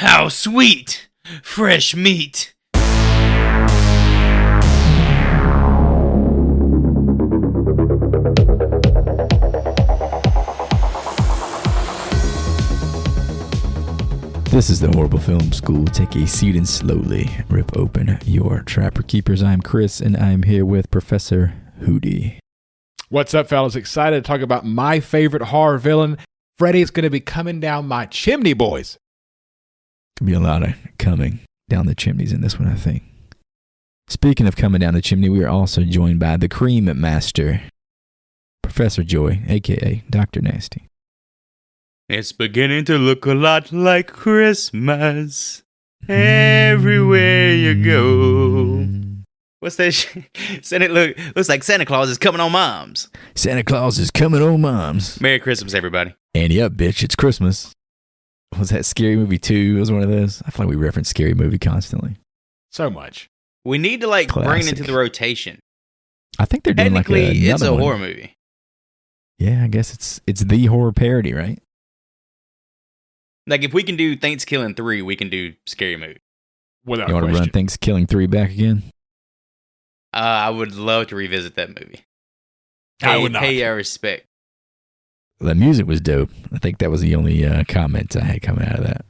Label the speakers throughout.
Speaker 1: How sweet! Fresh meat!
Speaker 2: This is the Horrible Film School. Take a seat and slowly rip open your Trapper Keepers. I'm Chris, and I'm here with Professor Hootie.
Speaker 3: What's up, fellas? Excited to talk about my favorite horror villain. Freddy's going to be coming down my chimney, boys.
Speaker 2: Could be a lot of coming down the chimneys in this one, I think. Speaking of coming down the chimney, we are also joined by the Cream Master, Professor Joy, a.k.a. Dr. Nasty.
Speaker 1: It's beginning to look a lot like Christmas everywhere you go. What's that shit? Looks like Santa Claus is coming on moms.
Speaker 2: Santa Claus is coming on moms.
Speaker 1: Merry Christmas, everybody.
Speaker 2: And up, bitch, it's Christmas. Was that Scary Movie 2? It was one of those. I feel like we reference Scary Movie constantly.
Speaker 3: So much.
Speaker 1: We need to bring it into the rotation.
Speaker 2: I think they're doing like
Speaker 1: Technically, it's a
Speaker 2: one.
Speaker 1: horror movie.
Speaker 2: Yeah, I guess it's the horror parody, right?
Speaker 1: Like, if we can do Thanksgiving 3, we can do Scary Movie.
Speaker 3: Without
Speaker 2: You want to run Thanksgiving 3 back again?
Speaker 1: I would love to revisit that movie.
Speaker 3: I would not.
Speaker 1: Pay our respect.
Speaker 2: The music was dope. I think that was the only comment I had coming out of that.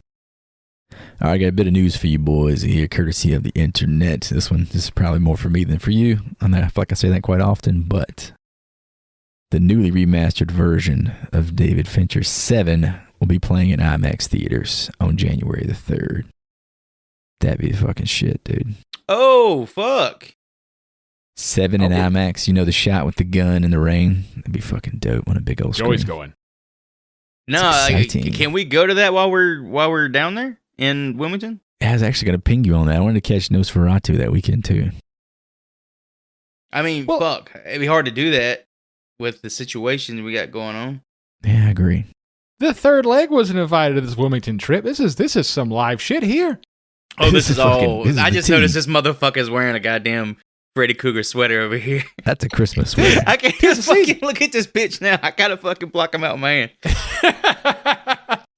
Speaker 2: All right, I got a bit of news for you boys here, courtesy of the internet. This is probably more for me than for you. I feel like I say that quite often, but the newly remastered version of David Fincher's Seven will be playing in IMAX theaters on January the 3rd. That'd be the fucking shit, dude.
Speaker 1: Oh, fuck.
Speaker 2: Seven in IMAX. You know, the shot with the gun in the rain? That'd be fucking dope on a big old screen.
Speaker 3: Joey's going.
Speaker 1: No, can we go to that while we're down there in Wilmington?
Speaker 2: I was actually going to ping you on that. I wanted to catch Nosferatu that weekend, too.
Speaker 1: I mean, fuck. It'd be hard to do that with the situation we got going on.
Speaker 2: Yeah, I agree.
Speaker 3: The third leg wasn't invited to this Wilmington trip. This is some live shit here.
Speaker 1: Oh, this is all. I just noticed
Speaker 2: this
Speaker 1: this motherfucker's wearing a goddamn Freddy Krueger sweater over here.
Speaker 2: That's a Christmas sweater.
Speaker 1: I can't just fucking look at this bitch now. I gotta fucking block him out with my hand.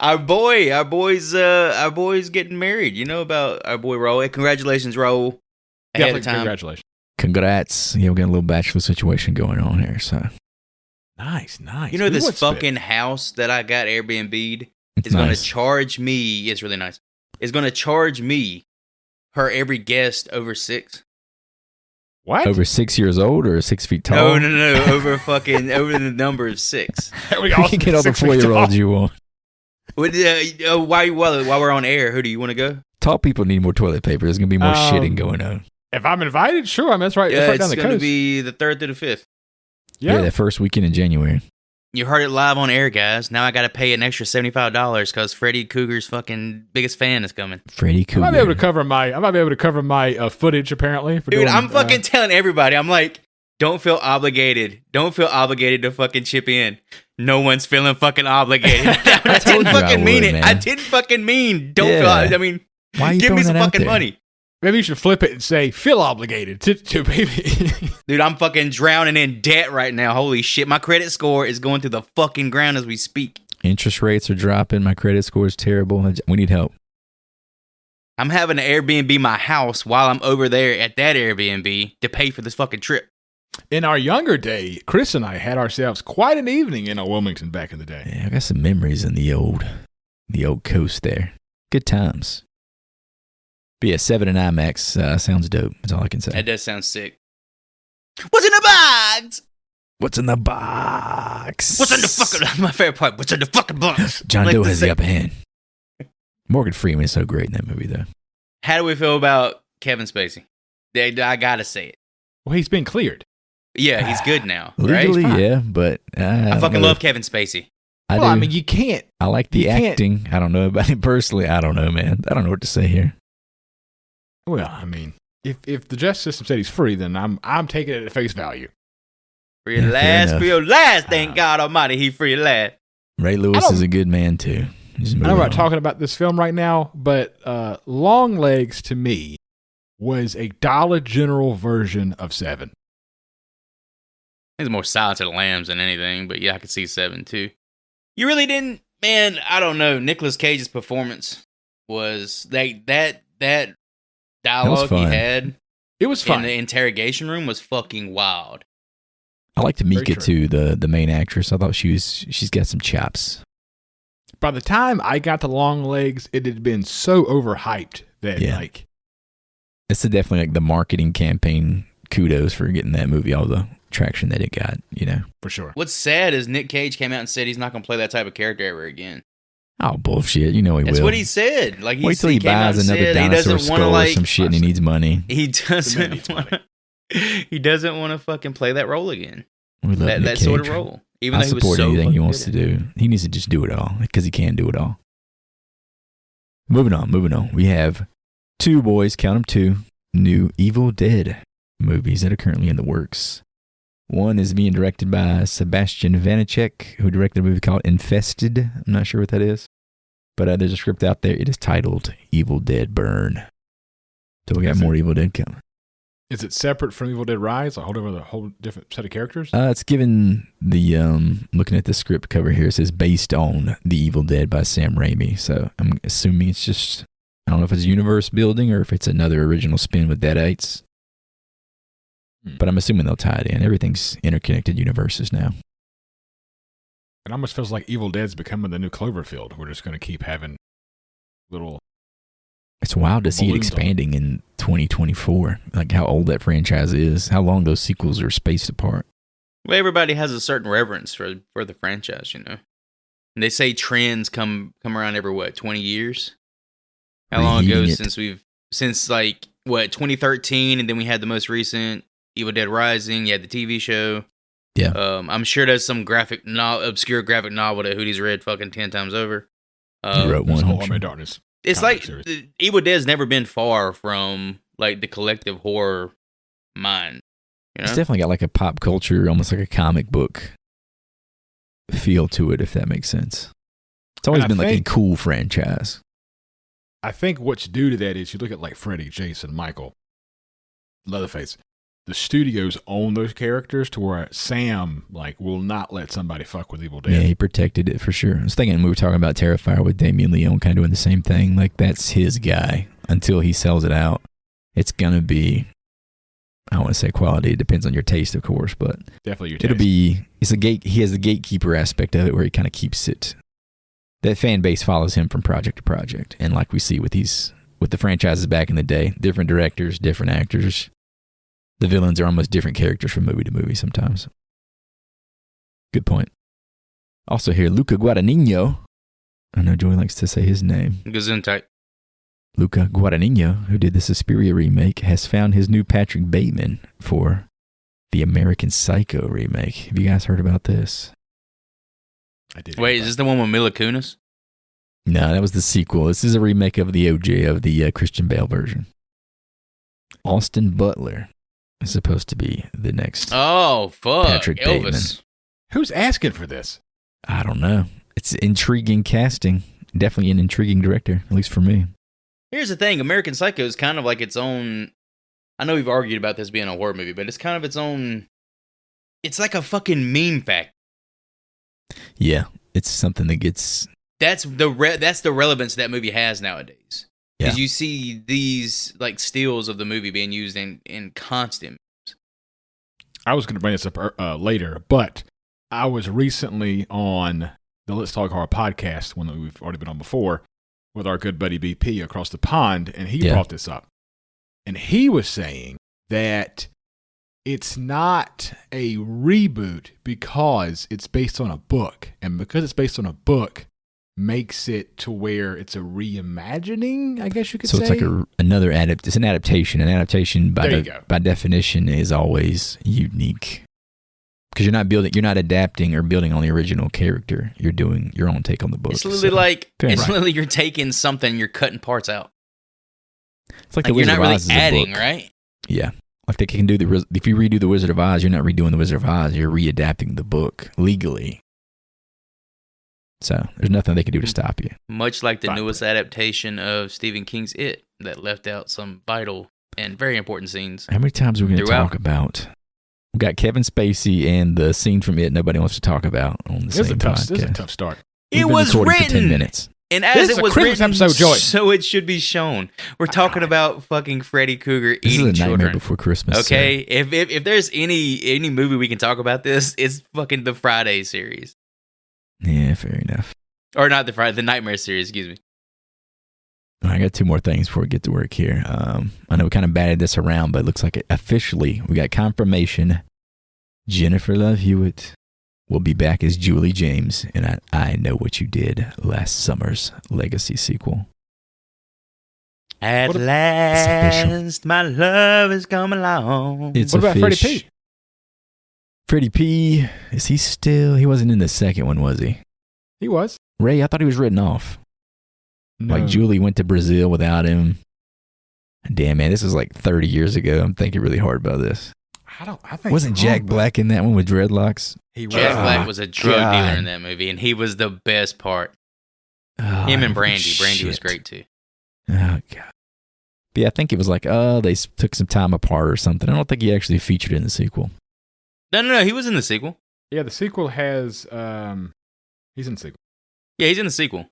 Speaker 1: Our boy's getting married. You know about our boy Raul. Hey, congratulations, Raul. Ahead of time.
Speaker 3: Congratulations.
Speaker 2: Congrats. Yeah, we're getting a little bachelor situation going on here, so.
Speaker 3: Nice.
Speaker 1: You know, this fucking house that I got Airbnb'd is going to charge me. It's really nice. It's going to charge me per every guest over 6.
Speaker 3: What?
Speaker 2: Over 6 years old or 6 feet tall?
Speaker 1: No. over the number of 6.
Speaker 2: We can get all the 4-year-olds you want.
Speaker 1: While we're on air, who do you want to go?
Speaker 2: Tall people need more toilet paper. There's going to be more shitting going on.
Speaker 3: If I'm invited, sure. I mean, that's right. That's right down the coast.
Speaker 1: It's going to be the 3rd to the 5th.
Speaker 2: Yeah, that first weekend in January.
Speaker 1: You heard it live on air, guys. Now I got to pay an extra $75 because Freddy Krueger's fucking biggest fan is coming.
Speaker 2: Freddy Krueger.
Speaker 3: I might be able to cover my footage apparently.
Speaker 1: Dude, I'm fucking telling everybody. I'm like, don't feel obligated. Don't feel obligated to fucking chip in. No one's feeling fucking obligated. I didn't fucking mean it. Man. I didn't fucking mean. Don't feel. I mean, give me some fucking money.
Speaker 3: Maybe you should flip it and say, feel obligated to baby.
Speaker 1: Dude, I'm fucking drowning in debt right now. Holy shit. My credit score is going to the fucking ground as we speak.
Speaker 2: Interest rates are dropping. My credit score is terrible. We need help.
Speaker 1: I'm having to Airbnb my house while I'm over there at that Airbnb to pay for this fucking trip.
Speaker 3: In our younger day, Chris and I had ourselves quite an evening in Wilmington back in the day.
Speaker 2: Yeah, I got some memories in the old coast there. Good times. But yeah, 7 in IMAX sounds dope. That's all I can say.
Speaker 1: That does sound sick. What's in the box?
Speaker 2: What's in the box?
Speaker 1: What's in the fucking... That's my favorite part. What's in the fucking box?
Speaker 2: John Doe has the upper hand. Morgan Freeman is so great in that movie, though.
Speaker 1: How do we feel about Kevin Spacey? I gotta say it.
Speaker 3: Well, he's been cleared.
Speaker 1: Yeah, he's good now.
Speaker 2: Legally,
Speaker 1: right?
Speaker 2: yeah, but...
Speaker 1: I fucking love Kevin Spacey.
Speaker 3: I mean, you can't.
Speaker 2: I like the acting. I don't know about him personally. I don't know, man. I don't know what to say here.
Speaker 3: Well, I mean, if the justice system said he's free, then I'm taking it at face value.
Speaker 1: Free at last, thank God Almighty, he free at last.
Speaker 2: Ray Lewis is a good man too.
Speaker 3: I know we're not talking about this film right now, but Long Legs to me was a Dollar General version of Seven.
Speaker 1: It's more Silence of the Lambs than anything, but yeah, I could see 7 too. You really didn't, man. I don't know. Nicolas Cage's performance was like that dialogue he had.
Speaker 3: It was fun.
Speaker 1: In the interrogation room was fucking wild.
Speaker 2: I like Tamika too, the main actress. I thought she's got some chops.
Speaker 3: By the time I got to Long Legs, it had been so overhyped that like
Speaker 2: it's definitely like the marketing campaign. Kudos for getting that movie all the traction that it got, you know.
Speaker 3: For sure.
Speaker 1: What's sad is Nick Cage came out and said he's not going to play that type of character ever again.
Speaker 2: Oh, bullshit. You know he will.
Speaker 1: That's what he said. Like,
Speaker 2: wait till he buys another dinosaur skull or some shit and he needs money.
Speaker 1: He doesn't want to fucking play that role again.
Speaker 2: We love Nick Cage.
Speaker 1: Sort of role. Even
Speaker 2: I
Speaker 1: though he was
Speaker 2: support
Speaker 1: so
Speaker 2: anything he wants to do. He needs to just do it all because he can do it all. Moving on. We have two boys, count them two, new Evil Dead movies that are currently in the works. One is being directed by Sebastian Vanacek, who directed a movie called Infested. I'm not sure what that is. But there's a script out there. It is titled Evil Dead Burn. So we got more Evil Dead coming.
Speaker 3: Is it separate from Evil Dead Rise? A whole different set of characters?
Speaker 2: It's given the, looking at the script cover here, it says based on The Evil Dead by Sam Raimi. So I'm assuming it's just, I don't know if it's universe building or if it's another original spin with Deadites. But I'm assuming they'll tie it in. Everything's interconnected universes now.
Speaker 3: It almost feels like Evil Dead's becoming the new Cloverfield. We're just going to keep having little...
Speaker 2: It's wild to see it expanding in 2024. Like how old that franchise is. How long those sequels are spaced apart.
Speaker 1: Well, everybody has a certain reverence for the franchise, you know. And they say trends come around every, 20 years? How long ago since like, 2013, and then we had the most recent Evil Dead Rising, you had the TV show.
Speaker 2: Yeah.
Speaker 1: I'm sure there's some obscure graphic novel that Hootie's read fucking 10 times over.
Speaker 2: You wrote one.
Speaker 3: Whole Army of Darkness.
Speaker 1: It's like Evil Dead's never been far from like the collective horror mind. You know?
Speaker 2: It's definitely got like a pop culture, almost like a comic book feel to it, if that makes sense. It's always been like a cool franchise.
Speaker 3: I think what's due to that is you look at like Freddy, Jason, Michael, Leatherface. The studios own those characters to where Sam like will not let somebody fuck with Evil Dead.
Speaker 2: Yeah, he protected it for sure. I was thinking we were talking about Terrifier with Damien Leone kind of doing the same thing. Like that's his guy until he sells it out. It's gonna be, I don't want to say quality. It depends on your taste, of course, but
Speaker 3: definitely your taste.
Speaker 2: He has the gatekeeper aspect of it where he kind of keeps it. That fan base follows him from project to project, and like we see with the franchises back in the day, different directors, different actors. The villains are almost different characters from movie to movie sometimes. Good point. Also here, Luca Guadagnino. I know Joey likes to say his name.
Speaker 1: Gesundheit.
Speaker 2: Luca Guadagnino, who did the Suspiria remake, has found his new Patrick Bateman for the American Psycho remake. Have you guys heard about this?
Speaker 3: I did.
Speaker 1: Wait, is this the one with Mila Kunis?
Speaker 2: No, that was the sequel. This is a remake of the OG, of the Christian Bale version. Austin Butler is supposed to be the next.
Speaker 1: Oh, fuck.
Speaker 2: Patrick
Speaker 1: Elvis.
Speaker 2: Bateman.
Speaker 3: Who's asking for this?
Speaker 2: I don't know. It's intriguing casting. Definitely an intriguing director, at least for me.
Speaker 1: Here's the thing. American Psycho is kind of like its own... I know we've argued about this being a horror movie, but it's kind of its own... It's like a fucking meme fact.
Speaker 2: Yeah, it's something that gets...
Speaker 1: That's the relevance that movie has nowadays. Because
Speaker 2: Yeah.
Speaker 1: you see these like stills of the movie being used in constant.
Speaker 3: I was going to bring this up later, but I was recently on the Let's Talk Horror podcast, one that we've already been on before, with our good buddy BP across the pond, and he brought this up. And he was saying that it's not a reboot because it's based on a book. And because it's based on a book, makes it to where it's a reimagining, I guess you could say.
Speaker 2: So it's like another it's an adaptation. An adaptation by definition is always unique. Because you're not adapting or building on the original character. You're doing your own take on the book.
Speaker 1: It's literally literally you're taking something, you're cutting parts out.
Speaker 2: It's like
Speaker 1: you're not really adding, right?
Speaker 2: Yeah. Like they can do if you redo The Wizard of Oz, you're not redoing The Wizard of Oz, you're readapting the book legally. So there's nothing they can do to stop you.
Speaker 1: Much like the newest adaptation of Stephen King's It that left out some vital and very important scenes.
Speaker 2: How many times are we going to talk about? We got Kevin Spacey and the scene from It nobody wants to talk about on the same podcast.
Speaker 3: This is a tough start.
Speaker 1: It was written.
Speaker 2: For 10 minutes.
Speaker 1: And as it was
Speaker 3: Christmas
Speaker 1: written,
Speaker 3: episode, Joey.
Speaker 1: so it should be shown. We're talking about fucking Freddy Krueger
Speaker 2: This
Speaker 1: eating
Speaker 2: is a Nightmare
Speaker 1: children.
Speaker 2: Before Christmas.
Speaker 1: Okay, if there's any movie we can talk about this, it's fucking the Friday series,
Speaker 2: Yeah, fair enough.
Speaker 1: or not the Nightmare series. Excuse me.
Speaker 2: I got two more things before we get to work here. I know we kind of batted this around, but it looks like officially we got confirmation. Jennifer Love Hewitt will be back as Julie James in I Know What You Did Last Summer's Legacy sequel.
Speaker 1: At last, my love has come along.
Speaker 2: It's
Speaker 3: What about
Speaker 2: a
Speaker 3: Freddie
Speaker 2: fish.
Speaker 3: P?
Speaker 2: Freddie P, is he still? He wasn't in the second one, was he?
Speaker 3: He was.
Speaker 2: Ray, I thought he was written off.
Speaker 3: No.
Speaker 2: Like Julie went to Brazil without him. Damn, man, this was like 30 years ago. I'm thinking really hard about this.
Speaker 3: I think
Speaker 2: Wasn't Jack Black in that one with dreadlocks?
Speaker 3: He was.
Speaker 1: Jack Black was a drug
Speaker 2: God.
Speaker 1: dealer in that movie, and he was the best part.
Speaker 2: Oh,
Speaker 1: Him and Brandy. Brandy was
Speaker 2: shit.
Speaker 1: great too.
Speaker 2: Oh, God. But yeah, I think it was like, they took some time apart or something. I don't think he actually featured in the sequel.
Speaker 1: No, he was in the sequel.
Speaker 3: Yeah, the sequel has. He's in the sequel.
Speaker 1: Yeah, he's in the sequel.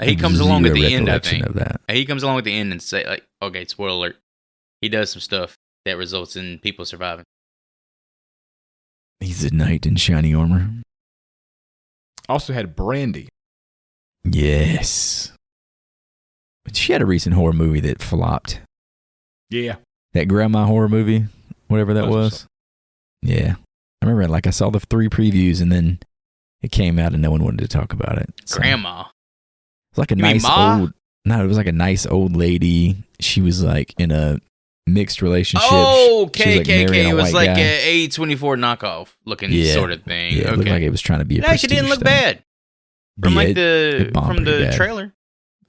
Speaker 1: He comes along at the end, I think.
Speaker 2: Of that.
Speaker 1: He comes along at the end and say, like, okay, spoiler alert. He does some stuff that results in people surviving.
Speaker 2: He's a knight in shiny armor.
Speaker 3: Also had Brandy.
Speaker 2: Yes. But she had a recent horror movie that flopped.
Speaker 3: Yeah.
Speaker 2: That grandma horror movie, whatever that was. Yeah. I remember, like, I saw the 3 previews and then it came out and no one wanted to talk about it. So,
Speaker 1: Grandma.
Speaker 2: it's like a
Speaker 1: You mean
Speaker 2: nice
Speaker 1: Ma?
Speaker 2: old. No, it was like a nice old lady. She was like in a mixed relationship.
Speaker 1: Oh,
Speaker 2: She was, like, marrying
Speaker 1: KKK.
Speaker 2: a
Speaker 1: It was
Speaker 2: white
Speaker 1: like
Speaker 2: guy.
Speaker 1: a A24 knockoff looking
Speaker 2: Yeah.
Speaker 1: sort of thing.
Speaker 2: Yeah, it
Speaker 1: okay.
Speaker 2: looked like it was trying to be a
Speaker 1: It actually didn't look
Speaker 2: prestige thing.
Speaker 1: bad. From
Speaker 2: Yeah,
Speaker 1: like
Speaker 2: it bombed
Speaker 1: from
Speaker 2: pretty
Speaker 1: the
Speaker 2: bad.
Speaker 1: trailer.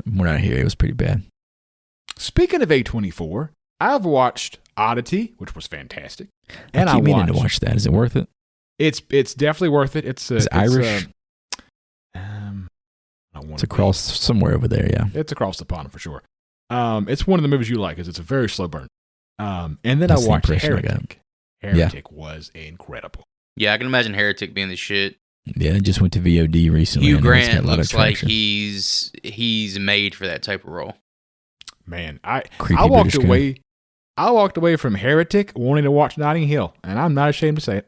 Speaker 2: We're not here. It was pretty bad.
Speaker 3: Speaking of A24, I've watched Oddity, which was fantastic, and
Speaker 2: I keep meaning to watch that. Is it worth it?
Speaker 3: It's definitely worth it. It's
Speaker 2: Irish. It's across somewhere over there. Yeah.
Speaker 3: It's across the pond for sure. It's one of the movies you like because it's a very slow burn. And then
Speaker 2: That's
Speaker 3: I
Speaker 2: the
Speaker 3: watched
Speaker 2: impression I got.
Speaker 3: Heretic. Heretic was incredible.
Speaker 1: Yeah, I can imagine Heretic being the shit.
Speaker 2: Yeah, it just went to VOD recently.
Speaker 1: Hugh
Speaker 2: I know it's got
Speaker 1: Grant
Speaker 2: a lot of
Speaker 1: looks like
Speaker 2: traction.
Speaker 1: he's made for that type of role.
Speaker 3: Man, I
Speaker 2: Creepy
Speaker 3: walked
Speaker 2: British guy.
Speaker 3: away. I walked away from Heretic wanting to watch Notting Hill, and I'm not ashamed to say it.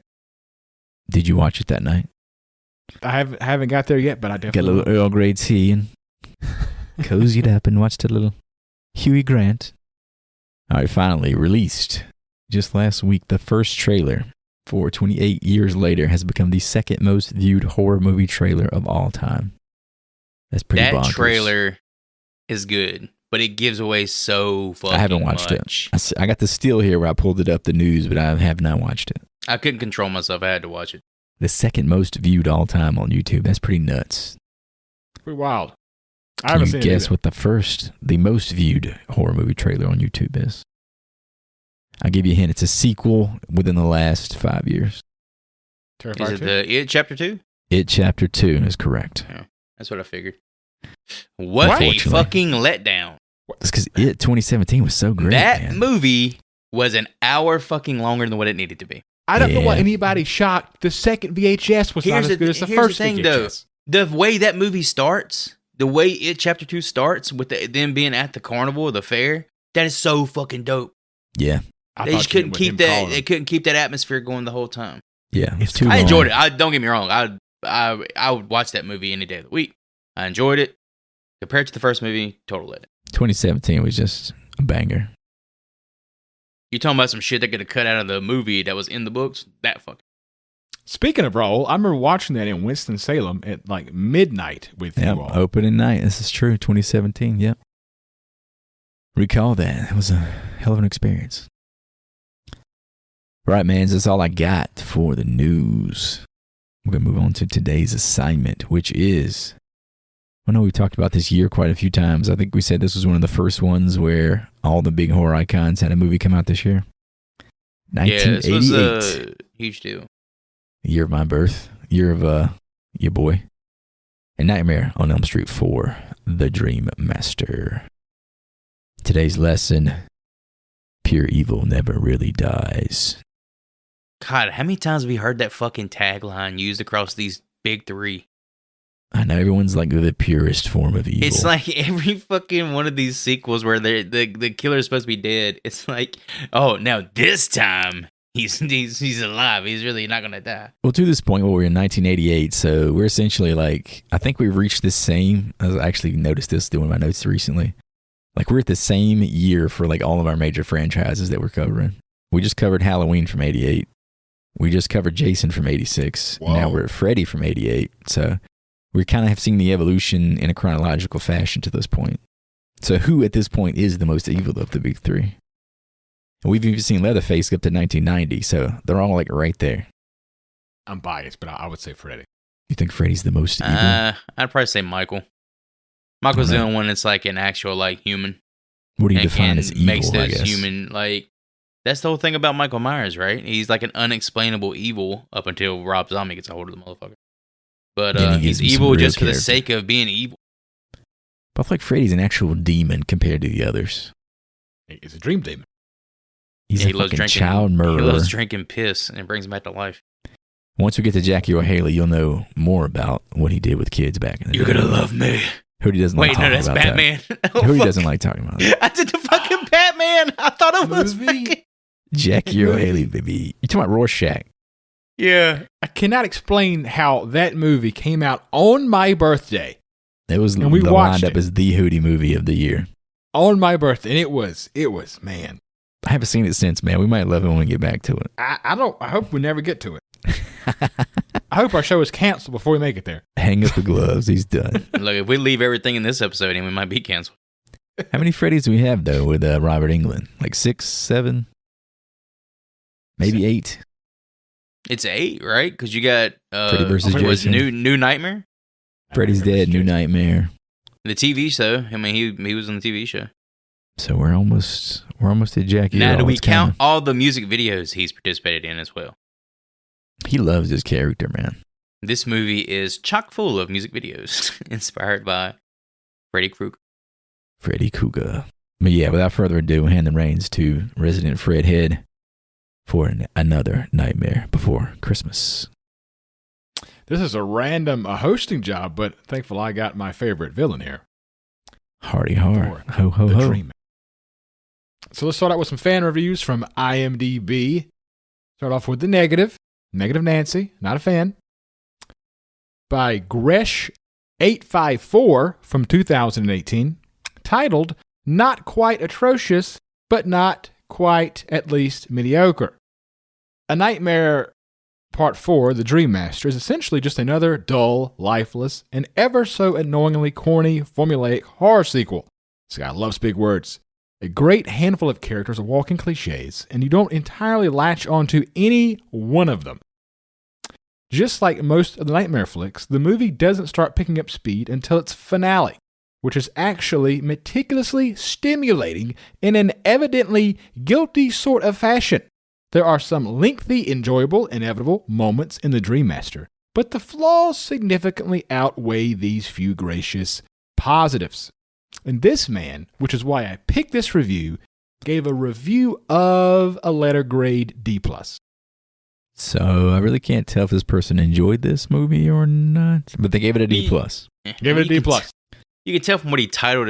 Speaker 2: Did you watch it that night?
Speaker 3: I haven't got there yet, but I
Speaker 2: Got a
Speaker 3: definitely
Speaker 2: little Earl Grey tea and cozied up and watched a little Huey Grant. All right, finally released just last week. The first trailer for 28 years later has become the second most viewed horror movie trailer of all time. That's pretty
Speaker 1: That
Speaker 2: bonkers.
Speaker 1: trailer is good, but it gives away so fucking
Speaker 2: I haven't watched
Speaker 1: much.
Speaker 2: it. I got the steal here where I pulled it up, the news, but I have not watched it.
Speaker 1: I couldn't control myself. I had to watch it.
Speaker 2: The second most viewed all time on YouTube. That's pretty nuts.
Speaker 3: pretty wild. I
Speaker 2: Can
Speaker 3: haven't
Speaker 2: you
Speaker 3: seen
Speaker 2: guess
Speaker 3: it.
Speaker 2: what the most viewed horror movie trailer on YouTube is? I'll give you a hint. It's a sequel within the last 5 years.
Speaker 3: Terrifier
Speaker 1: Is it
Speaker 3: 2?
Speaker 1: the It Chapter 2?
Speaker 2: It Chapter 2 is correct.
Speaker 1: That's what I figured. What a
Speaker 2: Unfortunately.
Speaker 1: fucking letdown.
Speaker 2: It's because It 2017 was so great,
Speaker 1: That
Speaker 2: man.
Speaker 1: movie was an hour fucking longer than what it needed to be.
Speaker 3: I don't know why
Speaker 2: Yeah.
Speaker 3: anybody's shocked. The second VHS was not as good as the
Speaker 1: here's
Speaker 3: first
Speaker 1: thing,
Speaker 3: VHS.
Speaker 1: though. The way that movie starts, the way It Chapter 2 starts with them being at the carnival, the fair, that is so fucking dope.
Speaker 2: Yeah.
Speaker 3: I
Speaker 1: They
Speaker 3: thought
Speaker 1: just
Speaker 3: you
Speaker 1: couldn't
Speaker 3: meant
Speaker 1: keep
Speaker 3: him
Speaker 1: that.
Speaker 3: calling
Speaker 1: They
Speaker 3: him.
Speaker 1: couldn't keep that atmosphere going the whole time.
Speaker 2: Yeah. It's too
Speaker 1: I
Speaker 2: long.
Speaker 1: enjoyed it. Don't get me wrong. I would watch that movie any day of the week. I enjoyed it. Compared to the first movie, total let it.
Speaker 2: 2017 was just a banger.
Speaker 1: You talking about some shit that could have cut out of the movie that was in the books? That fucking.
Speaker 3: Speaking of Raoul, I remember watching that in Winston-Salem at like midnight with
Speaker 2: Yep.
Speaker 3: you all.
Speaker 2: Opening night. This is true. 2017. Yep. Recall that. It was a hell of an experience. All right, man. That's all I got for the news. We're going to move on to today's assignment, which is, I know we've talked about this year quite a few times. I think we said this was one of the first ones where all the big horror icons had a movie come out this year.
Speaker 1: Yeah, this was
Speaker 2: 1988.
Speaker 1: a huge deal.
Speaker 2: Year of my birth. Year of your boy. And Nightmare on Elm Street 4, The Dream Master. Today's lesson, pure evil never really dies.
Speaker 1: God, how many times have we heard that fucking tagline used across these big three?
Speaker 2: I know everyone's like the purest form of evil.
Speaker 1: It's like every fucking one of these sequels where the killer is supposed to be dead. It's like, oh, now this time he's alive. He's really not gonna die.
Speaker 2: Well, to this point, we're in 1988, so we're essentially like, I think we've reached the same. I actually noticed this doing my notes recently. Like we're at the same year for like all of our major franchises that we're covering. We just covered Halloween from 88. We just covered Jason from 86.
Speaker 3: Whoa.
Speaker 2: Now we're at Freddy from 88. So we kind of have seen the evolution in a chronological fashion to this point. So who at this point is the most evil of the big three? And we've even seen Leatherface up to 1990, so they're all like right there.
Speaker 3: I'm biased, but I would say Freddy.
Speaker 2: You think Freddy's the most evil?
Speaker 1: I'd probably say Michael. Michael's the only one that's like an actual like human.
Speaker 2: What do you define as evil,
Speaker 1: makes
Speaker 2: I
Speaker 1: those
Speaker 2: guess?
Speaker 1: human, like, that's the whole thing about Michael Myers, right? He's like an unexplainable evil up until Rob Zombie gets a hold of the motherfucker. But he's evil just for the sake of being evil.
Speaker 2: But I feel like Freddy's an actual demon compared to the others.
Speaker 3: He's a dream demon.
Speaker 2: He's a fucking child murderer.
Speaker 1: He loves drinking piss, and it brings him back to life.
Speaker 2: Once we get to Jackie Earle Haley, you'll know more about what he did with kids back in the day.
Speaker 1: You're gonna love me.
Speaker 2: Hootie doesn't like talking about
Speaker 1: Batman.
Speaker 2: that. Hootie doesn't like talking about it.
Speaker 1: I did the fucking Batman. I thought it was fucking...
Speaker 2: Jackie Earle Haley, baby. You talking about Rorschach?
Speaker 1: Yeah.
Speaker 3: I cannot explain how that movie came out on my birthday.
Speaker 2: It was
Speaker 3: and we
Speaker 2: lined up
Speaker 3: it.
Speaker 2: as the Hootie movie of the year.
Speaker 3: On my birthday. And it was, man.
Speaker 2: I haven't seen it since, man. We might love it when we get back to it.
Speaker 3: I hope we never get to it. I hope our show is canceled before we make it there.
Speaker 2: Hang up the gloves. He's done.
Speaker 1: Look, if we leave everything in this episode in, we might be canceled.
Speaker 2: How many Freddys do we have, though, with Robert Englund? Like 6, 7? Maybe 8?
Speaker 1: It's 8, right? Because you got
Speaker 2: Freddy versus
Speaker 1: Jason.
Speaker 2: Jason.
Speaker 1: New Nightmare?
Speaker 2: Freddy's Dead, New Nightmare.
Speaker 1: The TV show. I mean, he was on the TV show.
Speaker 2: So we're almost at Jackie.
Speaker 1: Now, do we count all the music videos he's participated in as well?
Speaker 2: He loves his character, man.
Speaker 1: This movie is chock full of music videos inspired by Freddy Krueger.
Speaker 2: Freddy Krueger. But yeah, without further ado, hand the reins to resident Fred Head for another Nightmare Before Christmas.
Speaker 3: This is a random hosting job, but thankful I got my favorite villain here.
Speaker 2: Hardy har. Ho, ho,
Speaker 3: the
Speaker 2: ho.
Speaker 3: Dream. So let's start out with some fan reviews from IMDb. Start off with the negative. Negative Nancy, not a fan. By Gresh854 from 2018. Titled, Not Quite Atrocious, but Not Quite At Least Mediocre. A Nightmare Part 4, The Dream Master, is essentially just another dull, lifeless, and ever so annoyingly corny, formulaic horror sequel. This guy loves big words. A great handful of characters are walking cliches, and you don't entirely latch onto any one of them. Just like most of the Nightmare flicks, the movie doesn't start picking up speed until its finale, which is actually meticulously stimulating in an evidently guilty sort of fashion. There are some lengthy, enjoyable, inevitable moments in The Dream Master, but the flaws significantly outweigh these few gracious positives. And this man, which is why I picked this review, gave a review of a letter grade D+.
Speaker 2: So I really can't tell if this person enjoyed this movie or not, but they gave it a D+.
Speaker 3: Give it a D+.
Speaker 1: You can tell from what he titled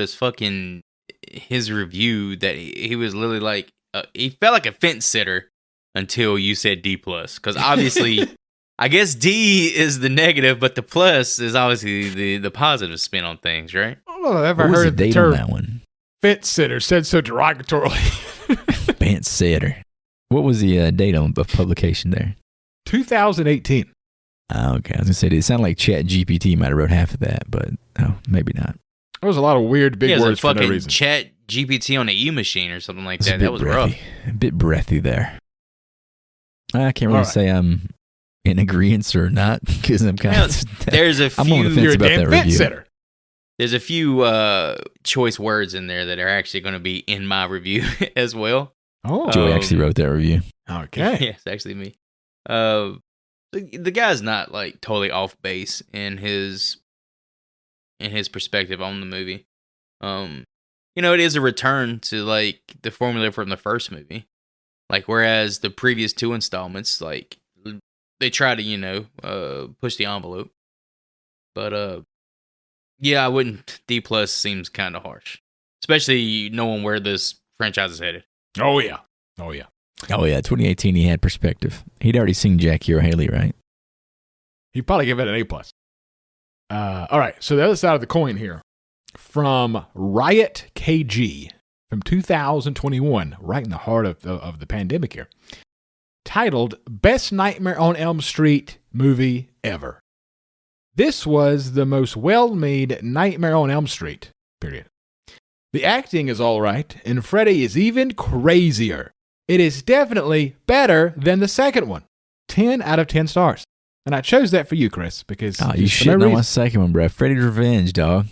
Speaker 1: his review that he was literally like, he felt like a fence sitter until you said D+. Because obviously, I guess D is the negative, but the plus is obviously the positive spin on things, right?
Speaker 3: I don't know if I've ever
Speaker 2: What was
Speaker 3: heard
Speaker 2: the
Speaker 3: the
Speaker 2: date
Speaker 3: term
Speaker 2: on that one?
Speaker 3: fence sitter said so derogatorily.
Speaker 2: Fence sitter. What was the date of publication there?
Speaker 3: 2018.
Speaker 2: Oh, okay, I was gonna say it sounded like Chat GPT might have wrote half of that, but maybe not.
Speaker 3: There was a lot of weird big words for no
Speaker 1: fucking
Speaker 3: reason.
Speaker 1: Chat GPT on the E-machine or something like
Speaker 2: It's a
Speaker 1: that.
Speaker 2: bit
Speaker 1: That was
Speaker 2: breathy.
Speaker 1: rough.
Speaker 2: A bit breathy there. I can't really
Speaker 3: All right.
Speaker 2: say I'm in agreement or not because I'm kind of.
Speaker 1: There's a
Speaker 2: I'm on the
Speaker 1: few.
Speaker 2: fence
Speaker 3: You're a
Speaker 2: about
Speaker 3: damn
Speaker 2: that
Speaker 3: fence
Speaker 2: review.
Speaker 3: sitter.
Speaker 1: There's a few choice words in there that are actually going to be in my review as well.
Speaker 3: Oh,
Speaker 2: Joey actually wrote that review.
Speaker 3: okay.
Speaker 1: Yeah, it's actually me. The guy's not like totally off base in his perspective on the movie. It is a return to like the formula from the first movie. Like whereas the previous 2 installments, like they try to push the envelope, but Yeah, I wouldn't. D+ seems kind of harsh, especially knowing where this franchise is headed.
Speaker 3: Oh yeah.
Speaker 2: 2018, he had perspective. He'd already seen Jackie or Haley, right?
Speaker 3: He'd probably give it an A+. All right, so the other side of the coin here. From Riot KG from 2021, right in the heart of the pandemic here. Titled, Best Nightmare on Elm Street Movie Ever. This was the most well-made Nightmare on Elm Street, period. The acting is all right, and Freddy is even crazier. It is definitely better than the second one. 10 out of 10 stars. And I chose that for you, Chris, because...
Speaker 2: Oh, you shitting on my second one, bro. Freddy's Revenge, dog.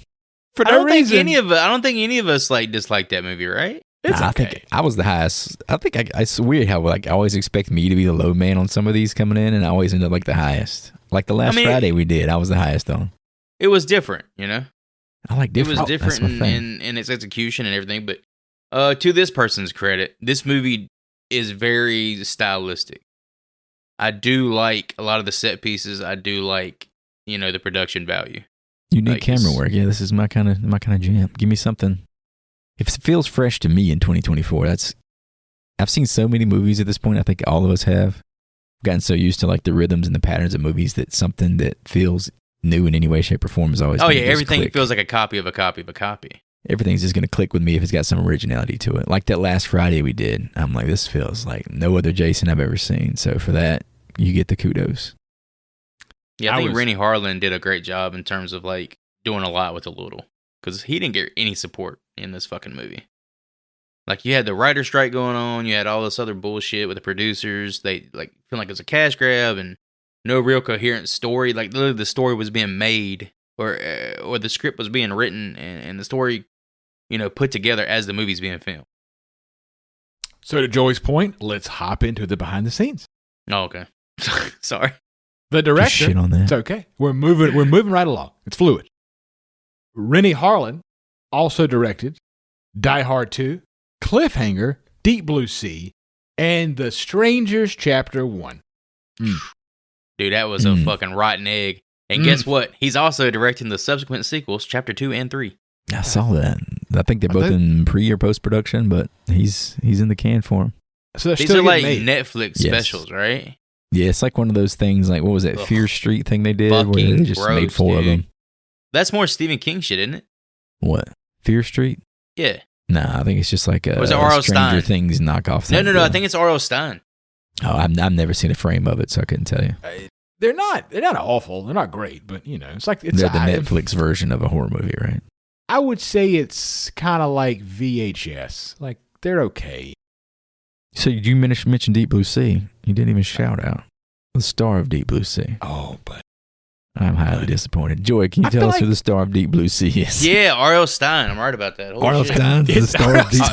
Speaker 3: For
Speaker 1: I
Speaker 3: no
Speaker 1: don't think
Speaker 3: reason.
Speaker 1: I don't think any of us disliked that movie, right?
Speaker 3: It's
Speaker 2: I
Speaker 3: okay.
Speaker 2: think I was the highest. I think it's weird how I always expect me to be the low man on some of these coming in, and I always end up like the highest. Like the last Friday we did, I was the highest on.
Speaker 1: It was different, you know?
Speaker 2: I like different.
Speaker 1: It was different in its execution and everything, but to this person's credit, this movie is very stylistic. I do like a lot of the set pieces. I do like, the production value.
Speaker 2: Unique camera work. Yeah, this is my kind of jam. Give me something. If it feels fresh to me in 2024, I've seen so many movies at this point. I think all of us have gotten so used to like the rhythms and the patterns of movies that something that feels new in any way, shape, or form is always.
Speaker 1: Oh yeah, everything feels like a copy of a copy of a copy.
Speaker 2: Everything's just gonna click with me if it's got some originality to it. Like that last Friday we did. I'm like, this feels like no other Jason I've ever seen. So for that, you get the kudos.
Speaker 1: Yeah, I think Rennie Harlan did a great job in terms of like doing a lot with a little, because he didn't get any support in this fucking movie. Like you had the writer strike going on, you had all this other bullshit with the producers. They like feel like it was a cash grab and no real coherent story. Like literally the story was being made or the script was being written and the story, put together as the movie's being filmed.
Speaker 3: So to Joey's point, let's hop into the behind the scenes.
Speaker 1: Oh, okay. Sorry.
Speaker 3: The director.
Speaker 2: Shit on that.
Speaker 3: It's okay. We're moving right along. It's fluid. Rennie Harlan also directed Die Hard 2, Cliffhanger, Deep Blue Sea, and The Strangers Chapter 1.
Speaker 1: Dude, that was a fucking rotten egg. And guess what? He's also directing the subsequent sequels, Chapter 2 and 3.
Speaker 2: I saw that. I think they're both in pre or post production, but he's in the can for them.
Speaker 3: So
Speaker 1: these are like Netflix specials, right?
Speaker 2: Yeah, it's like one of those things. Like what was that Fear Street thing they did, where they just made 4 of them?
Speaker 1: That's more Stephen King shit, isn't it?
Speaker 2: What? Fear Street?
Speaker 1: Yeah.
Speaker 2: Nah, I think it's just like a
Speaker 1: was it R.L.
Speaker 2: Stranger
Speaker 1: Stein?
Speaker 2: Things knockoff thing.
Speaker 1: No. I think it's R.L. Stein.
Speaker 2: Oh, I've never seen a frame of it, so I couldn't tell you.
Speaker 3: They're not awful. They're not great, but it's like they're
Speaker 2: the Netflix version of a horror movie, right?
Speaker 3: I would say it's kind of like VHS. Like they're okay.
Speaker 2: So you mentioned Deep Blue Sea. You didn't even shout out the star of Deep Blue Sea.
Speaker 3: Oh, but
Speaker 2: I'm highly disappointed. Joy, can you tell us who the star of Deep Blue Sea is?
Speaker 1: Yeah, R.L. Stein. I'm right about that.
Speaker 2: R.L. Stein is the star of Deep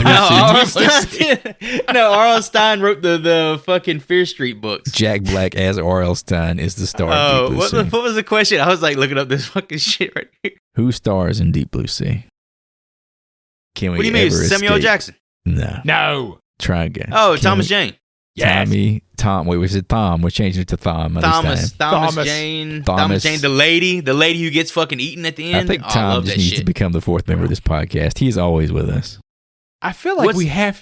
Speaker 2: Blue
Speaker 1: Sea. No, R.L. Stein wrote the fucking Fear Street books.
Speaker 2: Jack Black as R.L. Stein is the star of Deep Blue Sea.
Speaker 1: What was the question? I was like looking up this fucking shit right here.
Speaker 2: Who stars in Deep Blue Sea?
Speaker 1: What do you mean, Samuel L. Jackson?
Speaker 3: No.
Speaker 2: Try again.
Speaker 1: Oh, Thomas Jane.
Speaker 2: Yes. Tom. Wait, was it Tom? We're changing it to Thom.
Speaker 1: Thomas Jane. The lady who gets fucking eaten at the end.
Speaker 2: I think Tom just needs to become the 4th member of this podcast. He's always with us.
Speaker 3: I feel like we have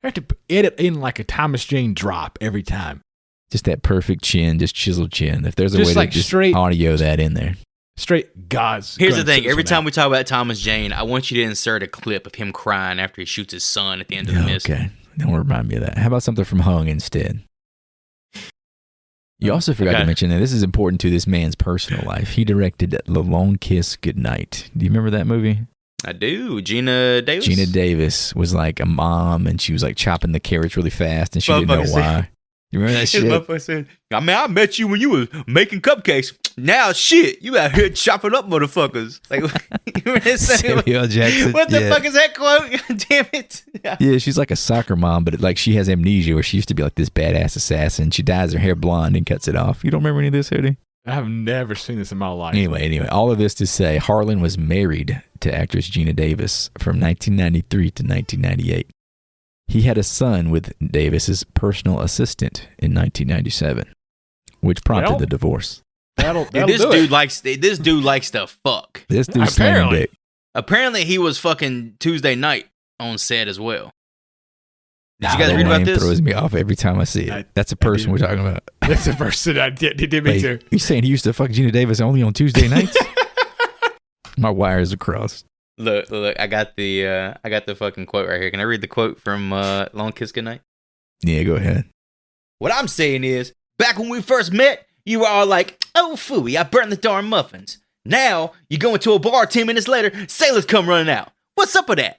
Speaker 3: to edit in like a Thomas Jane drop every time.
Speaker 2: Just that perfect chin, just chiseled chin. If there's a way
Speaker 3: like
Speaker 2: to just audio that in there.
Speaker 3: Straight God's.
Speaker 1: Here's the thing. Every time we talk about Thomas Jane, I want you to insert a clip of him crying after he shoots his son at the end of the mist.
Speaker 2: Okay. Don't remind me of that. How about something from Hung instead? You also forgot to mention that this is important to this man's personal life. He directed The Long Kiss Goodnight. Do you remember that movie?
Speaker 1: I do. Gina Davis.
Speaker 2: Gina Davis was like a mom, and she was like chopping the carrots really fast, and she didn't know why. You remember that shit?
Speaker 1: Said, I met you when you was making cupcakes. Now, shit, you out here chopping up motherfuckers. Like, you remember that
Speaker 2: Samuel Jackson.
Speaker 1: What the fuck is that quote? God damn it.
Speaker 2: Yeah, she's like a soccer mom, but she has amnesia where she used to be like this badass assassin. She dyes her hair blonde and cuts it off. You don't remember any of this, Hoodie?
Speaker 3: I've never seen this in my life.
Speaker 2: Anyway, all of this to say, Harlan was married to actress Gina Davis from 1993 to 1998. He had a son with Davis's personal assistant in 1997, which prompted the divorce.
Speaker 3: That'll
Speaker 1: this
Speaker 3: do
Speaker 1: dude
Speaker 3: it.
Speaker 1: likes to fuck.
Speaker 2: This dude's slamming
Speaker 3: Apparently.
Speaker 2: dick.
Speaker 1: Apparently, he was fucking Tuesday night on set as well. Did you
Speaker 2: Nah,
Speaker 1: guys
Speaker 2: that
Speaker 1: read about
Speaker 2: name
Speaker 1: this?
Speaker 2: throws me off every time I see it. That's a person we're talking about.
Speaker 3: That's the person I did me
Speaker 2: Wait,
Speaker 3: too.
Speaker 2: you saying he used to fuck Gina Davis only on Tuesday nights? My wires are crossed.
Speaker 1: Look! I got the fucking quote right here. Can I read the quote from Long Kiss Goodnight?
Speaker 2: Yeah, go ahead.
Speaker 1: What I'm saying is, back when we first met, you were all like, "Oh, phooey, I burned the darn muffins." Now you go into a bar 10 minutes later, sailors come running out. What's up with that?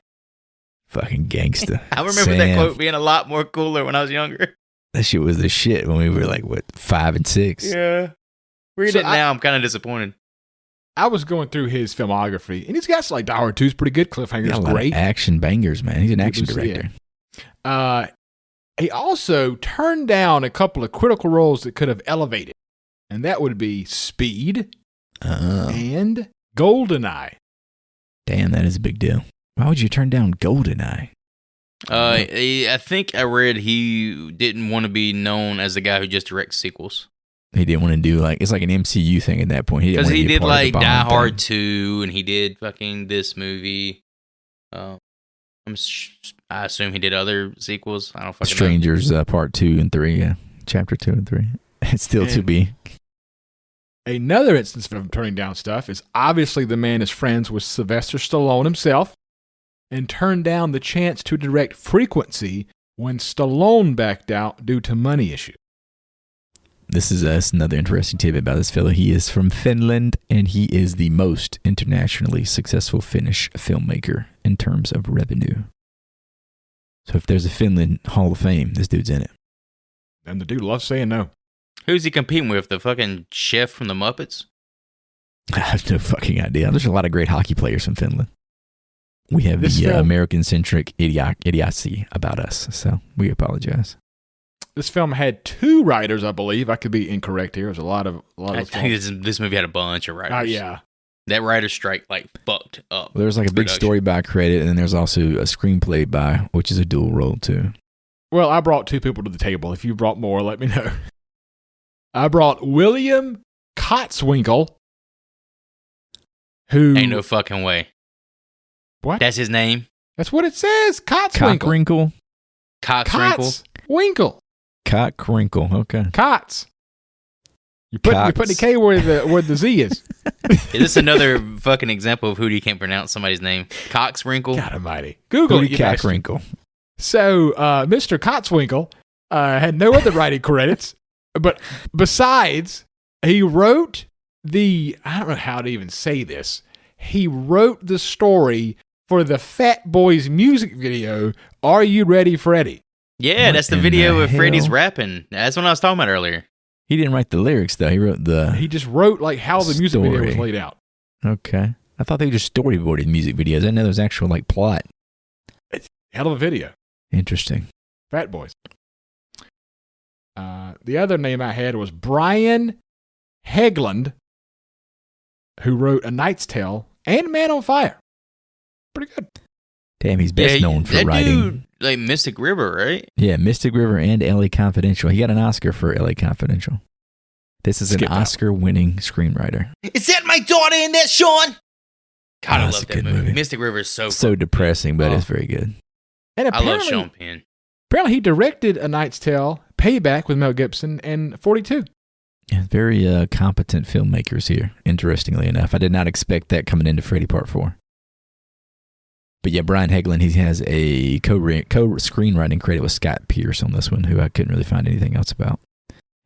Speaker 2: Fucking gangster.
Speaker 1: I remember that quote being a lot more cooler when I was younger.
Speaker 2: That shit was the shit when we were like, what, 5 and 6?
Speaker 1: Yeah. Read
Speaker 3: So
Speaker 1: it now. I'm kind of disappointed.
Speaker 3: I was going through his filmography, and he's got like Die Hard 2's pretty good. Cliffhanger's
Speaker 2: Got a lot
Speaker 3: great.
Speaker 2: of action bangers, man. He's an action
Speaker 3: was-
Speaker 2: director.
Speaker 3: He also turned down a couple of critical roles that could have elevated, and that would be Speed
Speaker 2: Oh,
Speaker 3: and GoldenEye.
Speaker 2: damn, that is a big deal. Why would you turn down GoldenEye?
Speaker 1: I think I read he didn't want to be known as the guy who just directs sequels.
Speaker 2: He didn't want to do it's like an MCU thing at that point.
Speaker 1: Because he did like Die Hard
Speaker 2: Hard
Speaker 1: 2, and he did fucking this movie. I assume he did other sequels. I don't fucking know.
Speaker 2: Strangers Part 2 and 3, yeah. Chapter 2 and 3. It's still to
Speaker 3: And-
Speaker 2: be.
Speaker 3: Another instance of him turning down stuff is obviously the man is friends with Sylvester Stallone himself and turned down the chance to direct Frequency when Stallone backed out due to money issues.
Speaker 2: This is another interesting tidbit about this fellow. He is from Finland, and he is the most internationally successful Finnish filmmaker in terms of revenue. So if there's a Finland Hall of Fame, this dude's in it.
Speaker 3: And the dude loves saying no.
Speaker 1: Who's he competing with? The fucking chef from the Muppets?
Speaker 2: I have no fucking idea. There's a lot of great hockey players from Finland. We have
Speaker 3: This
Speaker 2: the
Speaker 3: film-
Speaker 2: American-centric idiocy about us, so we apologize.
Speaker 3: This film had 2 writers, I believe. I could be incorrect here. There's a lot of
Speaker 1: I think this movie had a bunch of writers.
Speaker 3: yeah.
Speaker 1: That writer's strike fucked up.
Speaker 2: Well, there's like a big
Speaker 1: production.
Speaker 2: story by credit, and then there's also a screenplay by, which is a dual role too.
Speaker 3: Well, I brought 2 people to the table. If you brought more, let me know. I brought William Kotzwinkle, who...
Speaker 1: Ain't no fucking way.
Speaker 3: What?
Speaker 1: That's his name?
Speaker 3: That's what it says. Kotzwinkle.
Speaker 2: Cockrinkle?
Speaker 1: Coxwrinkle?
Speaker 3: Winkle.
Speaker 2: Cockrinkle, okay.
Speaker 3: Kotz. You're putting the K where the Z is.
Speaker 1: Is this another fucking example of who you can't pronounce somebody's name? Coxwrinkle?
Speaker 3: God almighty. Google it,
Speaker 2: Hootie
Speaker 3: you guys.
Speaker 2: Cockrinkle.
Speaker 3: So, Mr. Kotzwinkle had no other writing credits, but besides, he wrote I don't know how to even say this. He wrote the story for the Fat Boys music video, Are You Ready, Freddy?
Speaker 1: Yeah,
Speaker 2: What
Speaker 1: that's the
Speaker 2: in
Speaker 1: video
Speaker 2: the
Speaker 1: of Freddy's
Speaker 2: hell?
Speaker 1: rapping. That's what I was talking about earlier.
Speaker 2: He didn't write the lyrics though. He wrote the.
Speaker 3: He just wrote like how the music video was
Speaker 2: Story.
Speaker 3: laid out.
Speaker 2: Okay. I thought they just storyboarded music videos. I didn't know there was actual plot.
Speaker 3: Hell of a video.
Speaker 2: Interesting.
Speaker 3: Fat Boys. The other name I had was Brian Hegland, who wrote A Knight's Tale and Man on Fire. Pretty good.
Speaker 2: Damn, he's best known for
Speaker 1: that
Speaker 2: writing.
Speaker 1: dude, like Mystic River, right?
Speaker 2: Yeah, Mystic River and LA Confidential. He got an Oscar for LA Confidential. This is
Speaker 3: Skip
Speaker 2: an
Speaker 3: that one.
Speaker 2: Oscar-winning screenwriter.
Speaker 1: Is that my daughter in there, Sean? God, I
Speaker 2: that's
Speaker 1: love
Speaker 2: a
Speaker 1: that
Speaker 2: good
Speaker 1: movie.
Speaker 2: movie.
Speaker 1: Mystic River is so
Speaker 2: So depressing, but
Speaker 3: Oh.
Speaker 2: it's very good.
Speaker 3: And
Speaker 1: I love
Speaker 3: apparently,
Speaker 1: Sean Penn.
Speaker 3: apparently he directed A Knight's Tale, Payback with Mel Gibson, and 42.
Speaker 2: Yeah, very competent filmmakers here, interestingly enough. I did not expect that coming into Freddy Part 4. But yeah, Brian Hegland, he has a co-screenwriting credit with Scott Pierce on this one, who I couldn't really find anything else about.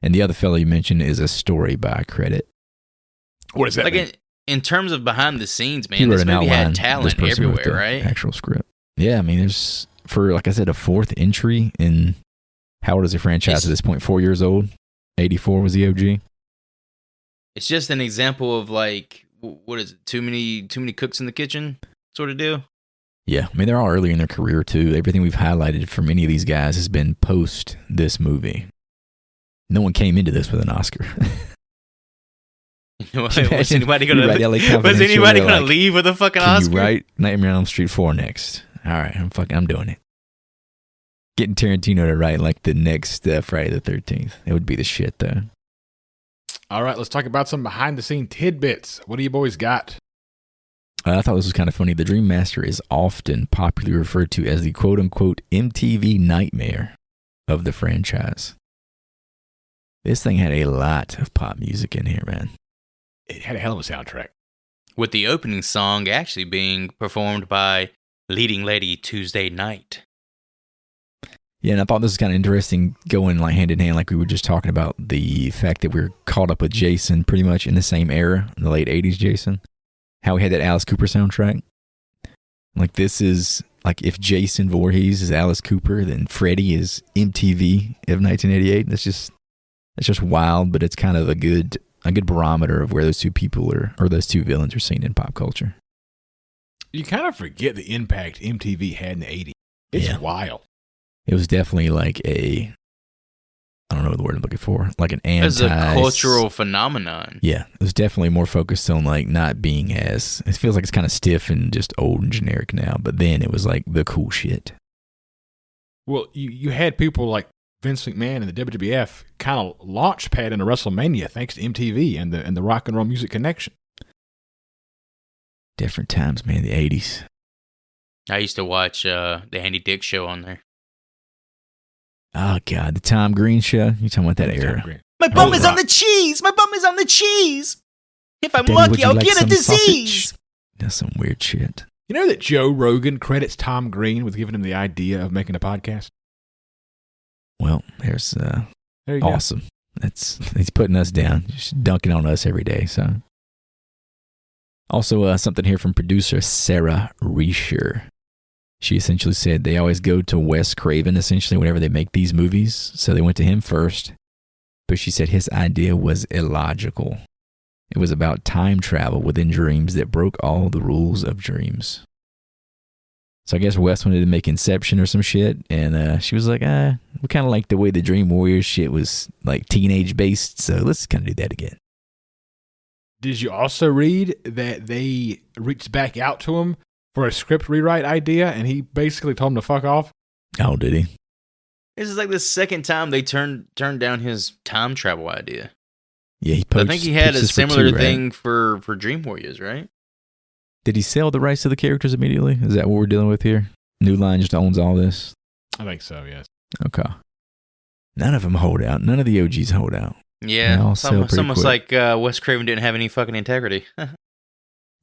Speaker 2: And the other fellow you mentioned is a story by credit.
Speaker 3: What does that
Speaker 1: Like
Speaker 3: mean?
Speaker 1: in terms of behind the scenes,
Speaker 2: He
Speaker 1: man,
Speaker 2: wrote
Speaker 1: this
Speaker 2: an
Speaker 1: movie
Speaker 2: outline.
Speaker 1: had
Speaker 2: This
Speaker 1: talent
Speaker 2: person wrote
Speaker 1: everywhere,
Speaker 2: the
Speaker 1: right?
Speaker 2: Actual script. Yeah, I mean, there's, for, like I said, a 4th entry in, how old is the franchise at this point? 4 years old? 84 was the OG?
Speaker 1: It's just an example of like, what is it? Too many cooks in the kitchen sort of deal.
Speaker 2: Yeah, I mean, they're all early in their career, too. Everything we've highlighted for many of these guys has been post this movie. No one came into this with an Oscar.
Speaker 1: Was
Speaker 2: Imagine
Speaker 1: anybody
Speaker 2: you
Speaker 1: gonna
Speaker 2: write LA
Speaker 1: was
Speaker 2: Confidential,
Speaker 1: anybody
Speaker 2: they're
Speaker 1: gonna
Speaker 2: like,
Speaker 1: leave with a fucking
Speaker 2: Can
Speaker 1: Oscar?
Speaker 2: you write Nightmare on Elm Street 4 next? All right, I'm doing it. Getting Tarantino to write like the next Friday the 13th. It would be the shit, though.
Speaker 3: All right, let's talk about some behind-the-scene tidbits. What do you boys got?
Speaker 2: I thought this was kind of funny. The Dream Master is often popularly referred to as the quote-unquote MTV nightmare of the franchise. This thing had a lot of pop music in here, man.
Speaker 3: It had a hell of a soundtrack.
Speaker 1: With the opening song actually being performed by leading lady Tuesday Night.
Speaker 2: Yeah, and I thought this was kind of interesting going like hand in hand, like we were just talking about the fact that we're caught up with Jason pretty much in the same era, in the late 80s Jason. How we had that Alice Cooper soundtrack. Like this is, like if Jason Voorhees is Alice Cooper, then Freddy is MTV of 1988. That's just wild, but it's kind of a good barometer of where those two people are, or those two villains are seen in pop culture.
Speaker 3: You kind of forget the impact MTV had in the 80s. It's wild.
Speaker 2: It was definitely like I don't know the word I'm looking for, like an anti...
Speaker 1: It's a cultural phenomenon.
Speaker 2: Yeah, it was definitely more focused on like not being as... It feels like it's kind of stiff and just old and generic now, but then it was like the cool shit.
Speaker 3: Well, you had people like Vince McMahon and the WWF kind of launch pad into WrestleMania thanks to MTV and the Rock and Roll Music Connection.
Speaker 2: Different times, man, the 80s.
Speaker 1: I used to watch the Andy Dick show on there.
Speaker 2: Oh, God, the Tom Green show? You talking about that era?
Speaker 1: My bum is on the cheese! My bum is on the cheese! If I'm lucky, I'll get a disease!
Speaker 2: Sausage? That's some weird shit.
Speaker 3: You know that Joe Rogan credits Tom Green with giving him the idea of making a podcast?
Speaker 2: Well, there's
Speaker 3: there you
Speaker 2: awesome. Go. He's putting us down, just dunking on us every day. So, also something here from producer Sarah Reisher. She essentially said they always go to Wes Craven essentially whenever they make these movies. So they went to him first, but she said his idea was illogical. It was about time travel within dreams that broke all the rules of dreams. So I guess Wes wanted to make Inception or some shit, and she was like, we kind of like the way the Dream Warriors shit was like teenage based, so let's kind of do that again.
Speaker 3: Did you also read that they reached back out to him for a script rewrite idea, and he basically told him to fuck off?
Speaker 2: Oh, did he?
Speaker 1: This is like the second time they turned down his time travel idea.
Speaker 2: Yeah,
Speaker 1: I think he had a similar thing for Dream Warriors, right?
Speaker 2: Did he sell the rights to the characters immediately? Is that what we're dealing with here? New Line just owns all this?
Speaker 3: I think so, yes.
Speaker 2: Okay. None of them hold out. None of the OGs hold out.
Speaker 1: Yeah, it's almost like Wes Craven didn't have any fucking integrity.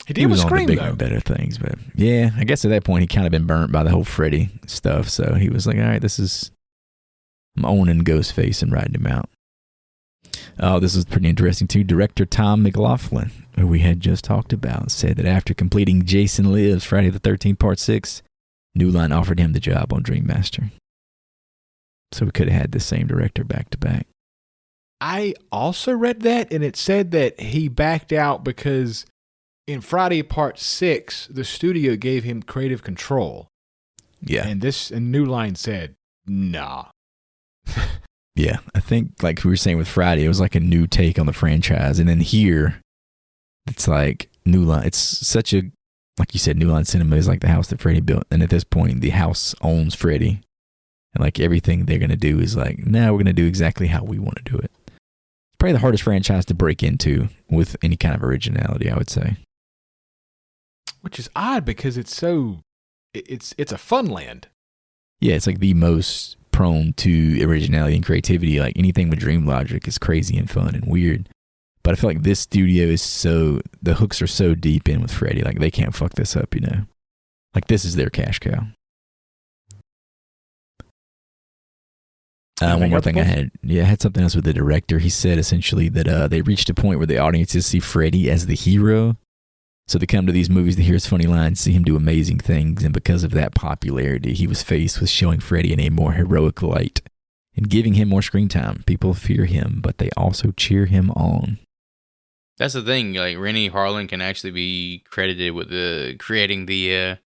Speaker 3: He was on
Speaker 2: the bigger and better things, but yeah, I guess at that point he kind of been burnt by the whole Freddy stuff, so he was like, all right, I'm owning Ghostface and riding him out. Oh, this was pretty interesting too. Director Tom McLaughlin, who we had just talked about, said that after completing Jason Lives Friday the 13th Part 6, New Line offered him the job on Dream Master. So we could have had the same director back to back.
Speaker 3: I also read that, and it said that he backed out because in Friday Part 6, the studio gave him creative control.
Speaker 2: Yeah.
Speaker 3: And New Line said, nah.
Speaker 2: Yeah, I think like we were saying with Friday, it was like a new take on the franchise. And then here, it's like New Line. It's such a, like you said, New Line Cinema is like the house that Freddy built. And at this point, the house owns Freddy. And like everything they're going to do is like, we're going to do exactly how we want to do it. It's probably the hardest franchise to break into with any kind of originality, I would say.
Speaker 3: Which is odd because it's a fun land.
Speaker 2: Yeah, it's like the most prone to originality and creativity. Like anything with dream logic is crazy and fun and weird. But I feel like this studio is the hooks are so deep in with Freddy. Like they can't fuck this up, you know? Like this is their cash cow. One more thing I had something else with the director. He said essentially that they reached a point where the audiences see Freddy as the hero. So they come to these movies to hear his funny lines, see him do amazing things, and because of that popularity, he was faced with showing Freddy in a more heroic light and giving him more screen time. People fear him, but they also cheer him on.
Speaker 1: That's the thing. Like Rennie Harlan can actually be credited with creating the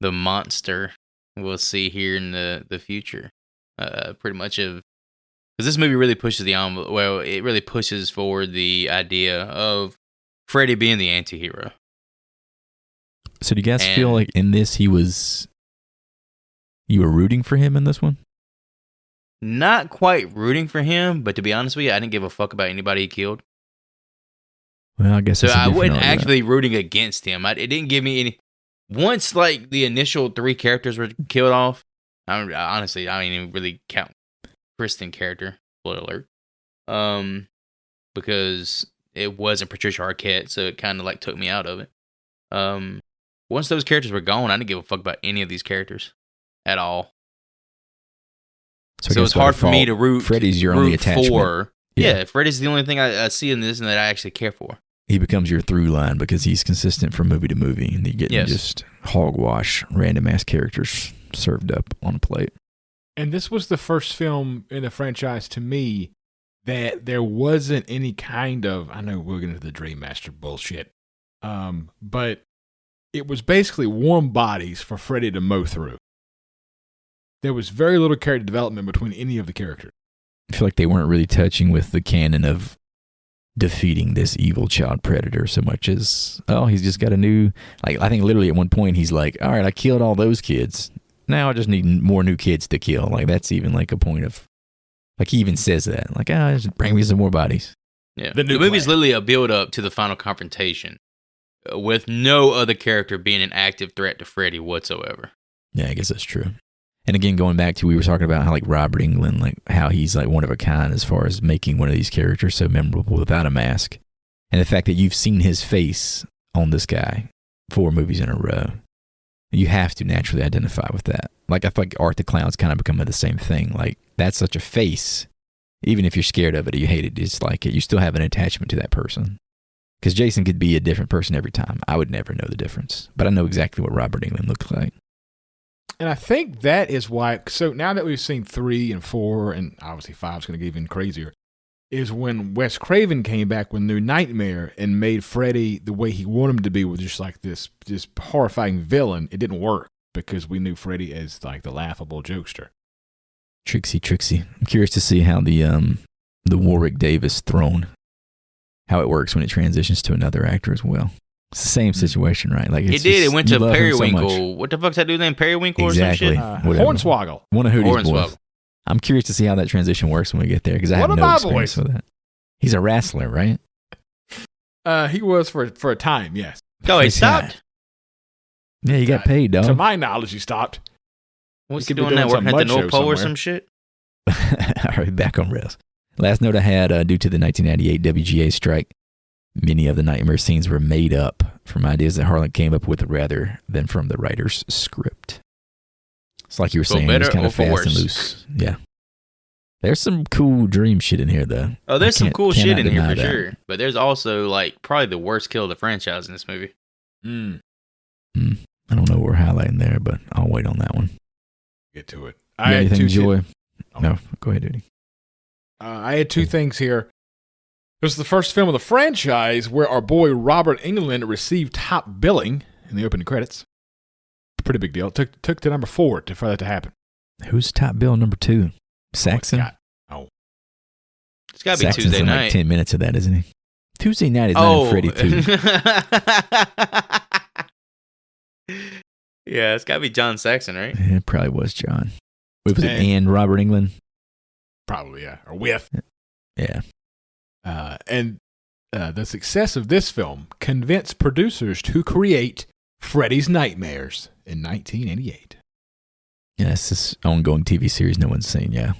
Speaker 1: monster we'll see here in the future. Pretty much because this movie really pushes the envelope. Well, it really pushes forward the idea of Freddy being the anti-hero.
Speaker 2: So do you guys feel like in this you were rooting for him in this one?
Speaker 1: Not quite rooting for him, but to be honest with you, I didn't give a fuck about anybody he killed.
Speaker 2: Well, I guess
Speaker 1: so.
Speaker 2: it's a
Speaker 1: I
Speaker 2: different
Speaker 1: wasn't
Speaker 2: argument.
Speaker 1: actually rooting against him. It didn't give me any. Once like the initial 3 characters were killed off, honestly I didn't even really count Kristen character. Spoiler alert. Because it wasn't Patricia Arquette, so it kind of like took me out of it. Once those characters were gone, I didn't give a fuck about any of these characters at all. So it's hard for me to root.
Speaker 2: Freddy's your only attachment.
Speaker 1: For. Yeah, Freddy's the only thing I see in this and that I actually care for.
Speaker 2: He becomes your through line because he's consistent from movie to movie, and you get just hogwash, random ass characters served up on a plate.
Speaker 3: And this was the first film in the franchise to me that there wasn't any kind of, I know we'll get into the Dream Master bullshit, but it was basically warm bodies for Freddy to mow through. There was very little character development between any of the characters.
Speaker 2: I feel like they weren't really touching with the canon of defeating this evil child predator so much as, he's just got a new, like, I think literally at one point he's like, all right, I killed all those kids. Now I just need more new kids to kill. Like, that's even like a point of, like, he even says that. Like, just bring me some more bodies.
Speaker 1: Yeah. The movie's literally a build-up to the final confrontation with no other character being an active threat to Freddy whatsoever.
Speaker 2: Yeah, I guess that's true. And again, going back to, we were talking about how, like, Robert Englund, like, how he's, like, one of a kind as far as making one of these characters so memorable without a mask. And the fact that you've seen his face on this guy 4 movies in a row, you have to naturally identify with that. Like, I feel like Art the Clown's kind of becoming the same thing. Like, that's such a face. Even if you're scared of it or you hate it, it's like you still have an attachment to that person. Because Jason could be a different person every time. I would never know the difference. But I know exactly what Robert Englund looked like.
Speaker 3: And I think that is why, so now that we've seen 3 and 4, and obviously 5 is going to get even crazier, is when Wes Craven came back with New Nightmare and made Freddy the way he wanted him to be, with just like this horrifying villain. It didn't work because we knew Freddy as like the laughable jokester.
Speaker 2: Trixie. I'm curious to see how the Warwick Davis throne, how it works when it transitions to another actor as well. It's the same situation, right? Like
Speaker 1: it did. It went to Periwinkle. What the fuck's that dude's name? Periwinkle
Speaker 2: exactly.
Speaker 1: or some shit?
Speaker 3: Hornswoggle.
Speaker 2: One of Hootie's boys. I'm curious to see how that transition works when we get there, because I have no experience with that. He's a wrestler, right?
Speaker 3: He was for a time, yes.
Speaker 1: Oh, he stopped?
Speaker 2: Yeah, he got paid, dog.
Speaker 3: To my knowledge, he stopped.
Speaker 1: What's he doing now? Working at the North Pole or some shit?
Speaker 2: All right, back on rails. Last note I had, due to the 1998 WGA strike, many of the nightmare scenes were made up from ideas that Harlan came up with rather than from the writer's script. It's like you were saying, it was kind of fast and loose. Yeah. There's some cool dream shit in here, though.
Speaker 1: Oh, there's some cool shit in here for sure. But there's also, like, probably the worst kill of the franchise in this movie.
Speaker 2: I don't know what we're highlighting there, but I'll wait on that one.
Speaker 3: Get to it.
Speaker 2: You got anything, Joy? No, go ahead, Duty.
Speaker 3: I had 2 things here. It was the first film of the franchise where our boy Robert Englund received top billing in the opening credits. Pretty big deal. It took to number 4 for that to happen.
Speaker 2: Who's top bill number 2? Saxon?
Speaker 1: It's got to be
Speaker 2: Saxon's
Speaker 1: Tuesday
Speaker 2: in
Speaker 1: night.
Speaker 2: Like 10 minutes of that, isn't he? Tuesday night is not in Freddy 2.
Speaker 1: Yeah, it's got to be John Saxon, right?
Speaker 2: It probably was John. Was it and Robert Englund?
Speaker 3: Probably, yeah. Or with.
Speaker 2: Yeah.
Speaker 3: And the success of this film convinced producers to create Freddy's Nightmares in 1988.
Speaker 2: Yeah, it's this ongoing TV series no one's seen, yeah.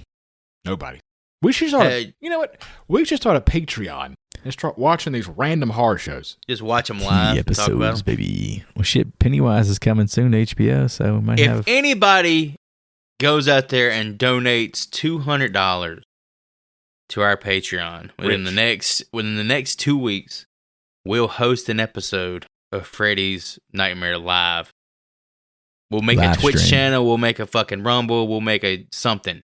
Speaker 3: Nobody. We should start, you know what? We should start a Patreon and start watching these random horror shows.
Speaker 1: Just watch them live.
Speaker 2: Episodes,
Speaker 1: talk about them.
Speaker 2: baby. Well, shit, Pennywise is coming soon to HBO, so we might have...
Speaker 1: If anybody goes out there and donates $200 to our Patreon within the next 2 weeks, we'll host an episode of Freddy's Nightmare live. We'll make a Twitch channel. We'll make a fucking Rumble. We'll make a something.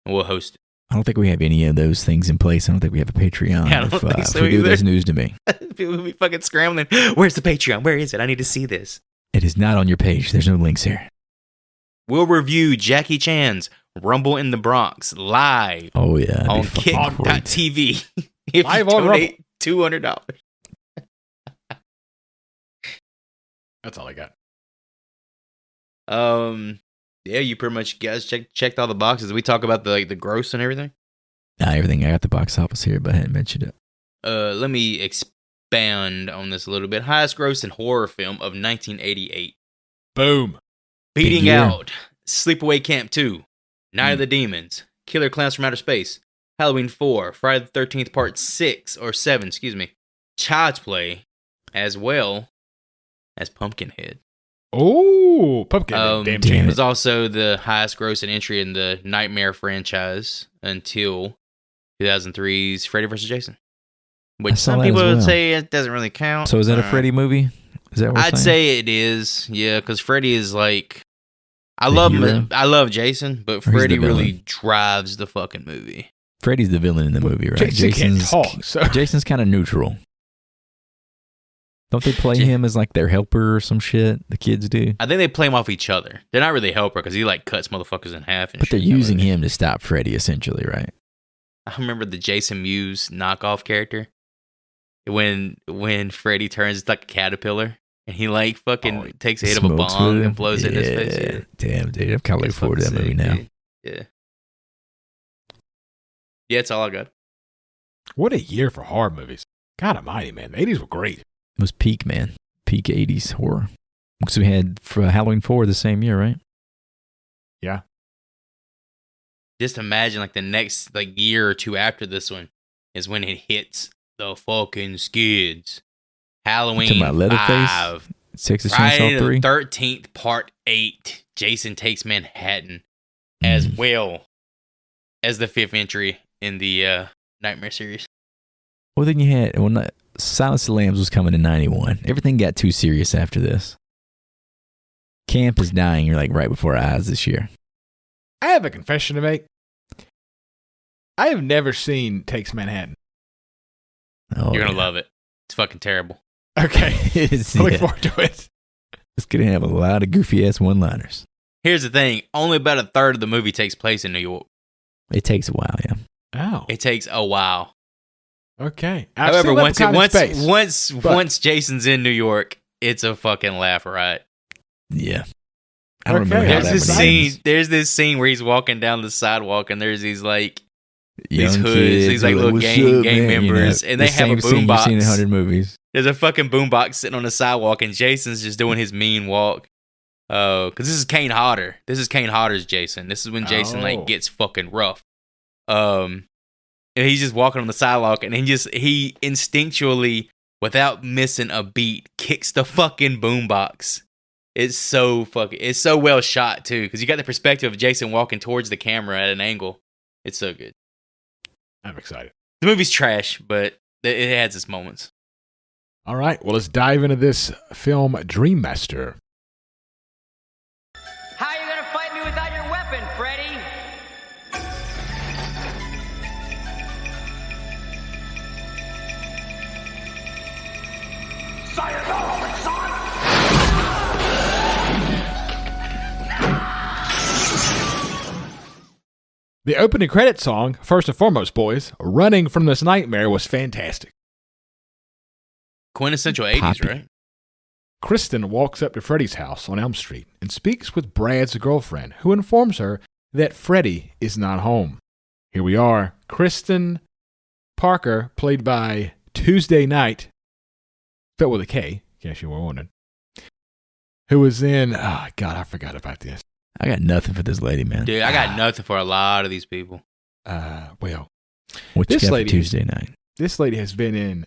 Speaker 1: And we'll host it.
Speaker 2: I don't think we have any of those things in place. I don't think we have a Patreon.
Speaker 1: Yeah, I don't think so
Speaker 2: if we do,
Speaker 1: either.
Speaker 2: that's news to me.
Speaker 1: People will be fucking scrambling. Where's the Patreon? Where is it? I need to see this.
Speaker 2: It is not on your page. There's no links here.
Speaker 1: We'll review Jackie Chan's Rumble in the Bronx live.
Speaker 2: Oh, yeah.
Speaker 1: On kick.tv. If
Speaker 3: live
Speaker 1: you donate $200.
Speaker 3: That's all I got.
Speaker 1: Yeah, you pretty much guys checked all the boxes. We talk about the gross and everything.
Speaker 2: Everything. I got the box office here, but I hadn't mentioned it.
Speaker 1: Let me expand on this a little bit. Highest grossing horror film of 1988.
Speaker 3: Boom.
Speaker 1: Beating out Sleepaway Camp 2, Night of the Demons, Killer Clowns from Outer Space, Halloween 4, Friday the 13th Part 6, or 7, Child's Play, as well as Pumpkinhead.
Speaker 3: Oh, Pumpkinhead. Damn
Speaker 1: it was also the highest grossing entry in the Nightmare franchise until 2003's Freddy vs. Jason. Which some people would say it doesn't really count.
Speaker 2: So is that a Freddy movie? Is that what
Speaker 1: I'd say it is, yeah, because Freddy is like... I love Jason, but Freddy really drives the fucking movie.
Speaker 2: Freddy's the villain in the movie, right?
Speaker 3: Jason can't talk, so.
Speaker 2: Jason's kind of neutral. Don't they play him as like their helper or some shit? The kids do.
Speaker 1: I think they play him off each other. They're not really helper because he like cuts motherfuckers in half. And
Speaker 2: but they're using him to stop Freddy, essentially, right?
Speaker 1: I remember the Jason Mewes knockoff character when Freddy turns into like a caterpillar and he like fucking takes a hit of a bong and blows it in his face. Yeah.
Speaker 2: Damn, dude, I'm kind of looking forward to that movie now.
Speaker 1: Dude. Yeah. Yeah, that's all I got.
Speaker 3: What a year for horror movies. God almighty, man. The 80s were great.
Speaker 2: It was peak, man. Peak 80s horror. Because we had for Halloween 4 the same year, right?
Speaker 3: Yeah.
Speaker 1: Just imagine like the next like year or two after this one is when it hits the fucking skids. Halloween 5.
Speaker 2: Texas
Speaker 1: Friday
Speaker 2: Chainsaw 3.
Speaker 1: the 13th Part 8. Jason Takes Manhattan. As well as the 5th entry in the Nightmare series.
Speaker 2: Well, then you had... Silence of the Lambs was coming in 91. Everything got too serious after this. Camp is dying. You're like right before our eyes this year.
Speaker 3: I have a confession to make. I have never seen Takes Manhattan.
Speaker 1: Oh, you're going to love it. It's fucking terrible.
Speaker 3: Okay. I look forward to it.
Speaker 2: It's going to have a lot of goofy-ass one-liners.
Speaker 1: Here's the thing. Only about a third of the movie takes place in New York.
Speaker 2: It takes a while, yeah.
Speaker 3: Oh.
Speaker 1: It takes a while.
Speaker 3: Okay.
Speaker 1: However, once Jason's in New York, it's a fucking laugh, right?
Speaker 2: Yeah. I don't remember how
Speaker 1: there's this scene where he's walking down the sidewalk and there's these like these hoods, these like little gang members, and they have a boombox. You've
Speaker 2: seen 100 movies.
Speaker 1: There's a fucking boombox sitting on the sidewalk, and Jason's just doing his mean walk. Oh, because this is Kane Hodder. This is Kane Hodder's Jason. This is when Jason like gets fucking rough. And he's just walking on the sidewalk, and he instinctually, without missing a beat, kicks the fucking boombox. It's so well shot too, because you got the perspective of Jason walking towards the camera at an angle. It's so good.
Speaker 3: I'm excited.
Speaker 1: The movie's trash, but it has its moments.
Speaker 3: All right, well, let's dive into this film, Dream Master.
Speaker 4: How are you gonna fight me without your weapon, Freddy?
Speaker 3: The opening credit song, first and foremost, boys, Running from This Nightmare, was fantastic.
Speaker 1: Quintessential 80s, right?
Speaker 3: Kristen walks up to Freddy's house on Elm Street and speaks with Brad's girlfriend, who informs her that Freddy is not home. Here we are. Kristen Parker, played by Tuesday Night, spelled with a K, in case you were wondering, who was in... Oh, God, I forgot about this.
Speaker 2: I got nothing for this lady, man.
Speaker 1: Dude, I got nothing for a lot of these people.
Speaker 3: Well,
Speaker 2: what you got for Tuesday Night?
Speaker 3: This lady has been in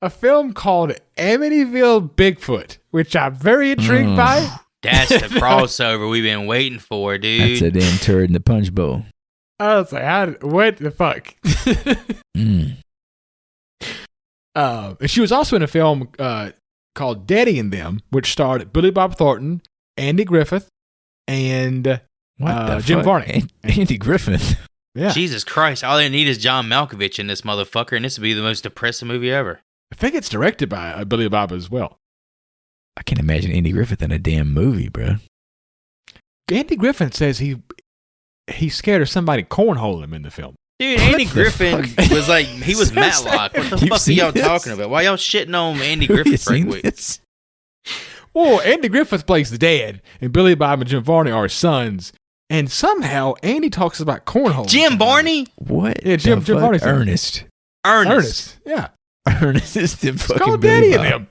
Speaker 3: a film called Amityville Bigfoot, which I'm very intrigued by.
Speaker 1: That's the crossover we've been waiting for, dude.
Speaker 2: That's a damn turd in the punch bowl.
Speaker 3: I was like, what the fuck? And she was also in a film called Daddy and Them, which starred Billy Bob Thornton, Andy Griffith, and Jim Varney.
Speaker 2: Andy Griffith?
Speaker 3: Yeah.
Speaker 1: Jesus Christ. All they need is John Malkovich in this motherfucker, and this would be the most depressing movie ever.
Speaker 3: I think it's directed by Billy Bob as well.
Speaker 2: I can't imagine Andy Griffith in a damn movie, bro.
Speaker 3: Andy Griffith says he's scared of somebody cornhole him in the film.
Speaker 1: Dude, Andy Griffith was like, he was Matlock. What the fuck are y'all talking about? Why y'all shitting on Andy Griffith right quick?
Speaker 3: Well, Andy Griffith plays the dad, and Billy Bob and Jim Varney are his sons. And somehow Andy talks about cornhole.
Speaker 1: Jim Varney?
Speaker 2: What?
Speaker 3: Yeah, Jim Varney.
Speaker 2: Ernest.
Speaker 3: Yeah.
Speaker 2: Ernest is the fucking
Speaker 3: called
Speaker 2: Billy
Speaker 3: Daddy
Speaker 2: Bob.
Speaker 3: and them.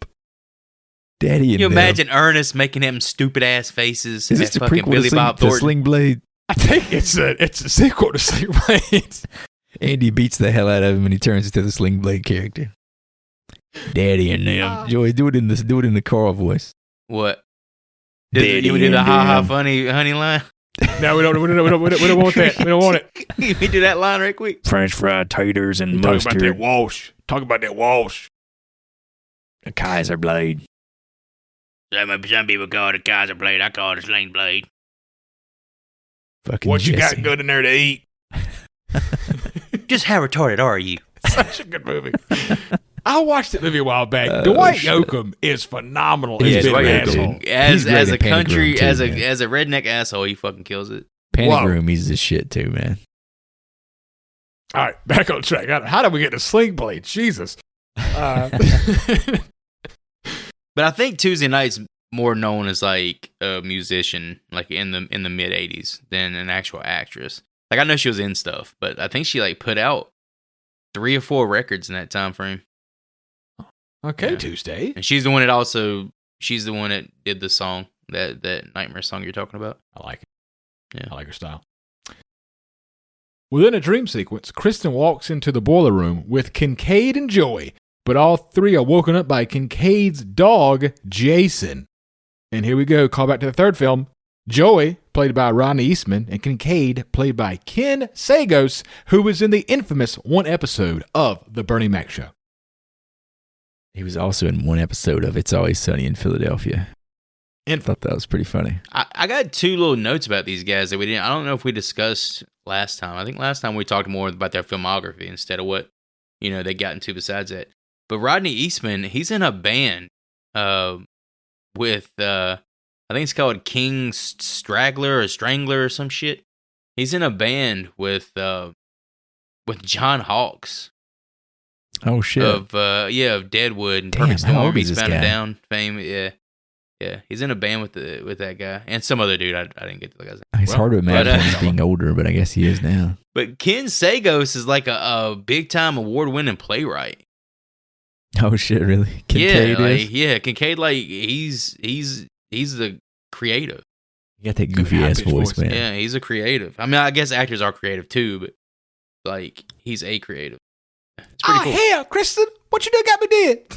Speaker 2: Daddy and
Speaker 1: You
Speaker 2: them.
Speaker 1: imagine Ernest making them stupid ass faces
Speaker 2: Is
Speaker 1: at
Speaker 2: this the
Speaker 1: fucking
Speaker 2: prequel
Speaker 1: Billy Bob
Speaker 2: to
Speaker 1: Thornton.
Speaker 2: Sling Blade?
Speaker 3: I think it's a sequel to Sling Blade.
Speaker 2: Andy beats the hell out of him and he turns into the Sling Blade character. Daddy and them. Joey, do it in the Carl voice.
Speaker 1: What?
Speaker 2: Daddy
Speaker 1: You do the
Speaker 2: and
Speaker 1: ha ha
Speaker 2: them.
Speaker 1: funny honey line?
Speaker 3: No, we don't want that. We don't want it.
Speaker 1: We do that line right quick.
Speaker 2: French fried taters and
Speaker 3: Talk about that Walsh. Talk about that Walsh.
Speaker 2: A Kaiser blade.
Speaker 1: Some people call it a Kaiser blade. I call it a sling blade.
Speaker 2: Fucking
Speaker 3: What you
Speaker 2: Jesse.
Speaker 3: got good in there to eat?
Speaker 1: Just how retarded are you?
Speaker 3: Such a good movie. I watched that movie a while back.
Speaker 2: Oh,
Speaker 3: Dwight
Speaker 2: shit.
Speaker 3: Yoakam is phenomenal.
Speaker 2: He
Speaker 3: as
Speaker 2: is
Speaker 3: Big
Speaker 2: great,
Speaker 3: Asshole.
Speaker 2: dude.
Speaker 1: As
Speaker 2: He's great
Speaker 1: a
Speaker 2: in Panic
Speaker 1: country,
Speaker 2: Room, too,
Speaker 1: as
Speaker 2: man.
Speaker 1: a redneck asshole, he fucking kills it.
Speaker 2: Panic
Speaker 3: Whoa.
Speaker 2: Room, he's the shit too, man.
Speaker 3: All right, back on track. How did we get to Sling Blade? Jesus.
Speaker 1: But I think Tuesday Night's more known as like a musician, like in the mid '80s, than an actual actress. Like I know she was in stuff, but I think she like put out 3 or 4 records in that time frame.
Speaker 3: Okay,
Speaker 1: Yeah.
Speaker 3: Tuesday.
Speaker 1: And she's the one that did the song, that Nightmare song you're talking about.
Speaker 3: I like it.
Speaker 1: Yeah.
Speaker 3: I like her style. Within a dream sequence, Kristen walks into the boiler room with Kincaid and Joey, but all three are woken up by Kincaid's dog, Jason. And here we go, call back to the third film. Joey, played by Rodney Eastman, and Kincaid, played by Ken Sagos, who was in the infamous one episode of The Bernie Mac Show.
Speaker 2: He was also in one episode of It's Always Sunny in Philadelphia. I thought that was pretty funny.
Speaker 1: I got 2 little notes about these guys that we didn't. I don't know if we discussed last time. I think last time we talked more about their filmography instead of what they got into besides that. But Rodney Eastman, he's in a band with I think it's called King Straggler or Strangler or some shit. He's in a band with John Hawkes.
Speaker 2: Oh shit!
Speaker 1: Of Deadwood and
Speaker 2: Damn,
Speaker 1: Perfect
Speaker 2: how
Speaker 1: Storm.
Speaker 2: old is
Speaker 1: He's
Speaker 2: this
Speaker 1: Bound
Speaker 2: guy?
Speaker 1: Down fame. Yeah. He's in a band with that guy and some other dude. I didn't get to the guy's name.
Speaker 2: It's hard to imagine
Speaker 1: but,
Speaker 2: him being older, but I guess he is now.
Speaker 1: But Ken Sagos is like a big time award winning playwright.
Speaker 2: Oh shit! Really? Kincaid is?
Speaker 1: Kincaid, like he's the creative.
Speaker 2: You got that goofy ass voice, man.
Speaker 1: Yeah, he's a creative. I mean, I guess actors are creative too, but like he's a creative. It's pretty cool.
Speaker 3: Hell, Kristen, what you done got me did?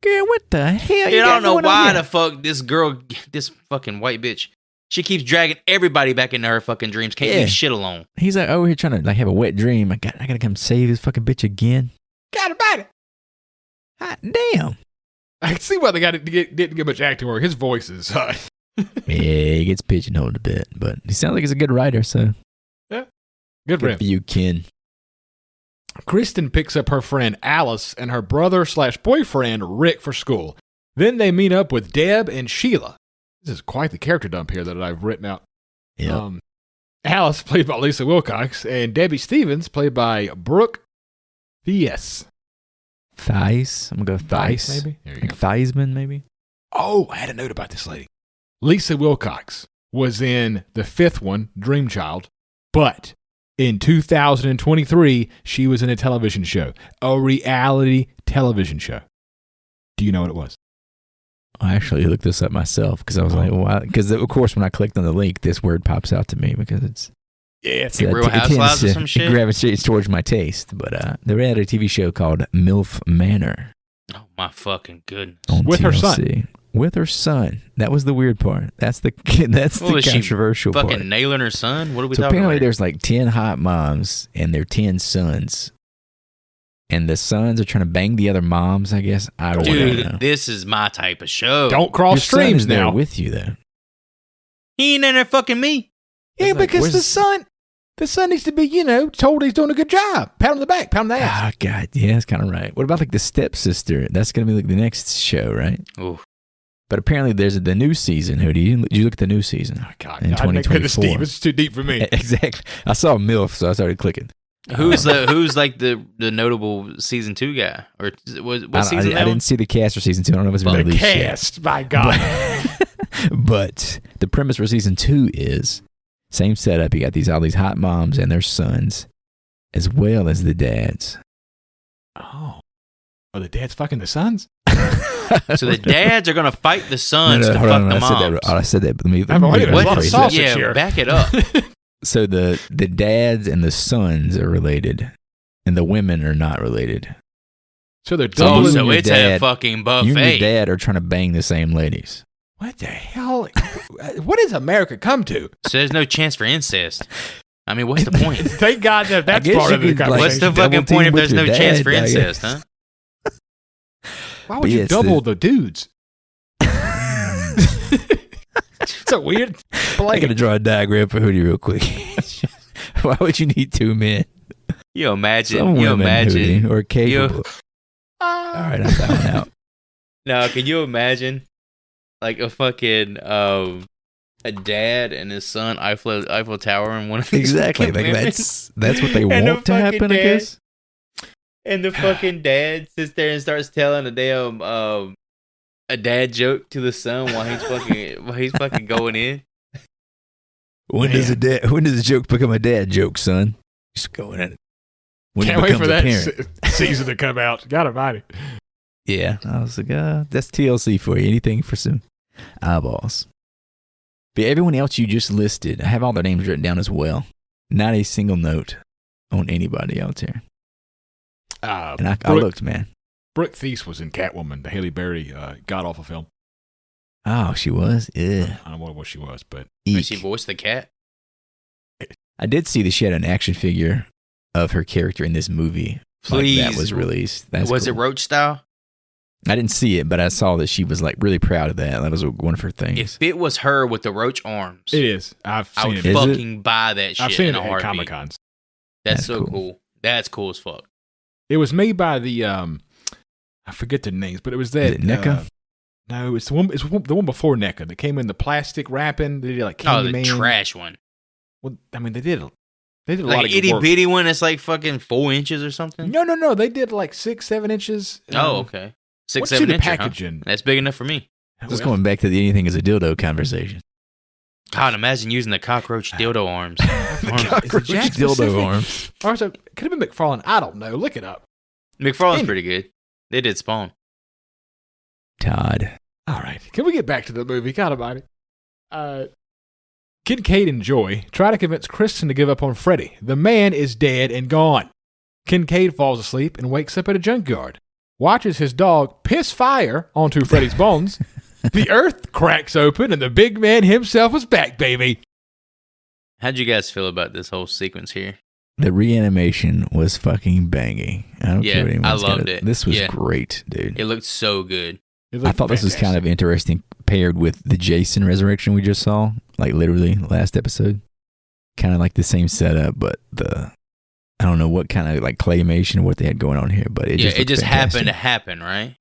Speaker 2: Girl, what the hell?
Speaker 1: Dude, I don't know why the fuck this girl, this fucking white bitch, she keeps dragging everybody back into her fucking dreams. Can't leave shit alone.
Speaker 2: He's like over here trying to like have a wet dream. I gotta come save this fucking bitch again.
Speaker 3: Got about it.
Speaker 2: Hot damn.
Speaker 3: I can see why the guy didn't get much acting work. His voice is
Speaker 2: Yeah, he gets pigeonholed a bit, but he sounds like he's a good writer. So
Speaker 3: good for
Speaker 2: good
Speaker 3: him.
Speaker 2: for you, Ken.
Speaker 3: Kristen picks up her friend Alice and her brother/boyfriend Rick for school. Then they meet up with Deb and Sheila. This is quite the character dump here that I've written out.
Speaker 2: Yeah.
Speaker 3: Alice, played by Lisa Wilcox, and Debbie Stevens, played by Brooke Thies.
Speaker 2: Thies. I'm gonna go Thies.
Speaker 3: Maybe? There you
Speaker 2: Like
Speaker 3: go.
Speaker 2: Thiesman, maybe.
Speaker 3: Oh, I had a note about this lady. Lisa Wilcox was in the 5th one, Dream Child, but in 2023, she was in a television show, a reality television show. Do you know what it was?
Speaker 2: I actually looked this up myself because I was like, well, because of course when I clicked on the link, this word pops out to me because it's
Speaker 3: It's
Speaker 1: Real
Speaker 2: it tends
Speaker 1: Housewives or
Speaker 2: to-
Speaker 1: some shit?
Speaker 2: It gravitates towards my taste, but the reality TV show called MILF Manor
Speaker 1: Oh my fucking goodness.
Speaker 2: on
Speaker 3: With her son.
Speaker 2: TLC. With her son. That was the weird part. That's the
Speaker 1: What was she,
Speaker 2: controversial
Speaker 1: fucking
Speaker 2: part.
Speaker 1: nailing her son? What are we
Speaker 2: So
Speaker 1: talking
Speaker 2: apparently
Speaker 1: about?
Speaker 2: there's like 10 hot moms and their 10 sons. And the sons are trying to bang the other moms, I guess. I don't know.
Speaker 1: Dude, this is my type of show.
Speaker 3: Don't
Speaker 2: Your
Speaker 3: cross
Speaker 2: son
Speaker 3: streams
Speaker 2: is there
Speaker 3: now.
Speaker 2: with you though.
Speaker 1: He ain't in there fucking me.
Speaker 3: Yeah,
Speaker 2: It's like,
Speaker 3: because
Speaker 2: where's-
Speaker 3: the son needs to be, told he's doing a good job. Pat on the back, pat on the ass.
Speaker 2: Oh God, yeah, that's kind of right. What about like the stepsister? That's gonna be like the next show, right?
Speaker 1: Ooh.
Speaker 2: But apparently there's the new season. Did you look at the new season?
Speaker 3: Oh, God,
Speaker 2: in
Speaker 3: I couldn't
Speaker 2: 2024.
Speaker 3: Steve. It's too deep for me.
Speaker 2: Exactly. I saw MILF, so I started clicking.
Speaker 1: Who's like the notable season 2 guy? Or what season
Speaker 2: I didn't see the cast for season 2. I don't know if it's been
Speaker 3: The
Speaker 2: released yet.
Speaker 3: cast, by God.
Speaker 2: But the premise for season 2 is same setup. You got all these hot moms and their sons, as well as the dads.
Speaker 3: Oh. Oh, the dads fucking the sons?
Speaker 1: So the dads are gonna fight the sons to fuck the moms.
Speaker 2: I said that, but let me
Speaker 3: a lot of sausage
Speaker 1: Yeah,
Speaker 3: here.
Speaker 1: back it up.
Speaker 2: So the dads and the sons are related, and the women are not related.
Speaker 3: So they're
Speaker 2: So
Speaker 3: doubling.
Speaker 2: you and your
Speaker 1: it's a
Speaker 2: dad-
Speaker 1: fucking
Speaker 2: You and
Speaker 1: buffet.
Speaker 2: your dad are trying to bang the same ladies.
Speaker 3: What the hell? What does America come to?
Speaker 1: So there's no chance for incest. I mean, what's the point?
Speaker 3: Thank God that that's
Speaker 2: guess
Speaker 3: part
Speaker 2: you
Speaker 3: of the
Speaker 2: could, like,
Speaker 3: conversation.
Speaker 1: What's the
Speaker 2: double
Speaker 1: fucking
Speaker 2: team
Speaker 1: point if
Speaker 2: with
Speaker 1: there's no
Speaker 2: your
Speaker 1: chance
Speaker 2: dad,
Speaker 1: for
Speaker 2: I
Speaker 1: incest,
Speaker 2: guess.
Speaker 1: huh?
Speaker 3: Why would
Speaker 2: But
Speaker 3: you
Speaker 2: yes,
Speaker 3: double the dudes? It's a weird
Speaker 2: I
Speaker 3: play.
Speaker 2: gotta draw a diagram for Hootie real quick. Why would you need two men?
Speaker 1: You imagine.
Speaker 2: Some
Speaker 1: You
Speaker 2: women,
Speaker 1: imagine.
Speaker 2: Hootie, or capable. All right, I'm bowing out.
Speaker 1: Now, can you imagine, like a fucking a dad and his son Eiffel Tower in one of these
Speaker 2: Exactly.
Speaker 1: fucking
Speaker 2: Like
Speaker 1: women?
Speaker 2: that's what they
Speaker 1: And the
Speaker 2: want to happen,
Speaker 1: fucking
Speaker 2: I guess.
Speaker 1: And the fucking dad sits there and starts telling a damn a dad joke to the son while he's fucking going in.
Speaker 2: When does a joke become a dad joke, son? Just going at it. When
Speaker 3: Can't
Speaker 2: it
Speaker 3: wait for
Speaker 2: becomes a
Speaker 3: that
Speaker 2: parent.
Speaker 3: season to come out. Gotta find it.
Speaker 2: Yeah, I was like, that's TLC for you. Anything for some eyeballs. But everyone else you just listed, I have all their names written down as well. Not a single note on anybody out there. And I looked, man.
Speaker 3: Brooke Thies was in Catwoman, the Halle Berry god-awful film.
Speaker 2: Oh, she was? Yeah.
Speaker 3: I don't know what she was, but
Speaker 1: Did she voice the cat?
Speaker 2: I did see that she had an action figure of her character in this movie.
Speaker 1: Please.
Speaker 2: Like, that was released. That's
Speaker 1: Was it
Speaker 2: cool.
Speaker 1: Roach style?
Speaker 2: I didn't see it, but I saw that she was like really proud of that. That was one of her things.
Speaker 1: If it was her with the roach arms,
Speaker 3: it is. I've
Speaker 1: I
Speaker 3: seen
Speaker 1: would
Speaker 3: it.
Speaker 2: Is it?
Speaker 1: fucking buy that shit
Speaker 3: I've seen
Speaker 1: in
Speaker 3: it
Speaker 1: a
Speaker 3: at
Speaker 1: heartbeat.
Speaker 3: Comic-Cons.
Speaker 1: That's
Speaker 2: That's
Speaker 1: so
Speaker 2: cool.
Speaker 1: cool. That's cool as fuck.
Speaker 3: It was made by the I forget the names, but it was that
Speaker 2: Is it NECA?
Speaker 3: No, it's the one. It's the one before NECA that came in the plastic wrapping. They did like
Speaker 1: Oh, the
Speaker 3: Candyman.
Speaker 1: trash one.
Speaker 3: Well, I mean, they did a lot
Speaker 1: Like
Speaker 3: of
Speaker 1: an
Speaker 3: good
Speaker 1: itty
Speaker 3: work.
Speaker 1: bitty one that's like fucking 4 inches or something.
Speaker 3: No. They did like 6-7 inches.
Speaker 1: Oh, okay. 6,
Speaker 3: what's
Speaker 1: 7
Speaker 3: in the
Speaker 1: inches. Huh?
Speaker 3: packaging?
Speaker 1: That's big enough for me.
Speaker 2: Just going back to the anything is a dildo conversation.
Speaker 1: God, imagine using the cockroach dildo arms.
Speaker 2: Cockroach
Speaker 3: Jack
Speaker 2: dildo
Speaker 3: specific?
Speaker 2: arms.
Speaker 3: Or so, could have been McFarlane. I don't know. Look it up.
Speaker 1: McFarlane's pretty good. They did Spawn.
Speaker 2: Todd.
Speaker 3: All right. Can we get back to the movie? God almighty. Kincaid and Joy try to convince Kristen to give up on Freddy. The man is dead and gone. Kincaid falls asleep and wakes up at a junkyard. Watches his dog piss fire onto Freddy's bones. The earth cracks open and the big man himself is back, baby.
Speaker 1: How'd you guys feel about this whole sequence here?
Speaker 2: The reanimation was fucking banging. I don't
Speaker 1: Yeah,
Speaker 2: care what anyone's
Speaker 1: I loved
Speaker 2: got.
Speaker 1: it.
Speaker 2: This was
Speaker 1: Yeah.
Speaker 2: great, dude.
Speaker 1: It looked so good.
Speaker 2: I thought this was kind of interesting paired with the Jason resurrection we just saw, like literally last episode. Kind of like the same setup, but I don't know what kind of like claymation, what they had going on here, but it just
Speaker 1: happened to happen, right?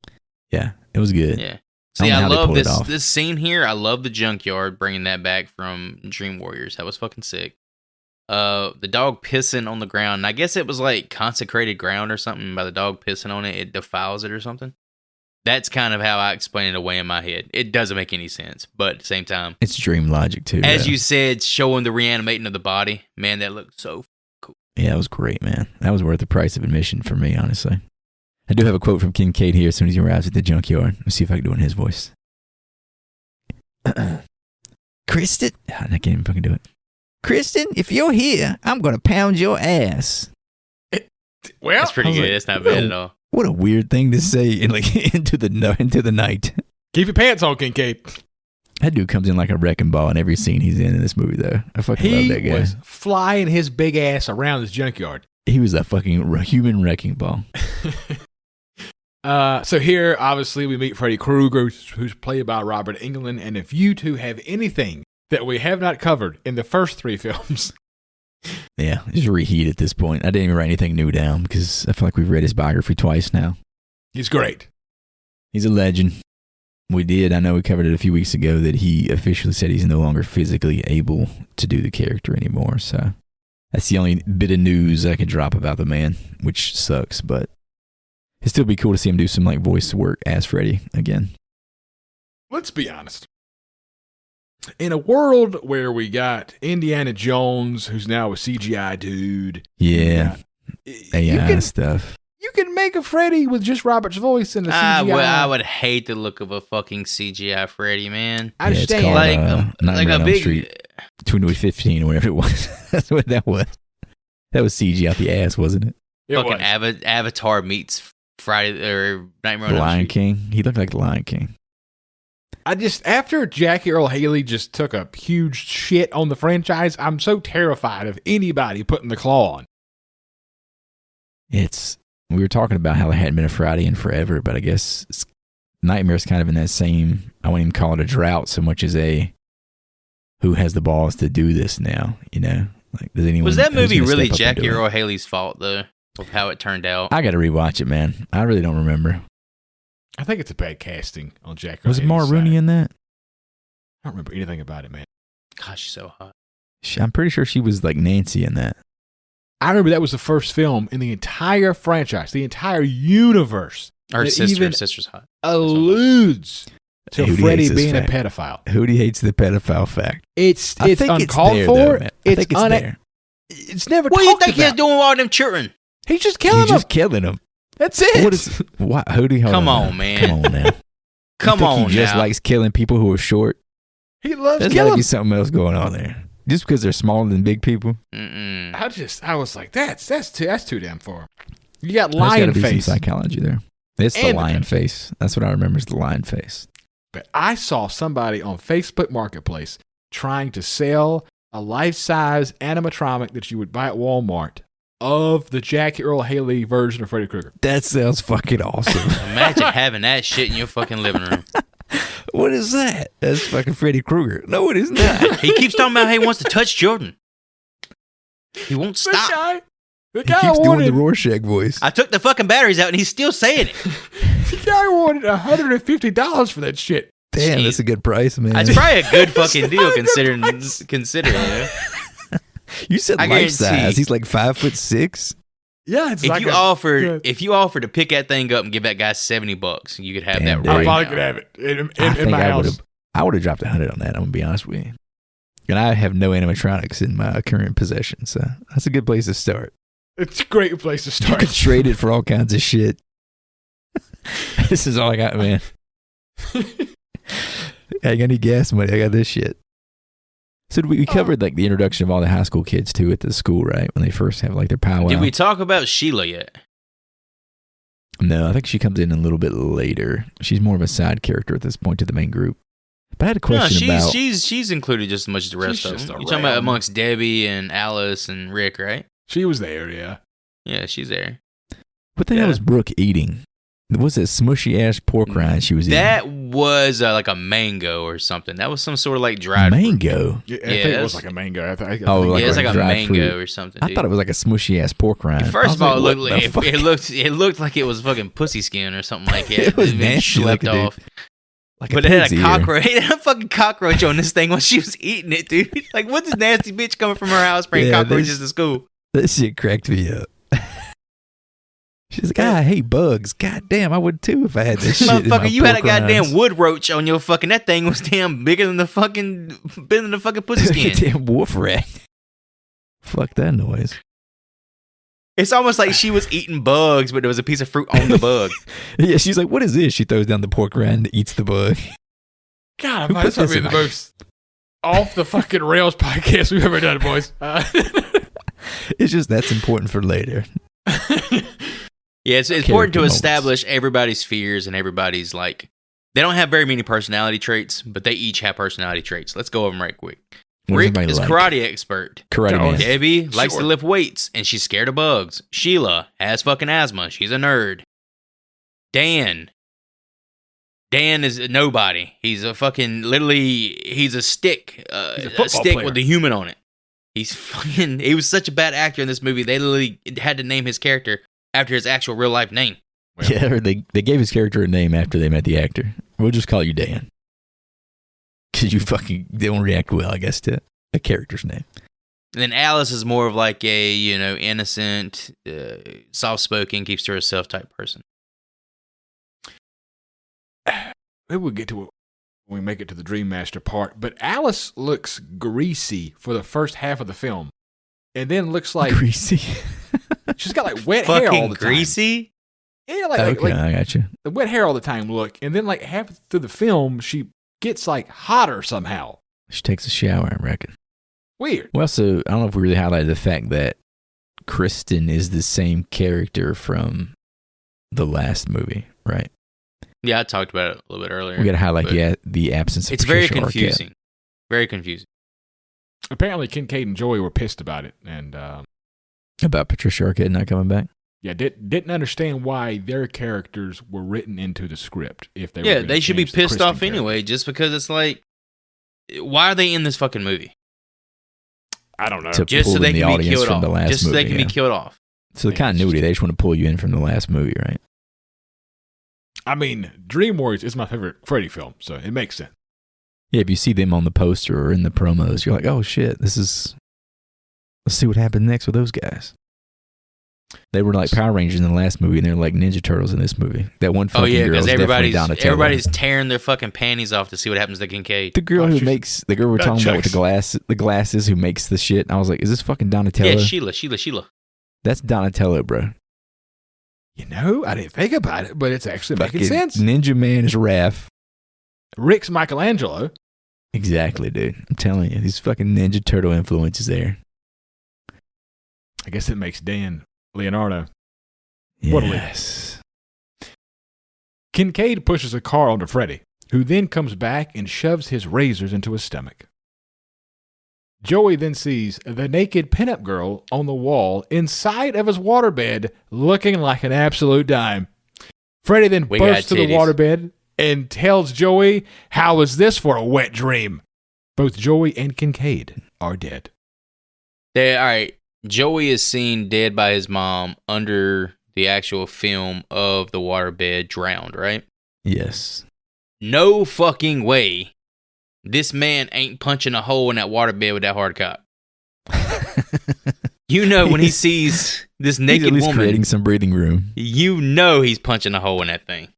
Speaker 2: Yeah, it was good.
Speaker 1: Yeah.
Speaker 2: I
Speaker 1: See,
Speaker 2: don't know
Speaker 1: I
Speaker 2: how they
Speaker 1: love
Speaker 2: pulled it
Speaker 1: this
Speaker 2: off.
Speaker 1: this scene here. I love the junkyard, bringing that back from Dream Warriors. That was fucking sick. The dog pissing on the ground. And I guess it was like consecrated ground or something. By the dog pissing on it, it defiles it or something. That's kind of how I explain it away in my head. It doesn't make any sense, but at the same time,
Speaker 2: It's dream logic too.
Speaker 1: as
Speaker 2: yeah.
Speaker 1: you said, showing the reanimating of the body, man, that looked so cool.
Speaker 2: Yeah, that was great, man. That was worth the price of admission for me, honestly. I do have a quote from Kincaid here as soon as he arrives at the junkyard. Let's see if I can do it in his voice. Kristen, I can't even fucking do it. Kristen, if you're here, I'm going to pound your ass.
Speaker 3: Well,
Speaker 1: That's pretty
Speaker 2: I was
Speaker 1: good.
Speaker 2: like,
Speaker 1: That's not bad at all.
Speaker 2: What a weird thing to say in like into the night.
Speaker 3: keep your pants on, Kincaid.
Speaker 2: That dude comes in like a wrecking ball in every scene he's in this movie, though. I fucking love that
Speaker 3: He
Speaker 2: guy.
Speaker 3: was flying his big ass around this junkyard.
Speaker 2: He was a fucking human wrecking ball.
Speaker 3: So here, obviously, we meet Freddy Krueger, who's played by Robert Englund. And if you two have anything that we have not covered in the first 3 films,
Speaker 2: Yeah, just reheat at this point. I didn't even write anything new down because I feel like we've read his biography twice now.
Speaker 3: he's great.
Speaker 2: He's a legend. I know we covered it a few weeks ago that he officially said he's no longer physically able to do the character anymore. So that's the only bit of news I can drop about the man, which sucks, but it'd still be cool to see him do some like voice work as Freddy again.
Speaker 3: Let's be honest. In a world where we got Indiana Jones, who's now a CGI dude.
Speaker 2: Yeah, AI
Speaker 3: you can,
Speaker 2: stuff.
Speaker 3: you You can make a Freddy with just Robert's voice and the CGI.
Speaker 1: I would hate the look of a fucking CGI Freddy, man.
Speaker 3: I understand.
Speaker 2: It's called,
Speaker 1: like a
Speaker 2: Elm
Speaker 1: big
Speaker 2: Street 2015 or whatever it was. That's what that was. That was CG out the ass, wasn't it?
Speaker 1: Fucking Avatar meets Friday or Nightmare on
Speaker 2: The
Speaker 1: Elm
Speaker 2: Lion
Speaker 1: Street.
Speaker 2: King. He looked like the Lion King.
Speaker 3: After Jackie Earle Haley just took a huge shit on the franchise, I'm so terrified of anybody putting the claw on.
Speaker 2: We were talking about how there hadn't been a Friday in forever, but I guess Nightmare's kind of in that same, I wouldn't even call it a drought so much as who has the balls to do this now, you know? Like, does anyone?
Speaker 1: Was that movie
Speaker 2: who's gonna
Speaker 1: really
Speaker 2: step up and
Speaker 1: Jackie
Speaker 2: do it?
Speaker 1: Earle Haley's fault, though, of how it turned out?
Speaker 2: I got to rewatch it, man. I really don't remember.
Speaker 3: I think it's a bad casting on Jackie Earle
Speaker 2: Was it
Speaker 3: Haley's
Speaker 2: Mara
Speaker 3: side.
Speaker 2: Rooney in that?
Speaker 3: I don't remember anything about it, man.
Speaker 1: Gosh, she's so hot.
Speaker 2: I'm pretty sure she was like Nancy in that.
Speaker 3: I remember that was the first film in the entire franchise, the entire universe,
Speaker 1: Her
Speaker 3: that
Speaker 1: sister,
Speaker 3: even
Speaker 1: sister's hot.
Speaker 3: alludes to
Speaker 2: Hootie
Speaker 3: Freddy
Speaker 2: hates this
Speaker 3: being a
Speaker 2: fact.
Speaker 3: pedophile.
Speaker 2: Hootie hates the pedophile fact.
Speaker 3: It's
Speaker 2: I think
Speaker 3: uncalled
Speaker 2: it's there,
Speaker 3: for.
Speaker 2: though, man. I
Speaker 3: It's
Speaker 2: think it's there.
Speaker 3: It's never
Speaker 1: What do you
Speaker 3: talked
Speaker 1: think he's
Speaker 3: about.
Speaker 1: doing with all them children?
Speaker 3: He's just killing
Speaker 2: He's
Speaker 3: them.
Speaker 2: just killing them.
Speaker 3: That's it.
Speaker 2: What is what? Hootie, hold
Speaker 1: Come
Speaker 2: on,
Speaker 1: on, man.
Speaker 2: Come on now.
Speaker 1: Come
Speaker 2: You think
Speaker 1: on
Speaker 2: he just
Speaker 1: now.
Speaker 2: likes killing people who are short.
Speaker 3: He loves
Speaker 2: There's got to
Speaker 3: killing.
Speaker 2: be something else going on there. Just because they're smaller than big people.
Speaker 1: Mm-mm.
Speaker 3: I was like, that's too damn far. You got
Speaker 2: There's got
Speaker 3: lion
Speaker 2: to be
Speaker 3: face.
Speaker 2: some psychology there. It's the
Speaker 3: And-
Speaker 2: lion face. That's what I remember is the lion face.
Speaker 3: But I saw somebody on Facebook Marketplace trying to sell a life-size animatronic that you would buy at Walmart of the Jackie Earle Haley version of Freddy Krueger.
Speaker 2: That sounds fucking awesome.
Speaker 1: Imagine having that shit in your fucking living room.
Speaker 2: What is that? That's fucking Freddy Krueger. No, it is not.
Speaker 1: He keeps talking about how he wants to touch Jordan. He won't stop.
Speaker 3: The
Speaker 2: He
Speaker 3: guy
Speaker 2: keeps doing the
Speaker 3: wanted,
Speaker 2: Rorschach voice.
Speaker 1: I took the fucking batteries out and he's still saying it.
Speaker 3: the guy wanted $150 for that shit.
Speaker 2: Damn, that's a good price, man.
Speaker 1: It's probably a good fucking deal
Speaker 3: Good
Speaker 1: considering
Speaker 3: price.
Speaker 1: you know.
Speaker 2: You said
Speaker 1: I
Speaker 2: life size.
Speaker 1: guarantee-
Speaker 2: He's like 5'6".
Speaker 3: Yeah, it's
Speaker 1: If
Speaker 3: like
Speaker 1: you
Speaker 3: a-
Speaker 1: offered to pick that thing up and give that guy $70, you could have
Speaker 2: Damn,
Speaker 1: that
Speaker 2: dude.
Speaker 3: I
Speaker 1: right
Speaker 3: probably
Speaker 1: now.
Speaker 3: could have it in
Speaker 2: I think
Speaker 3: my
Speaker 2: I
Speaker 3: house.
Speaker 2: would have dropped 100 on that. I'm gonna be honest with you. And I have no animatronics in my current possession, so that's a good place to start.
Speaker 3: It's a great place to
Speaker 2: You
Speaker 3: start.
Speaker 2: could trade it for all kinds of shit. This is all I got, man. I got any gas money. I got this shit. So we covered like the introduction of all the high school kids too at the school, right? When they first have like their powwow.
Speaker 1: Did we talk about Sheila yet?
Speaker 2: No, I think she comes in a little bit later. She's more of a side character at this point to the main group. But I had a question about.
Speaker 1: she's included just as much as the rest
Speaker 3: She's
Speaker 1: of
Speaker 3: just
Speaker 1: them. You're talking about
Speaker 3: around.
Speaker 1: amongst Debbie and Alice and Rick, right?
Speaker 3: She was there, yeah.
Speaker 1: Yeah, she's there.
Speaker 2: What the hell
Speaker 1: Yeah.
Speaker 2: was Brooke eating? What's that smushy ass pork rind she was eating?
Speaker 1: That was like a mango or something. That was some sort of like dried fruit.
Speaker 2: mango.
Speaker 3: Yeah, I
Speaker 1: Yeah,
Speaker 3: think it
Speaker 1: that's-
Speaker 3: was like a mango. I think
Speaker 2: Oh,
Speaker 1: Yeah,
Speaker 2: like
Speaker 1: it's like a
Speaker 2: dried
Speaker 1: mango
Speaker 2: fruit.
Speaker 1: or something.
Speaker 2: I
Speaker 1: Dude.
Speaker 2: thought it was like a smushy ass pork rind. I
Speaker 1: First
Speaker 2: was
Speaker 1: of all,
Speaker 2: like,
Speaker 1: it
Speaker 2: what the fuck?
Speaker 1: looked like it was fucking pussy skin or something like it.
Speaker 2: It was
Speaker 1: been
Speaker 2: nasty
Speaker 1: slept
Speaker 2: looking, dude.
Speaker 1: off.
Speaker 2: Like
Speaker 1: But it had
Speaker 2: pig's
Speaker 1: a
Speaker 2: ear.
Speaker 1: cockroach. It had a fucking cockroach on this thing while she was eating it, dude. Like, what's this nasty bitch coming from her house bringing
Speaker 2: Yeah,
Speaker 1: cockroaches to school?
Speaker 2: That shit cracked me up. She's like, I hate bugs. God damn, I would too if I had this shit. in my
Speaker 1: Motherfucker, you had a
Speaker 2: pork
Speaker 1: goddamn
Speaker 2: rinds.
Speaker 1: wood roach on your fucking. That thing was bigger than the fucking pussy skin.
Speaker 2: Damn wolf rat. Fuck that noise.
Speaker 1: It's almost like she was eating bugs, but there was a piece of fruit on the bug.
Speaker 2: Yeah, she's like, what is this? She throws down the pork rind and eats the bug.
Speaker 3: God,
Speaker 2: Who
Speaker 3: might
Speaker 2: put
Speaker 3: this
Speaker 2: this
Speaker 3: be
Speaker 2: in
Speaker 3: the
Speaker 2: my-
Speaker 3: most off the fucking rails podcast we've ever done, boys.
Speaker 2: It's just that's important for later.
Speaker 1: Yeah, it's important to
Speaker 2: moments.
Speaker 1: establish everybody's fears and everybody's like. They don't have very many personality traits, but they each have personality traits. Let's go over them right quick.
Speaker 2: What does
Speaker 1: Rick
Speaker 2: everybody
Speaker 1: is
Speaker 2: like?
Speaker 1: karate expert.
Speaker 2: Karate
Speaker 3: Oh,
Speaker 2: man.
Speaker 1: Debbie likes to
Speaker 3: Sure.
Speaker 1: lift weights, and she's scared of bugs. Sheila has fucking asthma. She's a nerd. Dan is a nobody. He's a fucking, literally, he's a stick.
Speaker 3: He's a
Speaker 1: a
Speaker 3: football
Speaker 1: stick
Speaker 3: player.
Speaker 1: with a human on it. He was such a bad actor in this movie, they literally had to name his character after his actual real life name.
Speaker 2: Yeah, or they gave his character a name after they met the actor. We'll just call you Dan. Because you fucking don't react well, I guess, to a character's name.
Speaker 1: And then Alice is more of like a, innocent, soft-spoken, keeps to herself type person.
Speaker 3: Maybe we'll get to it when we make it to the Dream Master part. But Alice looks greasy for the first half of the film. And then looks like
Speaker 2: Greasy.
Speaker 3: she's got like wet hair all
Speaker 1: Fucking
Speaker 3: the time.
Speaker 1: greasy?
Speaker 3: Yeah,
Speaker 2: Okay, I got you.
Speaker 3: the wet hair all the time look. And then like half through the film, she gets like hotter somehow.
Speaker 2: She takes a shower, I reckon.
Speaker 3: Weird.
Speaker 2: Well, so I don't know if we really highlighted the fact that Kristen is the same character from the last movie, right?
Speaker 1: Yeah, I talked about it a little bit earlier.
Speaker 2: We got to highlight the absence of
Speaker 1: It's
Speaker 2: Patricia
Speaker 1: very
Speaker 2: Arquette.
Speaker 1: confusing. Very confusing.
Speaker 3: Apparently, Kincaid and Joey were pissed about it. And
Speaker 2: About Patricia Arquette not coming back?
Speaker 3: yeah, didn't understand why their characters were written into the script. If they were
Speaker 1: Yeah,
Speaker 3: gonna
Speaker 1: they should be
Speaker 3: change the
Speaker 1: pissed
Speaker 3: Kristen
Speaker 1: off anyway, just because it's like, why are they in this fucking movie?
Speaker 3: I don't know.
Speaker 2: To
Speaker 1: Just
Speaker 2: pull
Speaker 1: so they
Speaker 2: in the
Speaker 1: can be
Speaker 2: audience
Speaker 1: killed
Speaker 2: from the
Speaker 1: off.
Speaker 2: last
Speaker 1: Just so they
Speaker 2: movie,
Speaker 1: can be
Speaker 2: yeah.
Speaker 1: killed off.
Speaker 2: So the continuity, they just want to pull you in from the last movie, right?
Speaker 3: I mean, Dream Warriors is my favorite Freddy film, so it makes sense.
Speaker 2: Yeah, if you see them on the poster or in the promos, you're like, oh shit, let's see what happened next with those guys. They were like Power Rangers in the last movie, and they're like Ninja Turtles in this movie. That one fucking girl
Speaker 1: because
Speaker 2: is definitely Donatello.
Speaker 1: everybody's tearing their fucking panties off to see what happens to Kincaid.
Speaker 2: The girl we're talking about with
Speaker 3: jokes.
Speaker 2: the glasses who makes the shit. And I was like, is this fucking Donatello?
Speaker 1: Yeah, Sheila.
Speaker 2: That's Donatello, bro.
Speaker 3: You know, I didn't think about it, but it's actually making
Speaker 2: Fucking
Speaker 3: sense.
Speaker 2: Ninja Man is Raph.
Speaker 3: Rick's Michelangelo.
Speaker 2: Exactly, dude. I'm telling you, these fucking Ninja Turtle influences there.
Speaker 3: I guess it makes Dan Leonardo. What a leap.
Speaker 2: Yes.
Speaker 3: Kincaid pushes a car onto Freddy, who then comes back and shoves his razors into his stomach. Joey then sees the naked pinup girl on the wall inside of his waterbed looking like an absolute dime. Freddy then
Speaker 1: We got
Speaker 3: bursts to the
Speaker 1: titties.
Speaker 3: waterbed and tells Joey, "How was this for a wet dream?" Both Joey and Kincaid are dead.
Speaker 1: All right. Joey is seen dead by his mom under the actual film of the waterbed drowned, right?
Speaker 2: Yes.
Speaker 1: No fucking way. This man ain't punching a hole in that waterbed with that hard cock. You know, when he sees this naked
Speaker 2: he's at least
Speaker 1: woman,
Speaker 2: creating some breathing room.
Speaker 1: you know he's punching a hole in that thing.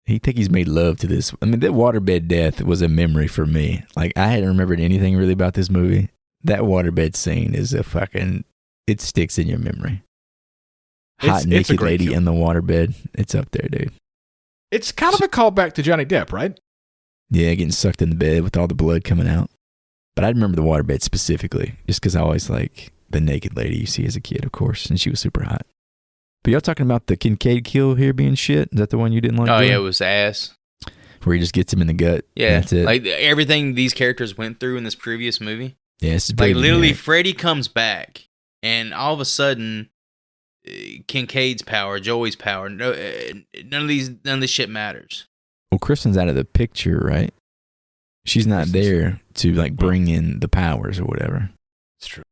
Speaker 2: He think he's made love to this. I mean, that waterbed death was a memory for me. Like, I hadn't remembered anything really about this movie. That waterbed scene is a fucking, it sticks in your memory. Hot
Speaker 3: It's a
Speaker 2: naked
Speaker 3: great
Speaker 2: lady
Speaker 3: film.
Speaker 2: in the waterbed. It's up there, dude.
Speaker 3: It's kind of a callback to Johnny Depp, right?
Speaker 2: Yeah, getting sucked in the bed with all the blood coming out. But I remember the waterbed specifically, just because I always like the naked lady you see as a kid, of course, and she was super hot. But y'all talking about the Kincaid kill here being shit? Is that the one you didn't like?
Speaker 1: Oh,
Speaker 2: Joey?
Speaker 1: yeah, it was ass.
Speaker 2: Where he just gets him in the gut.
Speaker 1: Yeah,
Speaker 2: That's it.
Speaker 1: like everything these characters went through in this previous movie.
Speaker 2: Yeah, it's very
Speaker 1: Like literally,
Speaker 2: generic.
Speaker 1: Freddy comes back, and all of a sudden, Kincaid's power, Joey's power, none of this shit matters.
Speaker 2: Well, Kristen's out of the picture, right? She's not there to like bring in the powers or whatever.
Speaker 3: It's true.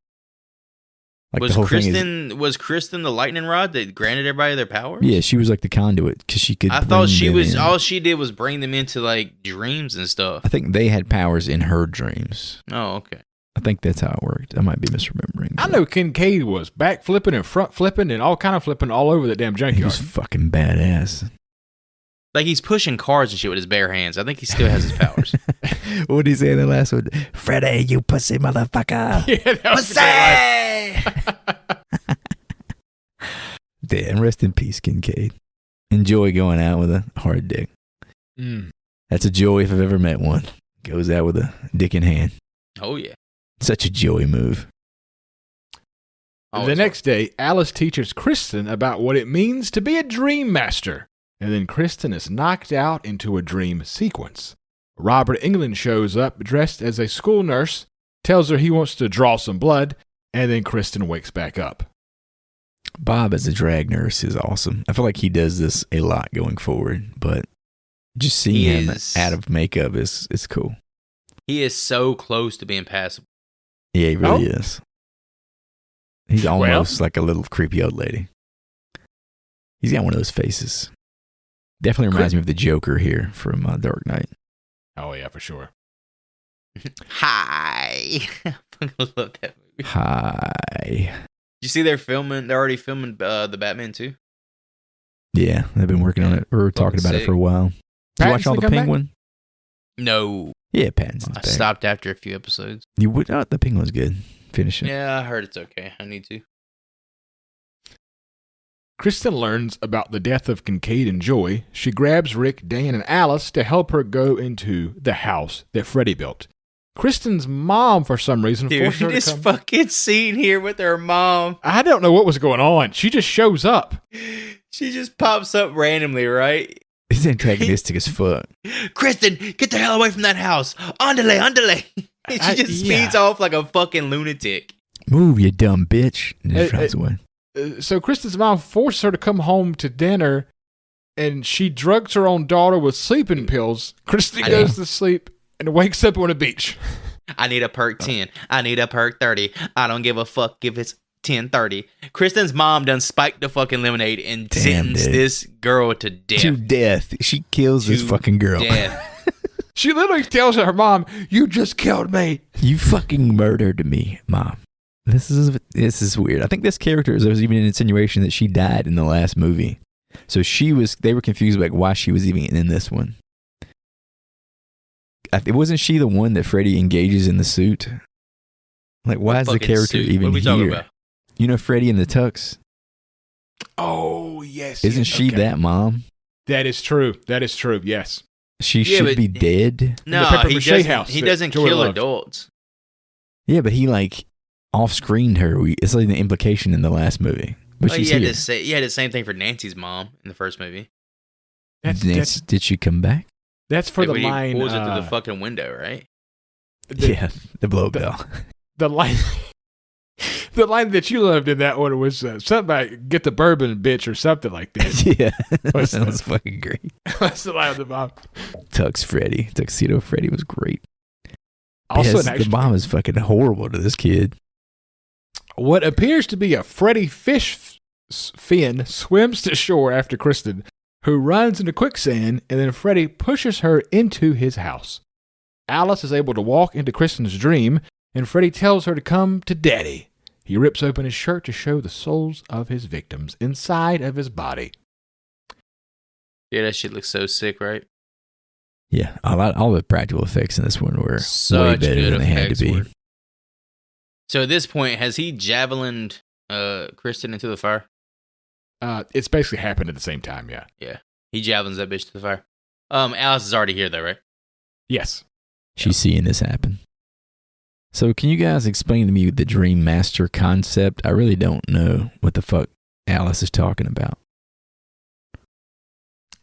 Speaker 2: Like
Speaker 1: Was
Speaker 2: the whole thing
Speaker 1: was Kristen the lightning rod that granted everybody their powers?
Speaker 2: is, yeah, she was like the conduit because she could.
Speaker 1: I
Speaker 2: bring
Speaker 1: thought she
Speaker 2: them
Speaker 1: was
Speaker 2: in.
Speaker 1: all she did was bring them into like dreams and stuff.
Speaker 2: I think they had powers in her dreams.
Speaker 1: Oh, okay.
Speaker 2: I think that's how it worked. I might be misremembering.
Speaker 3: I
Speaker 2: but
Speaker 3: know Kincaid was back flipping and front flipping and all kind of flipping all over the damn
Speaker 2: he
Speaker 3: junkyard.
Speaker 2: was fucking badass.
Speaker 1: Like he's pushing cars and shit with his bare hands. I think he still has his powers.
Speaker 2: What did he say in the last one? Freddy, you pussy motherfucker.
Speaker 3: Yeah, that was
Speaker 1: Pussy!
Speaker 2: Damn, rest in peace, Kincaid. Enjoy going out with a hard dick. That's a joy if I've ever met one. Goes out with a dick in hand.
Speaker 1: Oh yeah.
Speaker 2: Such a joy move.
Speaker 3: The next day, Alice teaches Kristen about what it means to be a dream master, and then Kristen is knocked out into a dream sequence. Robert Englund shows up dressed as a school nurse, tells her he wants to draw some blood, and then Kristen wakes back up.
Speaker 2: Bob as a drag nurse is awesome. I feel like he does this a lot going forward, but just seeing him out of makeup is cool.
Speaker 1: He is so close to being passable.
Speaker 2: Yeah, he really is. He's almost like a little creepy old lady. He's got one of those faces. Definitely reminds me of the Joker here from Dark Knight.
Speaker 3: Oh, yeah, for sure.
Speaker 1: Hi. I fucking love that movie.
Speaker 2: Hi.
Speaker 1: You see they're already filming the Batman too?
Speaker 2: Yeah, they've been working on it. We're talking about it for a while. Did you watch all the Penguin?
Speaker 1: No.
Speaker 2: Yeah, Pattinson's
Speaker 1: I
Speaker 2: back.
Speaker 1: stopped after a few episodes.
Speaker 2: You would? Oh, the Penguin's good. Finish it.
Speaker 1: Yeah, I heard it's okay. I need to.
Speaker 3: Kristen learns about the death of Kincaid and Joy. She grabs Rick, Dan, and Alice to help her go into the house that Freddy built. Kristen's mom, for some reason, forced her to
Speaker 1: this
Speaker 3: come.
Speaker 1: fucking scene here with her mom.
Speaker 3: I don't know what was going on. She just shows up.
Speaker 1: She just pops up randomly, right?
Speaker 2: It's antagonistic as fuck.
Speaker 1: Kristen, get the hell away from that house. Andale. She just speeds off like a fucking lunatic.
Speaker 2: Move, you dumb bitch. And just drives away.
Speaker 3: So Kristen's mom forces her to come home to dinner, and she drugs her own daughter with sleeping pills. Kristen goes to sleep and wakes up on a beach.
Speaker 1: I need a perk 10. I need a perk 30. I don't give a fuck if it's 10:30. Kristen's mom done spiked the fucking lemonade and sentenced this girl to death.
Speaker 2: To death. She kills this fucking girl.
Speaker 1: Death.
Speaker 3: She literally tells her mom, "You just killed me.
Speaker 2: You fucking murdered me, Mom." This is weird. I think this character, there was even an insinuation that she died in the last movie. So they were confused about why she was even in this one. Wasn't she the one that Freddy engages in the suit? Like, why is the character even here? You know Freddy in the tux?
Speaker 3: Oh, yes.
Speaker 2: Isn't she that mom?
Speaker 3: That is true. Yes.
Speaker 2: She should be dead.
Speaker 1: No, he doesn't kill adults.
Speaker 2: Yeah, but he off-screened her. It's like the implication in the last movie. But she's here.
Speaker 1: You had the same thing for Nancy's mom in the first movie.
Speaker 2: Did she come back?
Speaker 3: That's for the line.
Speaker 1: He pulls it through the fucking window, right?
Speaker 2: The blow bell.
Speaker 3: The line that you loved in that one was something like "get the bourbon, bitch" or something like that.
Speaker 2: Yeah, that was fucking great.
Speaker 3: That's the line of the mom.
Speaker 2: Tuxedo Freddy was great.
Speaker 3: Also,
Speaker 2: the mom is fucking horrible to this kid.
Speaker 3: What appears to be a Freddy fish fin swims to shore after Kristen, who runs into quicksand, and then Freddy pushes her into his house. Alice is able to walk into Kristen's dream, and Freddy tells her to come to Daddy. He rips open his shirt to show the souls of his victims inside of his body.
Speaker 1: Yeah, that shit looks so sick, right?
Speaker 2: Yeah, all the practical effects in this one were way better than they had to be.
Speaker 1: So at this point, has he javelined Kristen into the fire?
Speaker 3: It's basically happened at the same time, yeah.
Speaker 1: Yeah, he javelins that bitch to the fire. Alice is already here, though, right?
Speaker 3: Yes.
Speaker 2: She's seeing this happen. So can you guys explain to me the Dream Master concept? I really don't know what the fuck Alice is talking about.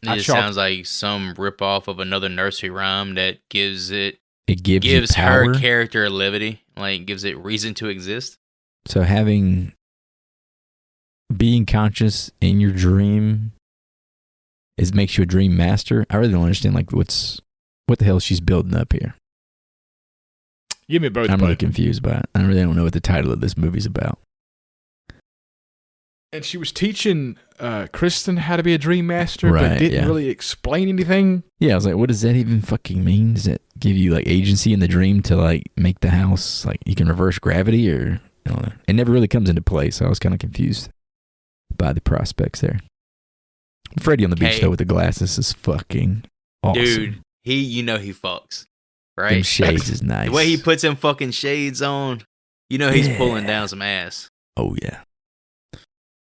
Speaker 1: It just sounds like some ripoff of another nursery rhyme that gives
Speaker 2: gives
Speaker 1: her character a levity, like gives it reason to exist.
Speaker 2: So being conscious in your dream makes you a dream master. I really don't understand what the hell she's building up here.
Speaker 3: Give me both.
Speaker 2: I'm really confused by it. I really don't know what the title of this movie's about.
Speaker 3: And she was teaching Kristen how to be a dream master, but didn't really explain anything.
Speaker 2: Yeah, I was like, what does that even fucking mean? Does it give you agency in the dream to make the house you can reverse gravity, or I don't know. It never really comes into play, so I was kind of confused by the prospects there. Freddy on the beach though with the glasses is fucking awesome.
Speaker 1: Dude, he fucks. Right?
Speaker 2: Them shades is nice.
Speaker 1: The way he puts them fucking shades on, he's pulling down some ass.
Speaker 2: Oh, yeah.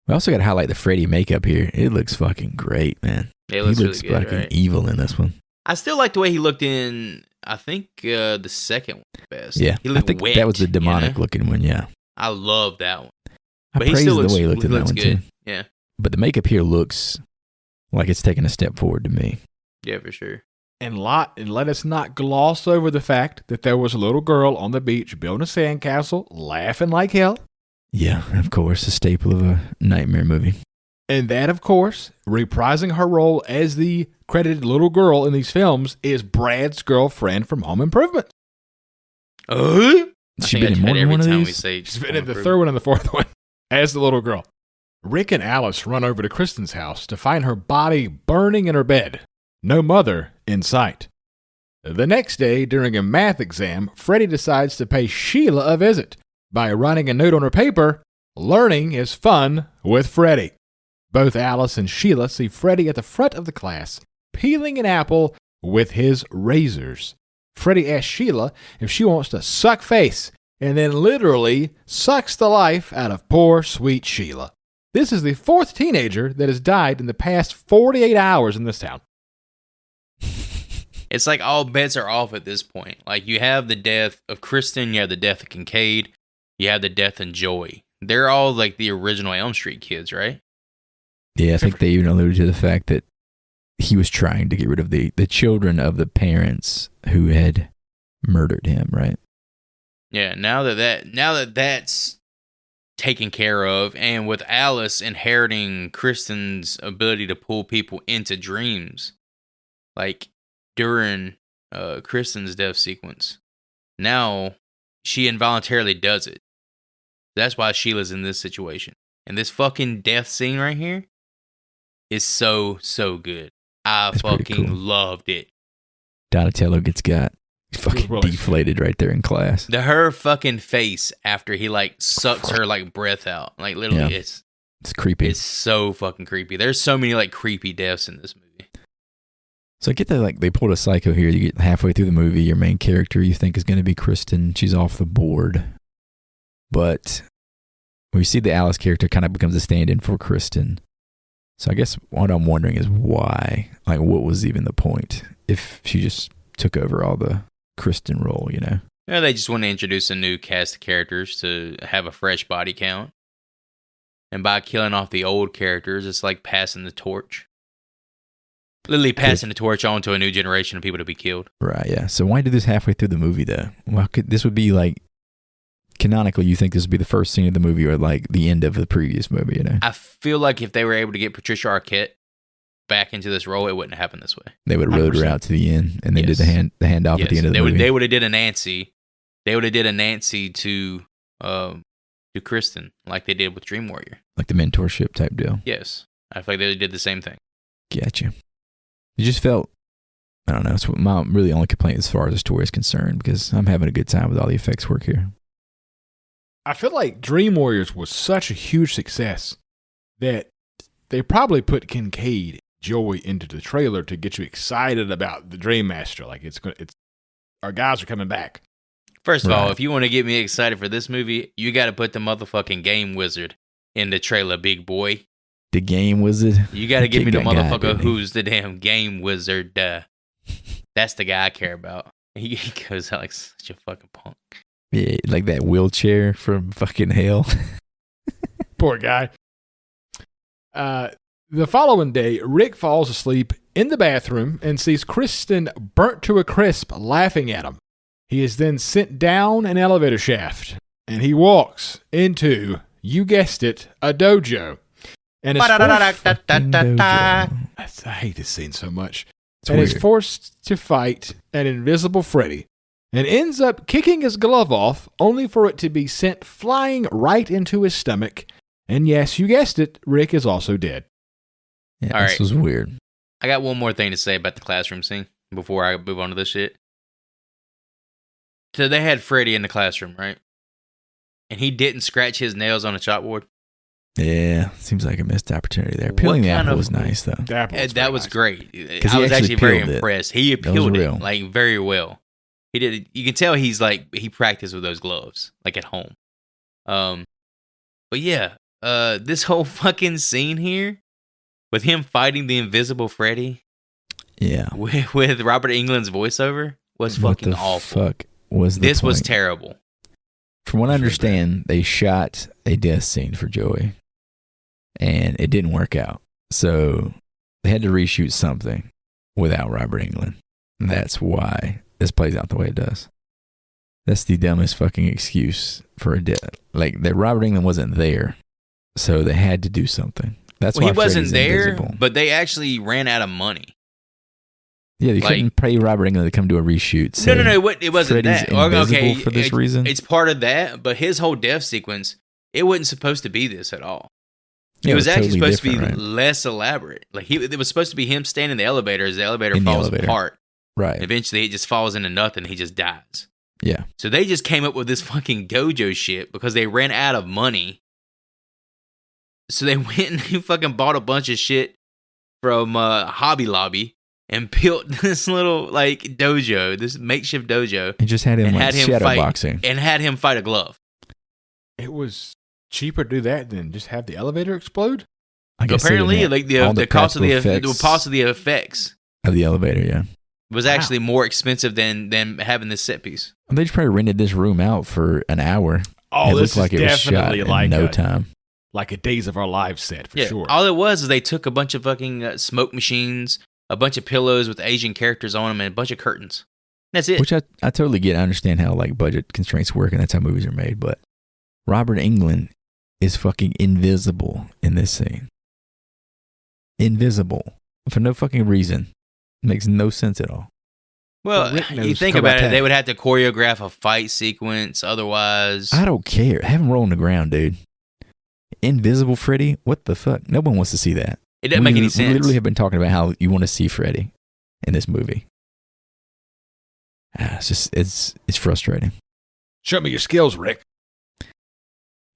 Speaker 2: We also got to highlight the Freddy makeup here. It looks fucking great, man.
Speaker 1: He looks really good,
Speaker 2: fucking evil in this one.
Speaker 1: I still like the way he looked in, I think, the second one best.
Speaker 2: Yeah,
Speaker 1: I think
Speaker 2: that was the demonic looking one, yeah.
Speaker 1: I love that one.
Speaker 2: But he still looks the way he looked in that one,
Speaker 1: good.
Speaker 2: too.
Speaker 1: Yeah.
Speaker 2: But the makeup here looks like it's taking a step forward to me.
Speaker 1: Yeah, for sure.
Speaker 3: And let us not gloss over the fact that there was a little girl on the beach building a sandcastle, laughing like hell.
Speaker 2: Yeah, of course, a staple of a nightmare movie.
Speaker 3: And that, of course, reprising her role as the credited little girl in these films is Brad's girlfriend from Home Improvement.
Speaker 2: She's been in more than one of these?
Speaker 3: She's been in the third one and the fourth one as the little girl. Rick and Alice run over to Kristen's house to find her body burning in her bed. No mother in sight. The next day, during a math exam, Freddy decides to pay Sheila a visit by writing a note on her paper, "Learning is fun with Freddy." Both Alice and Sheila see Freddy at the front of the class, peeling an apple with his razors. Freddy asks Sheila if she wants to suck face, and then literally sucks the life out of poor, sweet Sheila. This is the 4th teenager that has died in the past 48 hours in this town.
Speaker 1: It's like all bets are off at this point. Like, you have the death of Kristen, you have the death of Kincaid, you have the death of Joey. They're all like the original Elm Street kids, right?
Speaker 2: Yeah, I think they even alluded to the fact that he was trying to get rid of the children of the parents who had murdered him, right?
Speaker 1: Yeah, now that that's taken care of, and with Alice inheriting Kristen's ability to pull people into dreams, like during Kristen's death sequence, now she involuntarily does it. That's why Sheila's in this situation. And this fucking death scene right here is so good. That's fucking cool. Loved it.
Speaker 2: Donatello got fucking deflated right there in class.
Speaker 1: Her fucking face after he like sucks her like breath out. Like literally it's
Speaker 2: creepy.
Speaker 1: It's so fucking creepy. There's so many like creepy deaths in this movie.
Speaker 2: So I get that like they pulled a psycho here. You get halfway through the movie, your main character you think is going to be Kristen. She's off the board. But we see the Alice character kind of becomes a stand-in for Kristen. So I guess what I'm wondering is why, like what was even the point if she just took over all the Kristen role, you know?
Speaker 1: Yeah, they just want to introduce a new cast of characters to have a fresh body count. And by killing off the old characters, it's like passing the torch. Literally passing the torch on to a new generation of people to be killed.
Speaker 2: Right, yeah. So why do this halfway through the movie, though? Well, this would be like, canonically, you think this would be the first scene of the movie or like the end of the previous movie, you know?
Speaker 1: I feel like if they were able to get Patricia Arquette back into this role, it wouldn't happen this way.
Speaker 2: They would have rode her out to the end and then did the handoff at the end of the movie.
Speaker 1: They would have did a Nancy. They would have did a Nancy to Kristen like they did with Dream Warrior.
Speaker 2: Like the mentorship type deal.
Speaker 1: Yes. I feel like they did the same thing.
Speaker 2: Gotcha. It just felt, I don't know, it's my really only complaint as far as the story is concerned because I'm having a good time with all the effects work here.
Speaker 3: I feel like Dream Warriors was such a huge success that they probably put Kincaid, Joey into the trailer to get you excited about the Dream Master. Like it's our guys are coming back.
Speaker 1: First of all, if you want to get me excited for this movie, you got to put the motherfucking Game Wizard in the trailer, big boy.
Speaker 2: The Game Wizard?
Speaker 1: You got to give me the motherfucker who's the damn Game Wizard. That's the guy I care about. He goes out like such a fucking punk.
Speaker 2: Yeah, like that wheelchair from fucking hell.
Speaker 3: Poor guy. The following day, Rick falls asleep in the bathroom and sees Kristen burnt to a crisp laughing at him. He is then sent down an elevator shaft, and he walks into, you guessed it, a dojo. And I hate this scene so much. And is forced to fight an invisible Freddy. And ends up kicking his glove off, only for it to be sent flying right into his stomach. And yes, you guessed it, Rick is also dead.
Speaker 2: Yeah, this was weird.
Speaker 1: I got one more thing to say about the classroom scene before I move on to this shit. So they had Freddy in the classroom, right? And he didn't scratch his nails on the chalkboard.
Speaker 2: Yeah, seems like a missed opportunity there. Peeling the apple was nice, though.
Speaker 1: That was great. I was actually very impressed. He peeled it like very well. He did. You can tell he practiced with those gloves, like at home. But yeah, this whole fucking scene here with him fighting the invisible Freddy,
Speaker 2: yeah,
Speaker 1: with Robert Englund's voiceover was fucking awful.
Speaker 2: Fuck was
Speaker 1: this was terrible.
Speaker 2: From what I understand, they shot a death scene for Joey, and it didn't work out. So they had to reshoot something without Robert Englund. And that's why this plays out the way it does. That's the dumbest fucking excuse for a death. Like, that Robert Englund wasn't there, so they had to do something. That's why
Speaker 1: he wasn't there,
Speaker 2: invisible.
Speaker 1: But they actually ran out of money.
Speaker 2: Yeah, they couldn't pay Robert Englund to come do a reshoot. So
Speaker 1: no, it wasn't
Speaker 2: Freddy's
Speaker 1: that.
Speaker 2: Okay, for this reason?
Speaker 1: It's part of that, but his whole death sequence, it wasn't supposed to be this at all.
Speaker 2: Yeah,
Speaker 1: it was actually
Speaker 2: totally
Speaker 1: supposed to be
Speaker 2: right?
Speaker 1: less elaborate. Like it was supposed to be him standing in the elevator as the elevator falls apart.
Speaker 2: Right.
Speaker 1: Eventually, it just falls into nothing. He just dies.
Speaker 2: Yeah.
Speaker 1: So they just came up with this fucking dojo shit because they ran out of money. So they went and fucking bought a bunch of shit from Hobby Lobby and built this little dojo, this makeshift dojo.
Speaker 2: And just had him shadow boxing
Speaker 1: and had him fight a glove.
Speaker 3: It was cheaper to do that than just have the elevator explode?
Speaker 2: I guess
Speaker 1: Apparently, like the cost of the effects
Speaker 2: of the elevator, yeah,
Speaker 1: was actually more expensive than having this set piece.
Speaker 2: They just probably rented this room out for an hour.
Speaker 3: Oh,
Speaker 2: it
Speaker 3: this
Speaker 2: looked like
Speaker 3: is
Speaker 2: it was shot
Speaker 3: definitely
Speaker 2: in
Speaker 3: like
Speaker 2: no time.
Speaker 3: Like a Days of Our Lives set for sure.
Speaker 1: All it was is they took a bunch of fucking smoke machines, a bunch of pillows with Asian characters on them, and a bunch of curtains. That's it.
Speaker 2: Which I totally get. I understand how like budget constraints work, and that's how movies are made. But Robert Englund is fucking invisible in this scene. Invisible for no fucking reason. Makes no sense at all.
Speaker 1: Well, you think about it, they would have to choreograph a fight sequence. Otherwise,
Speaker 2: I don't care. Have him roll on the ground, dude. Invisible Freddy? What the fuck? No one wants to see that.
Speaker 1: It doesn't make any sense.
Speaker 2: We literally have been talking about how you want to see Freddy in this movie. It's just it's frustrating.
Speaker 3: Show me your skills, Rick.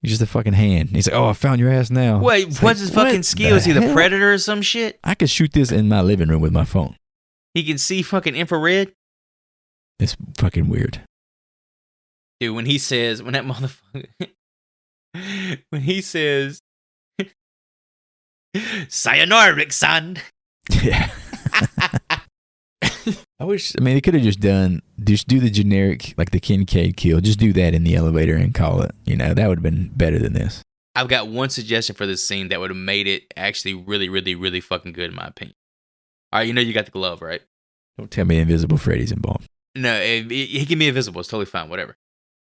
Speaker 2: He's just a fucking hand. He's like, oh, I found your ass now.
Speaker 1: Wait, what's his fucking skill? Is he the Predator or some shit?
Speaker 2: I could shoot this in my living room with my phone.
Speaker 1: He can see fucking infrared?
Speaker 2: It's fucking weird.
Speaker 1: Dude, when that motherfucker... when he says... Sayonara, Rick-san.
Speaker 2: Yeah. They could have just do the generic, like the Kincaid kill. Just do that in the elevator and call it. You know, that would have been better than this.
Speaker 1: I've got one suggestion for this scene that would have made it actually really, really, really fucking good in my opinion. All right, you got the glove, right?
Speaker 2: Don't tell me Invisible Freddy's involved.
Speaker 1: No, he can be invisible. It's totally fine, whatever.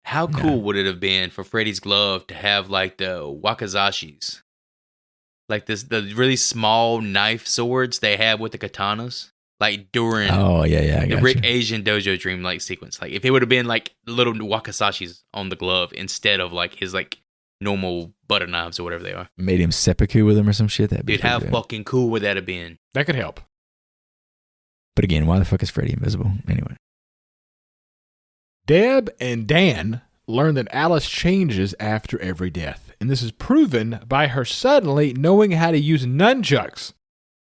Speaker 1: How cool would it have been for Freddy's glove to have like the wakazashis? Like the really small knife swords they have with the katanas? Like during
Speaker 2: the
Speaker 1: Rick Asian Dojo Dream like sequence. Like if it would have been like little wakazashis on the glove instead of like his like normal butter knives or whatever they are.
Speaker 2: Made him seppuku with him or some shit.
Speaker 1: Dude, how fucking cool would that have been?
Speaker 3: That could help.
Speaker 2: But again, why the fuck is Freddy invisible? Anyway.
Speaker 3: Deb and Dan learn that Alice changes after every death. And this is proven by her suddenly knowing how to use nunchucks.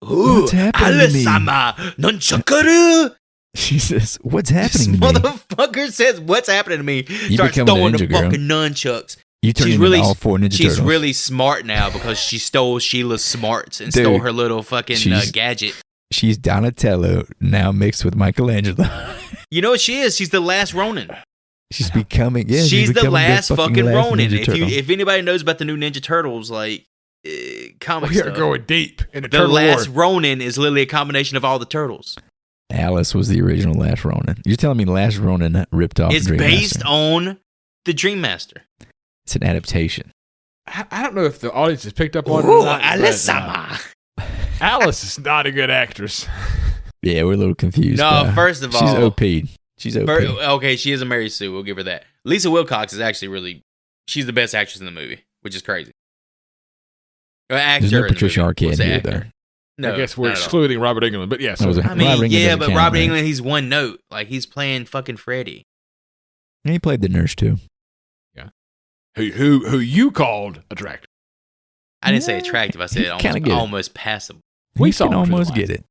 Speaker 2: Ooh, what's happening to me?
Speaker 1: Nunchakaru!
Speaker 2: She says, what's happening to me?
Speaker 1: Motherfucker says, what's happening to me?
Speaker 2: You
Speaker 1: starts throwing the fucking nunchucks.
Speaker 2: You turn into all four Ninja Turtles.
Speaker 1: She's really smart now because she stole Sheila's smarts and stole her little fucking gadget.
Speaker 2: She's Donatello now mixed with Michelangelo.
Speaker 1: You know what she is? She's the last Ronin.
Speaker 2: She's becoming,
Speaker 1: she's the last fucking Ronin. If anybody knows about the new Ninja Turtles, like, comic stuff.
Speaker 3: We are going deep in
Speaker 1: the last Ronin is literally a combination of all the turtles.
Speaker 2: Alice was the original Last Ronin. You're telling me Last Ronin ripped off
Speaker 1: It's based on the Dream Master.
Speaker 2: It's an adaptation.
Speaker 3: I don't know if the audience has picked up on it or not. Alice is not a good actress.
Speaker 2: Yeah, we're a little confused.
Speaker 1: No, first of all,
Speaker 2: she's OP'd. She's OP.
Speaker 1: Okay, she is a Mary Sue. We'll give her that. Lisa Wilcox is actually she's the best actress in the movie, which is crazy.
Speaker 2: There's no Patricia Arquette here, though.
Speaker 3: No, I guess we're excluding Robert Englund, but yes.
Speaker 1: Robert Englund, he's one note. Like, he's playing fucking Freddy.
Speaker 2: And he played the nurse, too.
Speaker 3: Yeah. Who you called attractive.
Speaker 1: I didn't say attractive. I said almost passable.
Speaker 2: We can almost get it.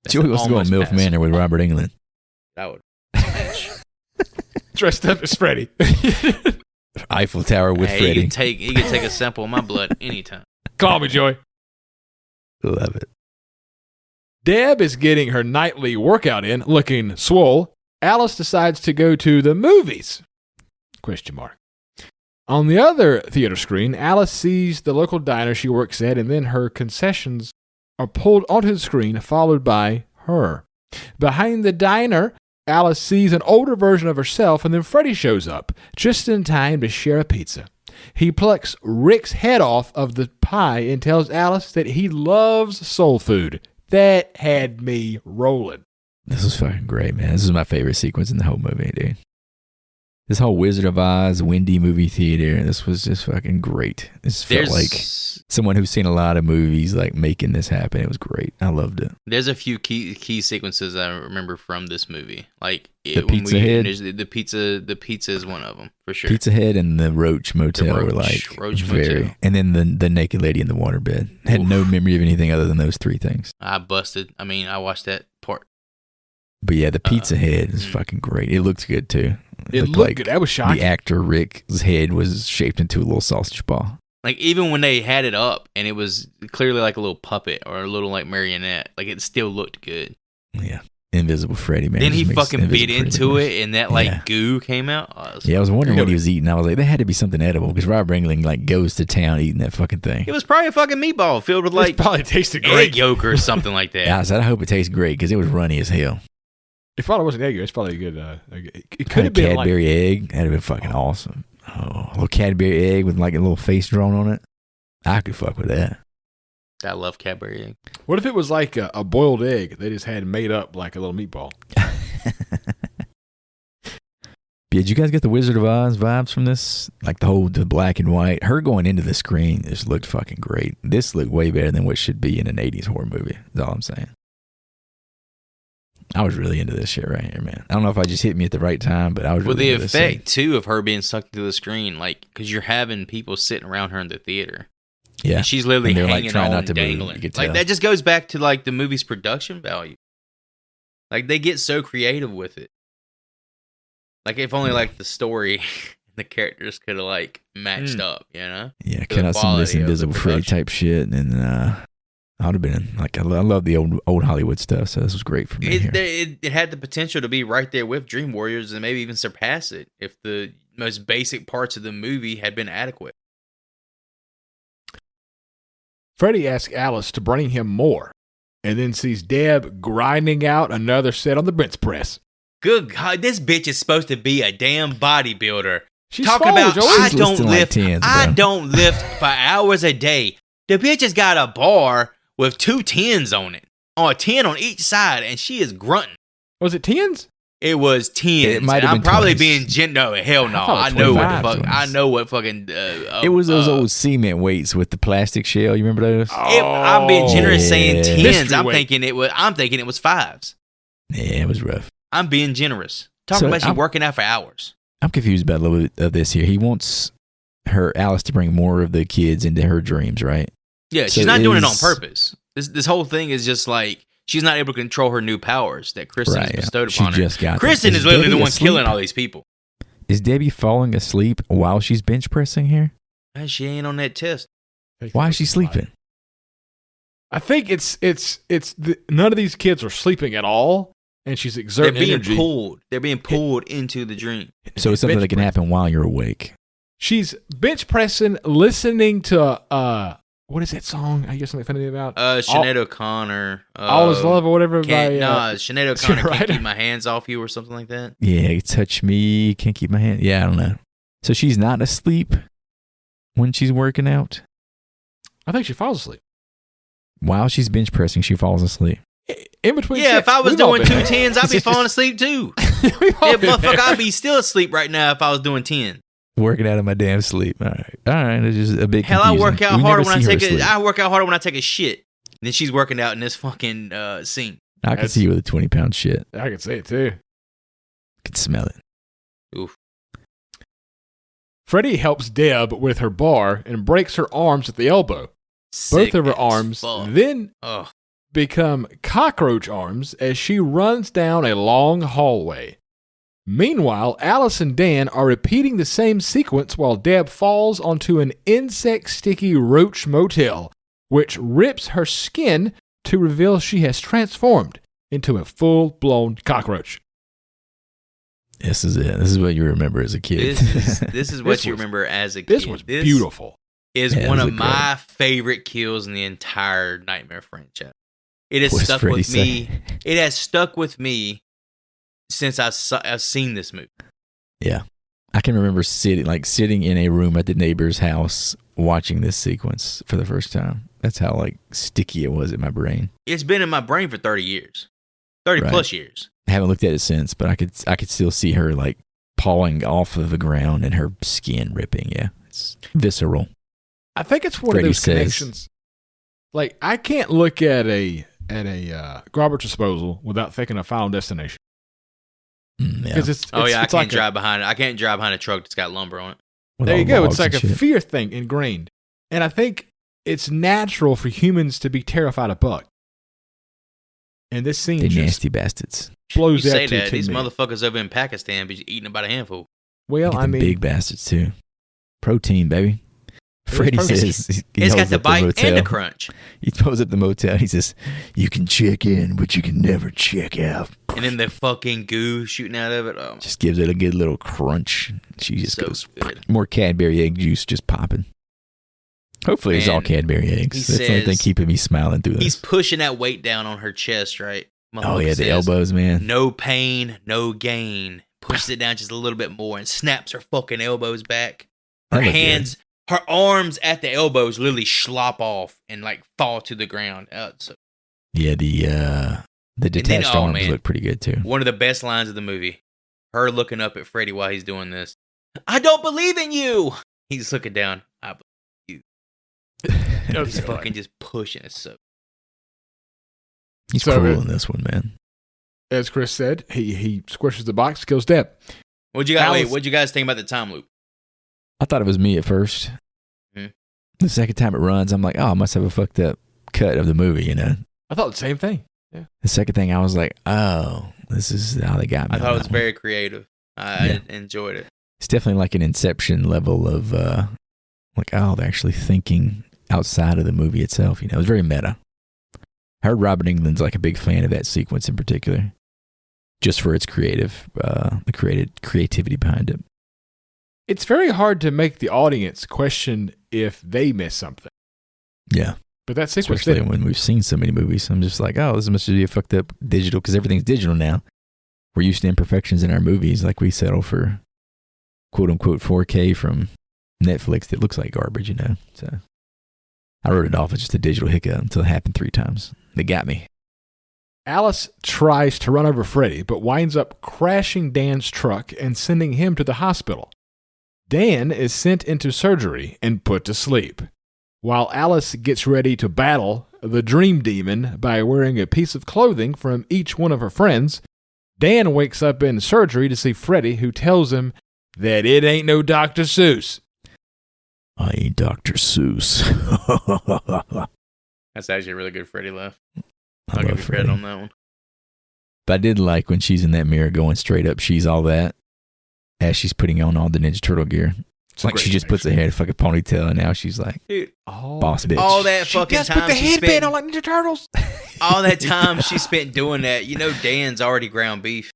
Speaker 2: Joey wants to go on MILF Manor with Robert Englund.
Speaker 1: That would.
Speaker 3: Dressed up as Freddy.
Speaker 2: Eiffel Tower with Freddy.
Speaker 1: He can take a sample of my blood anytime.
Speaker 3: Call me, Joey.
Speaker 2: Love it.
Speaker 3: Deb is getting her nightly workout in, looking swole. Alice decides to go to the movies. ? On the other theater screen, Alice sees the local diner she works at, and then her concessions are pulled onto the screen, followed by her. Behind the diner, Alice sees an older version of herself, and then Freddy shows up, just in time to share a pizza. He plucks Rick's head off of the pie and tells Alice that he loves soul food. That had me rolling.
Speaker 2: This was fucking great, man. This is my favorite sequence in the whole movie, dude. This whole Wizard of Oz, Windy movie theater, this was just fucking great. This felt like someone who's seen a lot of movies like making this happen. It was great. I loved it.
Speaker 1: There's a few key sequences I remember from this movie. Like
Speaker 2: the Pizza Head.
Speaker 1: The pizza is one of them for sure.
Speaker 2: Pizza Head and the Roach Motel were like
Speaker 1: Motel.
Speaker 2: And then the naked lady in the waterbed. Had no memory of anything other than those three things.
Speaker 1: I watched that part.
Speaker 2: But yeah, the Pizza Head is fucking great. It looked good too.
Speaker 3: It looked good. That was shocking.
Speaker 2: The actor Rick's head was shaped into a little sausage ball.
Speaker 1: Like, even when they had it up and it was clearly like a little puppet or a little like marionette, like it still looked good.
Speaker 2: Yeah. Invisible Freddy, man.
Speaker 1: Then he fucking bit into it and that like goo came out.
Speaker 2: Oh, I was wondering what he was eating. I was like, that had to be something edible because Rob Ringling like goes to town eating that fucking thing.
Speaker 1: It was probably a fucking meatball filled with like
Speaker 3: probably tasted great
Speaker 1: egg yolk or something like that.
Speaker 2: Yeah, I said I hope it tastes great because it was runny as hell.
Speaker 3: It probably wasn't egg yolk. It's probably a good. It could have been
Speaker 2: Cadbury egg. That'd have been fucking awesome. Oh, a little Cadbury egg with like a little face drawn on it. I could fuck with that.
Speaker 1: I love Cadbury egg.
Speaker 3: What if it was like a boiled egg they just had made up like a little meatball?
Speaker 2: Did you guys get the Wizard of Oz vibes from this? Like the black and white. Her going into the screen just looked fucking great. This looked way better than what should be in an 80s horror movie. That's all I'm saying. I was really into this shit right here, man. I don't know if I just hit me at the right time, but I was really into this
Speaker 1: the effect, too, of her being sucked to the screen, like, because you're having people sitting around her in the theater.
Speaker 2: Yeah.
Speaker 1: And she's literally hanging
Speaker 2: like, trying
Speaker 1: on
Speaker 2: not to
Speaker 1: dangling.
Speaker 2: Move,
Speaker 1: like, that just goes back to, like, the movie's production value. Like, they get so creative with it. Like, if only, like, the story and the characters could have, like, matched up, you know?
Speaker 2: Yeah, cut out some of this Invisible Freddy type shit, and I would have been, like, I love the old Hollywood stuff, so this was great for me.
Speaker 1: It had the potential to be right there with Dream Warriors and maybe even surpass it if the most basic parts of the movie had been adequate.
Speaker 3: Freddy asks Alice to bring him more, and then sees Deb grinding out another set on the bench press.
Speaker 1: Good God, this bitch is supposed to be a damn bodybuilder.
Speaker 3: She's
Speaker 1: talking about I
Speaker 2: don't
Speaker 1: lift for hours a day. The bitch has got a bar with 2 tens on it, or a 10 on each side, and she is grunting.
Speaker 3: Was it 10s?
Speaker 1: It was 10s.
Speaker 2: It might have been
Speaker 1: probably
Speaker 2: 20s.
Speaker 1: being no, hell no. I know what fucking.
Speaker 2: It was those old cement weights with the plastic shell. You remember those?
Speaker 1: I'm being generous saying 10s.
Speaker 3: Mystery
Speaker 1: I'm
Speaker 3: weight.
Speaker 1: thinking it was 5s.
Speaker 2: Yeah, it was rough.
Speaker 1: I'm being generous. Talking about you working out for hours.
Speaker 2: I'm confused about a little bit of this here. He wants Alice to bring more of the kids into her dreams, right?
Speaker 1: Yeah, she's not doing it on purpose. This whole thing is just like she's not able to control her new powers that Kristen has bestowed upon her. Kristen is literally the one killing all these people.
Speaker 2: Is Debbie falling asleep while she's bench pressing here?
Speaker 1: She ain't on that test.
Speaker 2: Why is she sleeping?
Speaker 3: I think it's none of these kids are sleeping at all, and she's exerting energy.
Speaker 1: They're being pulled into the dream.
Speaker 2: So it's something that can happen while you're awake.
Speaker 3: She's bench pressing, listening to what is that song? I guess something funny about
Speaker 1: Sinead O'Connor.
Speaker 3: All Is Love or whatever.
Speaker 1: Sinead O'Connor, Can't Keep My Hands Off You or something like that.
Speaker 2: Yeah, Touch Me, Can't Keep My Hand. Yeah, I don't know. So she's not asleep when she's working out?
Speaker 3: I think she falls asleep.
Speaker 2: While she's bench pressing, she falls asleep.
Speaker 3: In between.
Speaker 1: Yeah, if I was doing 2 10s, I'd be falling asleep too. Motherfucker, I'd be still asleep right now if I was doing 10.
Speaker 2: Working out of my damn sleep. All right. It's just a big.
Speaker 1: Hell, I work out harder when I take a shit. Then she's working out in this fucking scene.
Speaker 2: I can see you with a 20-pound shit.
Speaker 3: I can see it too.
Speaker 2: I can smell it.
Speaker 1: Oof.
Speaker 3: Freddy helps Deb with her bar and breaks her arms at the elbow. Both of her arms then become cockroach arms as she runs down a long hallway. Meanwhile, Alice and Dan are repeating the same sequence while Deb falls onto an insect-sticky roach motel, which rips her skin to reveal she has transformed into a full-blown cockroach.
Speaker 2: This is it. This is what you remember as a kid.
Speaker 1: This is what you remember as a kid.
Speaker 3: This was beautiful.
Speaker 1: Is one of my favorite kills in the entire Nightmare franchise. It has stuck with me. It has stuck with me since I've seen this movie.
Speaker 2: Yeah. I can remember sitting in a room at the neighbor's house watching this sequence for the first time. That's how sticky it was in my brain.
Speaker 1: It's been in my brain for 30 years. 30 plus years.
Speaker 2: I haven't looked at it since, but I could still see her pawing off of the ground and her skin ripping. Yeah. It's visceral.
Speaker 3: I think it's one of those connections. I can't look at a garbage disposal without thinking of Final Destination.
Speaker 2: Yeah.
Speaker 1: I can't drive behind it. I can't drive behind a truck that's got lumber on it.
Speaker 3: There you go. It's like a fear thing ingrained. And I think it's natural for humans to be terrified of bugs. And this scene
Speaker 2: They
Speaker 3: just
Speaker 2: nasty bastards.
Speaker 3: blows
Speaker 1: You
Speaker 3: out
Speaker 1: say
Speaker 3: to
Speaker 1: that.
Speaker 3: 10
Speaker 1: These
Speaker 3: minutes.
Speaker 1: motherfuckers over in Pakistan be eating about a handful.
Speaker 3: Well,
Speaker 2: Look at
Speaker 3: I
Speaker 2: them
Speaker 3: mean,
Speaker 2: big bastards too. Protein, baby. Freddie
Speaker 3: protein.
Speaker 2: says he
Speaker 1: It's
Speaker 2: holds
Speaker 1: got the
Speaker 2: up
Speaker 1: bite
Speaker 2: motel.
Speaker 1: and the crunch.
Speaker 2: He pulls up the motel. He says, "You can check in, but you can never check out."
Speaker 1: And then the fucking goo shooting out of it. Oh,
Speaker 2: Just gives it a good little crunch. She just
Speaker 1: so
Speaker 2: goes,
Speaker 1: good.
Speaker 2: more Cadbury egg juice just popping. Hopefully it's all
Speaker 1: Man,
Speaker 2: Cadbury eggs.
Speaker 1: he
Speaker 2: That's the only thing
Speaker 1: says
Speaker 2: keeping me smiling through
Speaker 1: He's
Speaker 2: this.
Speaker 1: pushing that weight down on her chest, right?
Speaker 2: Oh, yeah, the
Speaker 1: Says,
Speaker 2: elbows, man.
Speaker 1: No pain, no gain. Pushes it down just a little bit more and snaps her fucking elbows back. Her
Speaker 2: That looked
Speaker 1: hands, her arms at the elbows literally slop off and like fall to the ground. So
Speaker 2: Yeah, the detached
Speaker 1: oh,
Speaker 2: arms
Speaker 1: man.
Speaker 2: look pretty good, too.
Speaker 1: one of the best lines of the movie. Her looking up at Freddy while he's doing this. I don't believe in you. He's looking down. I believe you. He's fucking just pushing it. So
Speaker 2: He's
Speaker 3: So,
Speaker 2: cool in this one, man.
Speaker 3: as Chris said, he squishes the box, kills Deb.
Speaker 1: what'd you
Speaker 3: Alice-
Speaker 1: guys think about the time loop?
Speaker 2: I thought it was me at first.
Speaker 1: Mhm.
Speaker 2: The second time it runs, I'm like, oh, I must have a fucked up cut of the movie, you know?
Speaker 3: I thought the same thing.
Speaker 2: The second thing, I was like, oh, this is how they got me.
Speaker 1: I
Speaker 2: on
Speaker 1: thought it
Speaker 2: that
Speaker 1: was
Speaker 2: one.
Speaker 1: very creative. I enjoyed it.
Speaker 2: It's definitely like an Inception level of, like, oh, they're actually thinking outside of the movie itself, you know? It was very meta. I heard Robert Englund's like a big fan of that sequence in particular, just for its creativity behind it.
Speaker 3: It's very hard to make the audience question if they miss something.
Speaker 2: Yeah.
Speaker 3: But that sequence
Speaker 2: Especially
Speaker 3: did.
Speaker 2: when we've seen so many movies. I'm just like, oh, this must be a fucked up digital, because everything's digital now. We're used to imperfections in our movies, like we settle for quote unquote 4K from Netflix that looks like garbage, you know? So I wrote it off as just a digital hiccup until it happened 3 times. They got me.
Speaker 3: Alice tries to run over Freddy, but winds up crashing Dan's truck and sending him to the hospital. Dan is sent into surgery and put to sleep, while Alice gets ready to battle the dream demon by wearing a piece of clothing from each one of her friends. Dan wakes up in surgery to see Freddy, who tells him that it ain't no Dr. Seuss.
Speaker 2: I ain't Dr. Seuss.
Speaker 1: That's actually a really good Freddy laugh.
Speaker 2: I
Speaker 1: I'll give
Speaker 2: love
Speaker 1: you credit
Speaker 2: Freddy.
Speaker 1: on that one.
Speaker 2: But I did like when she's in that mirror going straight up, she's all that, as she's putting on all the Ninja Turtle gear. It's like she just puts her hair in a fucking ponytail, and now she's like,
Speaker 1: Dude,
Speaker 2: boss bitch.
Speaker 1: all that fucking time she spent,
Speaker 3: on like Ninja Turtles.
Speaker 1: all that time she spent doing that, you know Dan's already ground beef.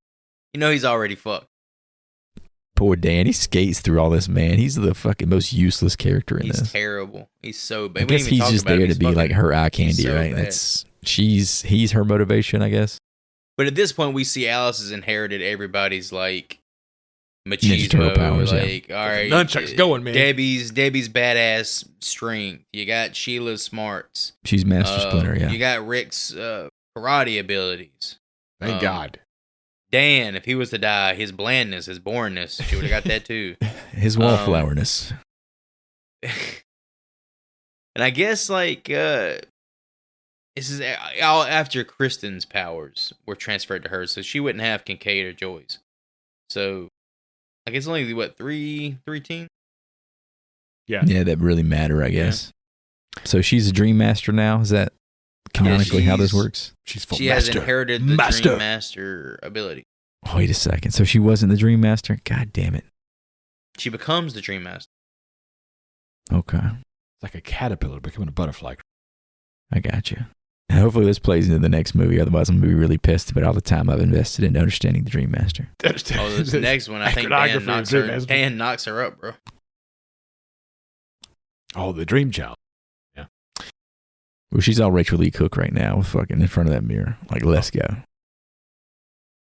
Speaker 1: You know he's already fucked.
Speaker 2: Poor Dan, he skates through all this, man. He's the fucking most useless character in
Speaker 1: He's
Speaker 2: this.
Speaker 1: terrible. He's so bad.
Speaker 2: I guess he's just there to be like her eye candy,
Speaker 1: so
Speaker 2: right?
Speaker 1: bad.
Speaker 2: He's her motivation, I guess.
Speaker 1: But at this point, we see Alice has inherited everybody's like
Speaker 2: Ninja Turtle
Speaker 1: machismo.
Speaker 2: powers, yeah.
Speaker 1: Like, all right,
Speaker 3: Nunchucks going, man.
Speaker 1: Debbie's badass strength. You got Sheila's smarts.
Speaker 2: She's Master Splinter, yeah.
Speaker 1: You got Rick's karate abilities.
Speaker 3: Thank God.
Speaker 1: Dan, if he was to die, his blandness, his boringness, she would have got that too.
Speaker 2: His wallflowerness.
Speaker 1: And I guess like this is all after Kristen's powers were transferred to her, so she wouldn't have Kincaid or Joyce. So I guess only what three teams.
Speaker 3: Yeah.
Speaker 2: Yeah, that really matter, I guess. So she's a Dream Master now? Is that canonically how this works?
Speaker 3: She's full
Speaker 1: She has
Speaker 3: master.
Speaker 1: inherited the
Speaker 3: Master.
Speaker 1: Dream Master ability.
Speaker 2: Wait a second. So she wasn't the Dream Master? God damn it.
Speaker 1: She becomes the Dream Master.
Speaker 2: Okay.
Speaker 3: It's like a caterpillar becoming a butterfly.
Speaker 2: I got you. And hopefully this plays into the next movie. Otherwise, I'm going to be really pissed about all the time I've invested in understanding the Dream Master.
Speaker 1: Oh, this next one, I think Dan knocks her up, bro.
Speaker 3: Oh, the dream child.
Speaker 2: Well, she's all Rachel Lee Cook right now, fucking in front of that mirror. Like, let's go.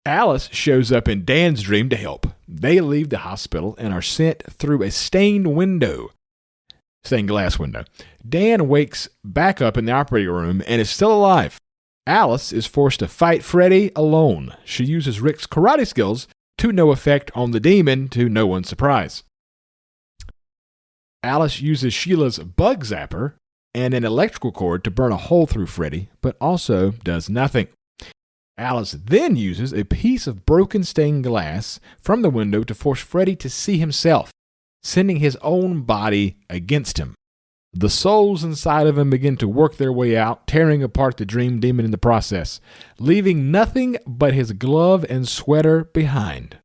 Speaker 3: Alice shows up in Dan's dream to help. They leave the hospital and are sent through a stained glass window. Dan wakes back up in the operating room and is still alive. Alice is forced to fight Freddy alone. She uses Rick's karate skills to no effect on the demon, to no one's surprise. Alice uses Sheila's bug zapper and an electrical cord to burn a hole through Freddy, but also does nothing. Alice then uses a piece of broken stained glass from the window to force Freddy to see himself, sending his own body against him. The souls inside of him begin to work their way out, tearing apart the dream demon in the process, leaving nothing but his glove and sweater behind.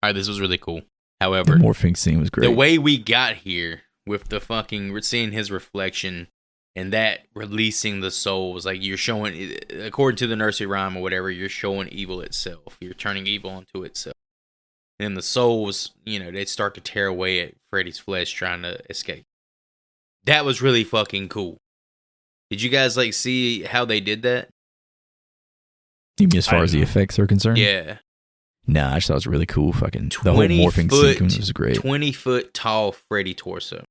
Speaker 1: All right, this was really cool.
Speaker 2: The
Speaker 1: However,
Speaker 2: morphing scene was great.
Speaker 1: the way we got here with the fucking, we're seeing his reflection and that releasing the souls, like you're showing, according to the nursery rhyme or whatever, you're showing evil itself. You're turning evil into itself. And the souls, they start to tear away at Freddy's flesh trying to escape. That was really fucking cool. Did you guys see how they did that?
Speaker 2: You mean as far as the effects are concerned?
Speaker 1: Yeah.
Speaker 2: Nah, I just thought it was really cool. Fucking the whole morphing sequence was great.
Speaker 1: 20-foot tall Freddy torso.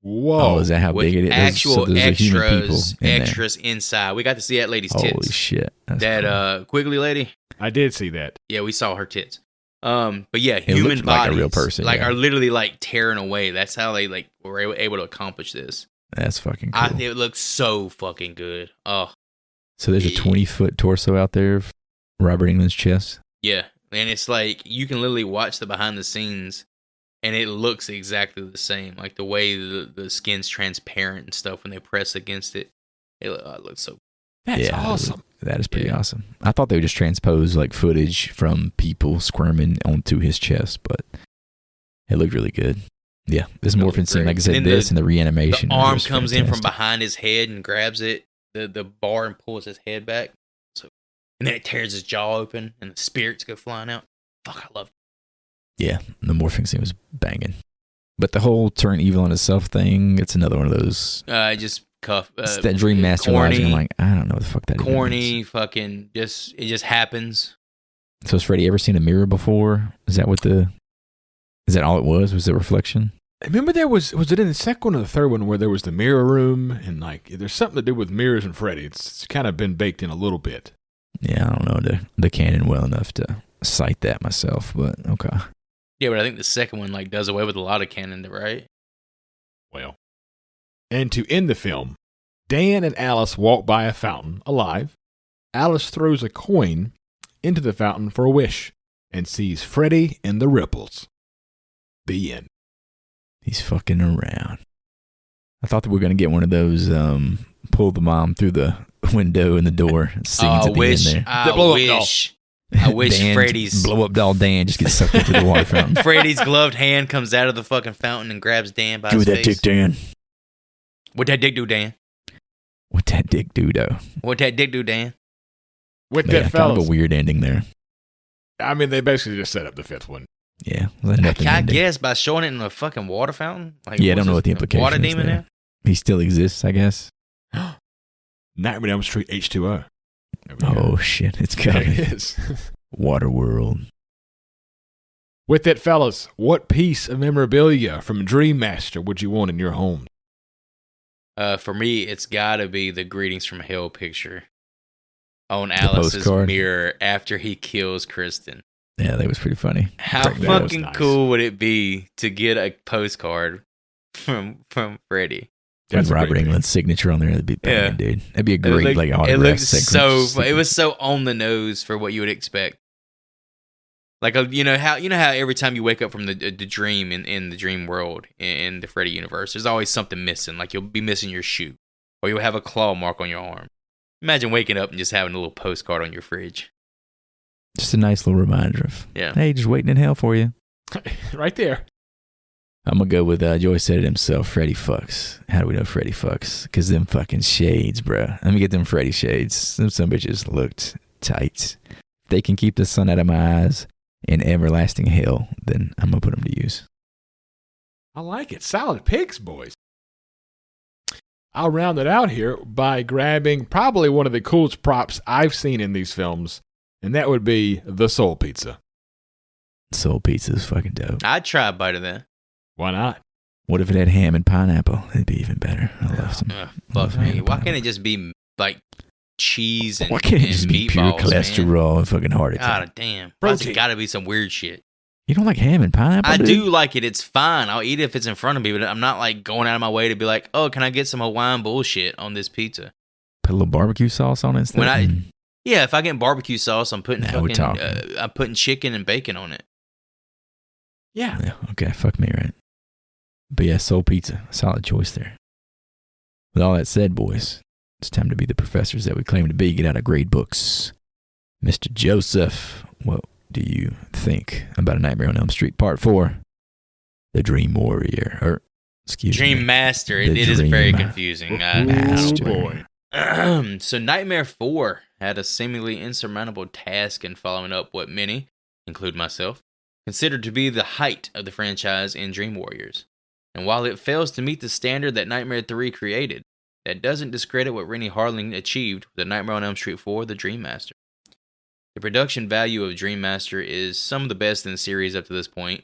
Speaker 3: Whoa.
Speaker 2: Oh, is that how
Speaker 1: With
Speaker 2: big it is?
Speaker 1: actual
Speaker 2: So there's human people in
Speaker 1: extras inside. We got to see that lady's
Speaker 2: there.
Speaker 1: tits.
Speaker 2: Holy shit. That's
Speaker 1: That
Speaker 2: cool.
Speaker 1: Quigley lady.
Speaker 3: I did see that.
Speaker 1: Yeah, we saw her tits. But yeah,
Speaker 2: It
Speaker 1: human
Speaker 2: looked like a
Speaker 1: bodies
Speaker 2: real person, yeah.
Speaker 1: are literally tearing away. That's how they were able to accomplish this.
Speaker 2: That's fucking cool.
Speaker 1: I think it looks so fucking good. Oh
Speaker 2: So there's a 20-foot torso out there of Robert Englund's chest.
Speaker 1: yeah, and it's you can literally watch the behind the scenes, and it looks exactly the same. Like the way the skin's transparent and stuff when they press against it, it looks so.
Speaker 3: That's awesome.
Speaker 2: That is pretty awesome. I thought they would just transpose footage from people squirming onto his chest, but it looked really good. Yeah, this morphing scene, like I said,
Speaker 1: And
Speaker 2: and the reanimation.
Speaker 1: The arm
Speaker 2: was
Speaker 1: comes in from
Speaker 2: fantastic.
Speaker 1: behind his head and grabs it, the bar, and pulls his head back. And then it tears his jaw open, and the spirits go flying out. Fuck, I love it.
Speaker 2: Yeah, the morphing scene was banging. But the whole turn evil on itself thing, it's another one of those.
Speaker 1: Just cuff.
Speaker 2: It's that Dream Master logic. I'm like, I don't know what the fuck that
Speaker 1: corny,
Speaker 2: means.
Speaker 1: fucking, it just happens.
Speaker 2: So has Freddy ever seen a mirror before? Is that all it was? Was it reflection?
Speaker 3: Remember was it in the second one or the third one where there was the mirror room and there's something to do with mirrors and Freddy. It's kind of been baked in a little bit.
Speaker 2: Yeah, I don't know the canon well enough to cite that myself, but okay.
Speaker 1: Yeah, but I think the second one does away with a lot of canon, right?
Speaker 3: Well, and to end the film, Dan and Alice walk by a fountain, alive. Alice throws a coin into the fountain for a wish and sees Freddy in the ripples. The end.
Speaker 2: He's fucking around. I thought that we were going to get one of those pull the mom through the window in the door scenes at the end there.
Speaker 1: I wish
Speaker 2: Dan,
Speaker 1: Freddy's
Speaker 2: blow up doll Dan just gets sucked into the water fountain.
Speaker 1: Freddy's gloved hand comes out of the fucking fountain and grabs Dan by
Speaker 2: Give
Speaker 1: his
Speaker 2: that
Speaker 1: face.
Speaker 2: dick, Dan.
Speaker 1: What that dick do, Dan?
Speaker 2: What that dick do, though?
Speaker 1: What that dick do, Dan?
Speaker 3: With
Speaker 2: But
Speaker 3: that,
Speaker 2: yeah, kind of
Speaker 3: fellas.
Speaker 2: a weird ending there.
Speaker 3: I mean, they basically just set up the fifth one.
Speaker 2: Yeah, nothing
Speaker 1: I
Speaker 2: ending.
Speaker 1: guess by showing it in a fucking water fountain.
Speaker 2: Yeah, I don't know what the implication
Speaker 1: water
Speaker 2: is
Speaker 1: demon
Speaker 2: there.
Speaker 1: there?
Speaker 2: He still exists, I guess.
Speaker 3: Nightmare on Elm Street H2O. There we
Speaker 2: Oh
Speaker 3: go.
Speaker 2: shit, it's
Speaker 3: There
Speaker 2: coming.
Speaker 3: it is.
Speaker 2: Waterworld.
Speaker 3: With that, fellas, what piece of memorabilia from Dream Master would you want in your home?
Speaker 1: For me, it's gotta be the Greetings from Hell picture on Alice's
Speaker 2: postcard?
Speaker 1: mirror after he kills Kristen.
Speaker 2: Yeah, that was pretty funny.
Speaker 1: How
Speaker 3: That was
Speaker 1: fucking
Speaker 3: nice.
Speaker 1: cool would it be to get a postcard from Freddy?
Speaker 2: With
Speaker 3: That's a
Speaker 2: Robert
Speaker 3: great
Speaker 2: England's signature on there, that'd be banging,
Speaker 1: Yeah.
Speaker 2: dude. That'd be a great autograph.
Speaker 1: It looked
Speaker 2: sequence.
Speaker 1: it was so on the nose for what you would expect. You know how every time you wake up from the dream in the dream world in the Freddy universe, there's always something missing. Like you'll be missing your shoe, or you'll have a claw mark on your arm. Imagine waking up and just having a little postcard on your fridge.
Speaker 2: Just a nice little reminder of,
Speaker 1: Yeah.
Speaker 2: hey, just waiting in hell for you.
Speaker 3: Right there.
Speaker 2: I'm going to go with, Joy said it himself, Freddy fucks. How do we know Freddy fucks? Because them fucking shades, bruh. Let me get them Freddy shades. Them some bitches looked tight. If they can keep the sun out of my eyes in everlasting hell, then I'm going to put them to use.
Speaker 3: I like it. Solid picks, boys. I'll round it out here by grabbing probably one of the coolest props I've seen in these films, and that would be the Soul Pizza.
Speaker 2: Soul pizza is fucking dope.
Speaker 1: I'd try a bite of that.
Speaker 3: Why not?
Speaker 2: What if it had ham and pineapple? It'd be even better. I love some.
Speaker 1: Ugh,
Speaker 2: love
Speaker 1: fuck
Speaker 2: ham
Speaker 1: me.
Speaker 2: and
Speaker 1: Why
Speaker 2: pineapple.
Speaker 1: can't it just be like cheese and
Speaker 2: Why can't it
Speaker 1: and
Speaker 2: just be pure
Speaker 1: meatballs, man?
Speaker 2: cholesterol and fucking heart attack?
Speaker 1: God damn. There's
Speaker 3: Protein.
Speaker 1: got to be some weird shit.
Speaker 2: You don't like ham and pineapple?
Speaker 1: I
Speaker 2: dude?
Speaker 1: do like it. It's fine. I'll eat it if it's in front of me, but I'm not going out of my way to be like, oh, can I get some Hawaiian bullshit on this pizza?
Speaker 2: Put a little barbecue sauce on it instead.
Speaker 1: Yeah, if I get barbecue sauce, I'm putting
Speaker 2: Now we're
Speaker 1: fucking,
Speaker 2: talking.
Speaker 1: I'm putting chicken and bacon on it.
Speaker 3: Yeah.
Speaker 2: Yeah, okay, fuck me, right? But yeah, soul pizza. Solid choice there. With all that said, boys, it's time to be the professors that we claim to be. Get out of grade books. Mr. Joseph, what do you think about A Nightmare on Elm Street Part 4? The Dream Warrior. Or, excuse me.
Speaker 1: Dream Master. It is very confusing.
Speaker 3: Oh, boy.
Speaker 1: So Nightmare 4 had a seemingly insurmountable task in following up what many, include myself, considered to be the height of the franchise in Dream Warriors. And while it fails to meet the standard that Nightmare 3 created, that doesn't discredit what Rennie Harling achieved with The Nightmare on Elm Street 4, The Dream Master. The production value of Dream Master is some of the best in the series up to this point.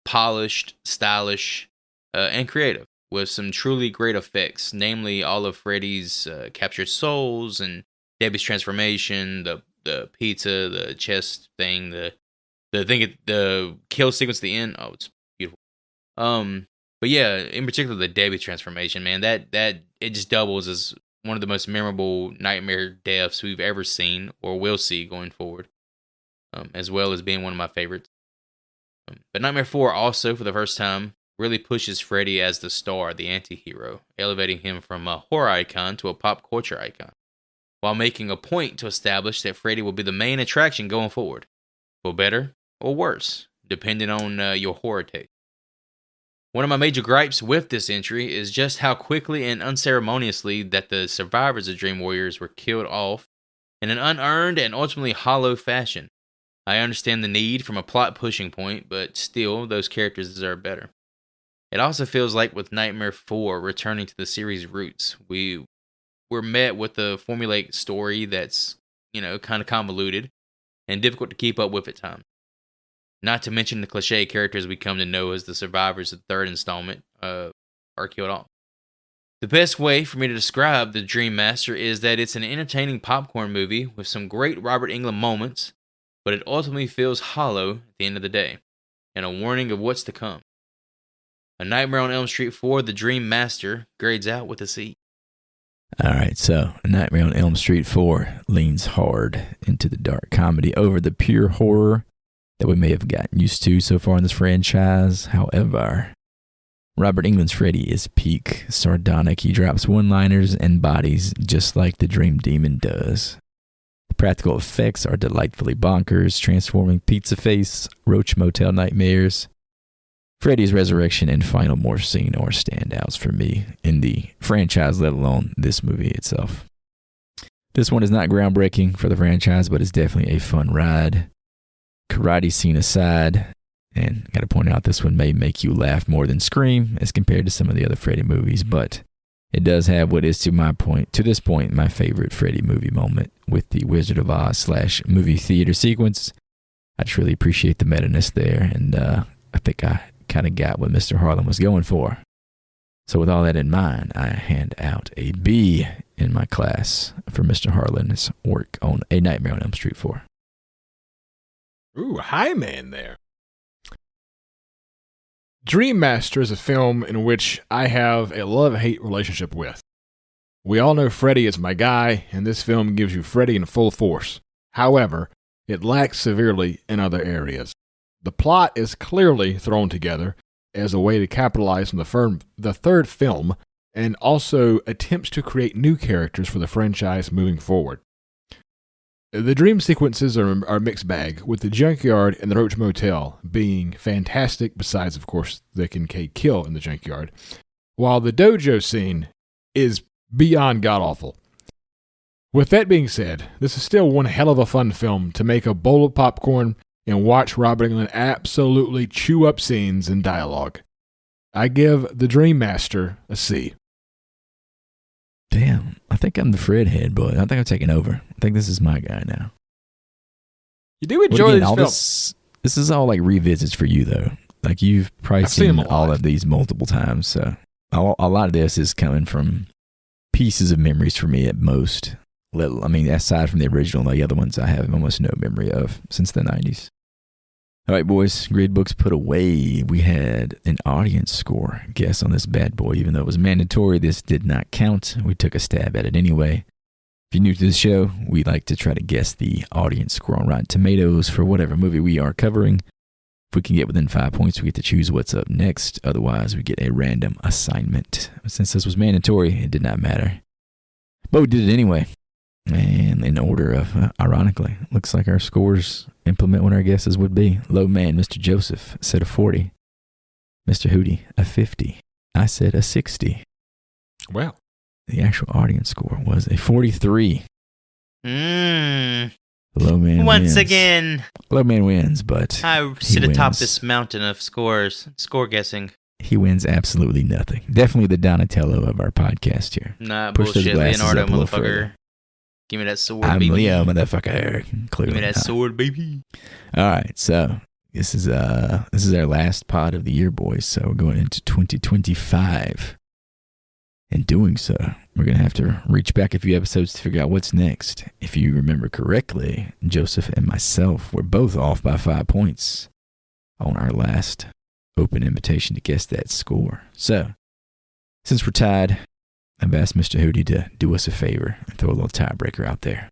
Speaker 1: Polished, stylish, and creative, with some truly great effects, namely all of Freddy's captured souls and Debbie's transformation, the pizza, the chest thing, the kill sequence at the end. Oh, it's beautiful. But yeah, in particular the Debbie transformation, man, that it just doubles as one of the most memorable nightmare deaths we've ever seen or will see going forward, as well as being one of my favorites. But Nightmare 4 also, for the first time, really pushes Freddy as the star, the anti-hero, elevating him from a horror icon to a pop culture icon, while making a point to establish that Freddy will be the main attraction going forward, for better or worse, depending on your horror taste. One of my major gripes with this entry is just how quickly and unceremoniously that the survivors of Dream Warriors were killed off in an unearned and ultimately hollow fashion. I understand the need from a plot pushing point, but still, those characters deserve better. It also feels like with Nightmare 4 returning to the series' roots, we were met with a formulaic story that's, kind of convoluted and difficult to keep up with at times. Not to mention the cliche characters we come to know as the survivors of the third installment are killed off. The best way for me to describe The Dream Master is that it's an entertaining popcorn movie with some great Robert Englund moments, but it ultimately feels hollow at the end of the day, and a warning of what's to come. A Nightmare on Elm Street 4, The Dream Master, grades out with a C.
Speaker 2: All right, so A Nightmare on Elm Street 4 leans hard into the dark comedy over the pure horror that we may have gotten used to so far in this franchise. However, Robert Englund's Freddy is peak sardonic. He drops one-liners and bodies just like the Dream Demon does. The practical effects are delightfully bonkers, transforming Pizza Face, Roach Motel nightmares. Freddy's resurrection and final morph scene are standouts for me in the franchise, let alone this movie itself. This one is not groundbreaking for the franchise, but it's definitely a fun ride. Karate scene aside, and got to point out this one may make you laugh more than scream as compared to some of the other Freddy movies, but it does have what is to this point my favorite Freddy movie moment with the Wizard of Oz / movie theater sequence. I just really appreciate the meta-ness there, and I think I kind of got what Mr. Harlan was going for. So with all that in mind, I hand out a B in my class for Mr. Harlan's work on A Nightmare on Elm Street 4.
Speaker 3: Ooh, high man there. Dream Master is a film in which I have a love-hate relationship with. We all know Freddy is my guy, and this film gives you Freddy in full force. However, it lacks severely in other areas. The plot is clearly thrown together as a way to capitalize on the third film, and also attempts to create new characters for the franchise moving forward. The dream sequences are a mixed bag, with the junkyard and the Roach Motel being fantastic, besides, of course, the Kincaid kill in the junkyard, while the dojo scene is beyond god-awful. With that being said, this is still one hell of a fun film to make a bowl of popcorn and watch Robert Englund absolutely chew up scenes and dialogue. I give The Dream Master a C.
Speaker 2: Damn, I think I'm the Fred head, boy. I think I'm taking over. I think this is my guy now.
Speaker 3: You do enjoy this film.
Speaker 2: This is all like revisits for you, though. Like you've probably seen all of these multiple times. So a lot of this is coming from pieces of memories for me at most. Aside from the original, the other ones I have almost no memory of since the 90s. All right, boys, grade books put away. We had an audience score guess on this bad boy. Even though it was mandatory, this did not count. We took a stab at it anyway. If you're new to this show, we like to try to guess the audience score on Rotten Tomatoes for whatever movie we are covering. If we can get within 5 points, we get to choose what's up next. Otherwise, we get a random assignment. Since this was mandatory, it did not matter. But we did it anyway. And in order of, ironically, looks like our scores implement what our guesses would be. Low man, Mr. Joseph, said a 40. Mr. Hootie, a 50. I said a 60.
Speaker 3: Well,
Speaker 2: the actual audience score was a 43. Low man
Speaker 1: Once
Speaker 2: wins.
Speaker 1: again,
Speaker 2: Low man wins, but
Speaker 1: I sit atop
Speaker 2: wins.
Speaker 1: this mountain of score guessing.
Speaker 2: He wins absolutely nothing. Definitely the Donatello of our podcast here.
Speaker 1: Nah,
Speaker 2: Push those
Speaker 1: bullshit,
Speaker 2: glasses
Speaker 1: Leonardo,
Speaker 2: up a little
Speaker 1: motherfucker.
Speaker 2: further.
Speaker 1: Give me that sword,
Speaker 2: I'm
Speaker 1: baby.
Speaker 2: Leo, motherfucker. Clearly
Speaker 1: Give me that
Speaker 2: not.
Speaker 1: sword, baby.
Speaker 2: All right, so this is our last pod of the year, boys. So we're going into 2025. In doing so, we're going to have to reach back a few episodes to figure out what's next. If you remember correctly, Joseph and myself were both off by 5 points on our last open invitation to guess that score. So, since we're tied, I've asked Mr. Hootie to do us a favor and throw a little tiebreaker out there.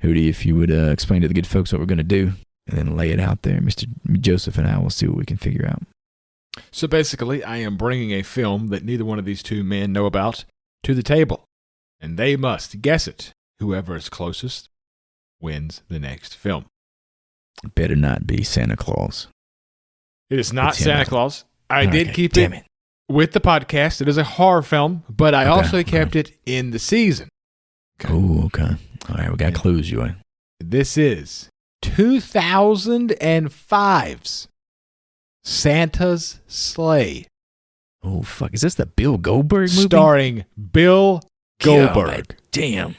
Speaker 2: Hootie, if you would explain to the good folks what we're going to do and then lay it out there, Mr. Joseph and I will see what we can figure out.
Speaker 3: so basically, I am bringing a film that neither one of these two men know about to the table, and they must guess it. Whoever is closest wins the next film.
Speaker 2: It better not be Santa Claus.
Speaker 3: It is not
Speaker 2: It's him.
Speaker 3: Santa Claus. I did
Speaker 2: Okay,
Speaker 3: keep
Speaker 2: damn
Speaker 3: it with the podcast. It is a horror film, but I
Speaker 2: Okay,
Speaker 3: also kept it in the season.
Speaker 2: Oh, okay. All right, we got clues, you want.
Speaker 3: This is 2005's Santa's Sleigh,
Speaker 2: Oh, fuck. Is this the Bill Goldberg movie?
Speaker 3: starring Bill Goldberg.
Speaker 2: God damn.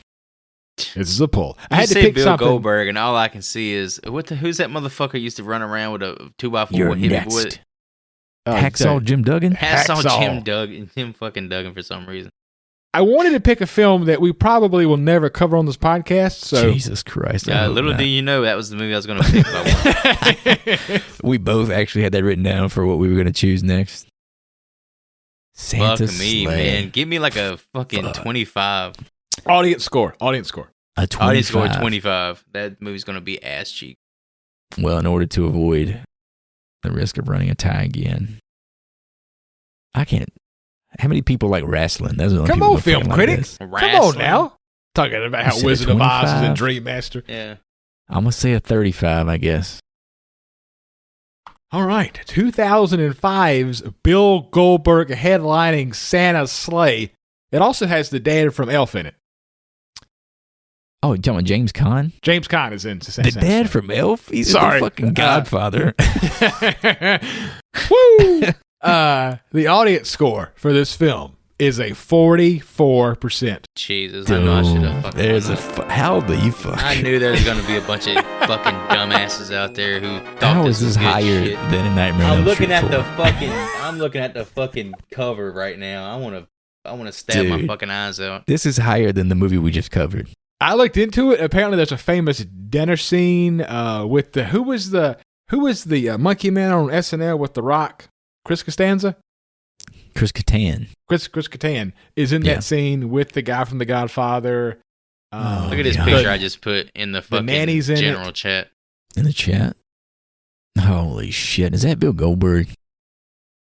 Speaker 3: This is a pull. I
Speaker 1: You
Speaker 3: had to
Speaker 1: say
Speaker 3: pick
Speaker 1: Bill
Speaker 3: something.
Speaker 1: Goldberg, and all I can see is who's that motherfucker used to run around with a 2x4
Speaker 2: You're
Speaker 1: hit me
Speaker 2: next.
Speaker 1: with
Speaker 2: Hacksaw Jim Duggan?
Speaker 3: Hacksaw.
Speaker 1: Jim fucking Duggan for some reason.
Speaker 3: I wanted to pick a film that we probably will never cover on this podcast. So
Speaker 2: Jesus Christ. I hope
Speaker 1: Little
Speaker 2: not.
Speaker 1: do you know, that was the movie I was going to pick.
Speaker 2: We both actually had that written down for what we were going to choose next.
Speaker 1: Fuck
Speaker 2: Santa's
Speaker 1: me,
Speaker 2: Sleigh.
Speaker 1: man. Give me like a fucking
Speaker 2: Fuck.
Speaker 1: 25.
Speaker 3: audience score.
Speaker 2: A 25.
Speaker 1: Audience score 25. That movie's going to be ass cheek.
Speaker 2: Well, in order to avoid the risk of running a tie again, I can't. How many people like wrestling? That's the only
Speaker 3: Come
Speaker 2: people
Speaker 3: on,
Speaker 2: that fucking
Speaker 3: film
Speaker 2: like
Speaker 3: critic.
Speaker 2: this.
Speaker 3: Come on now. Talking about how
Speaker 2: You said a
Speaker 3: Wizard of Oz is
Speaker 2: 25?
Speaker 3: in Dream Master.
Speaker 1: Yeah.
Speaker 2: I'm going to say a 35, I guess.
Speaker 3: All right. 2005's Bill Goldberg headlining Santa's Sleigh. It also has the dad from Elf in it.
Speaker 2: Oh, you talking about James Caan?
Speaker 3: James Caan is in
Speaker 2: The
Speaker 3: Santa's
Speaker 2: dad from Elf? He's
Speaker 3: Sorry.
Speaker 2: the fucking godfather.
Speaker 3: Woo! The audience score for this film is a 44%.
Speaker 1: Jesus, I know I should have fucking.
Speaker 2: There's
Speaker 1: won
Speaker 2: a.
Speaker 1: that.
Speaker 2: How old are you fuck?
Speaker 1: I knew there was going to be a bunch of fucking dumbasses out there who thought
Speaker 2: How
Speaker 1: this
Speaker 2: is
Speaker 1: was
Speaker 2: this
Speaker 1: good
Speaker 2: higher
Speaker 1: shit.
Speaker 2: than a Nightmare on
Speaker 1: I'm
Speaker 2: Elm
Speaker 1: looking
Speaker 2: Street
Speaker 1: at
Speaker 2: 4?
Speaker 1: I'm looking at the fucking cover right now. I want to stab my
Speaker 2: Dude.
Speaker 1: fucking eyes out.
Speaker 2: This is higher than the movie we just covered.
Speaker 3: I looked into it. Apparently, there's a famous dinner scene with the who was the monkey man on SNL with The Rock, Chris Costanza.
Speaker 2: Chris Kattan.
Speaker 3: Chris Kattan is in
Speaker 2: Yeah.
Speaker 3: that scene with the guy from The Godfather.
Speaker 2: Oh,
Speaker 1: Look at this
Speaker 2: yeah.
Speaker 1: picture I just put in the fucking
Speaker 3: nanny's in
Speaker 1: general chat.
Speaker 2: In the chat. Holy shit. Is that Bill Goldberg?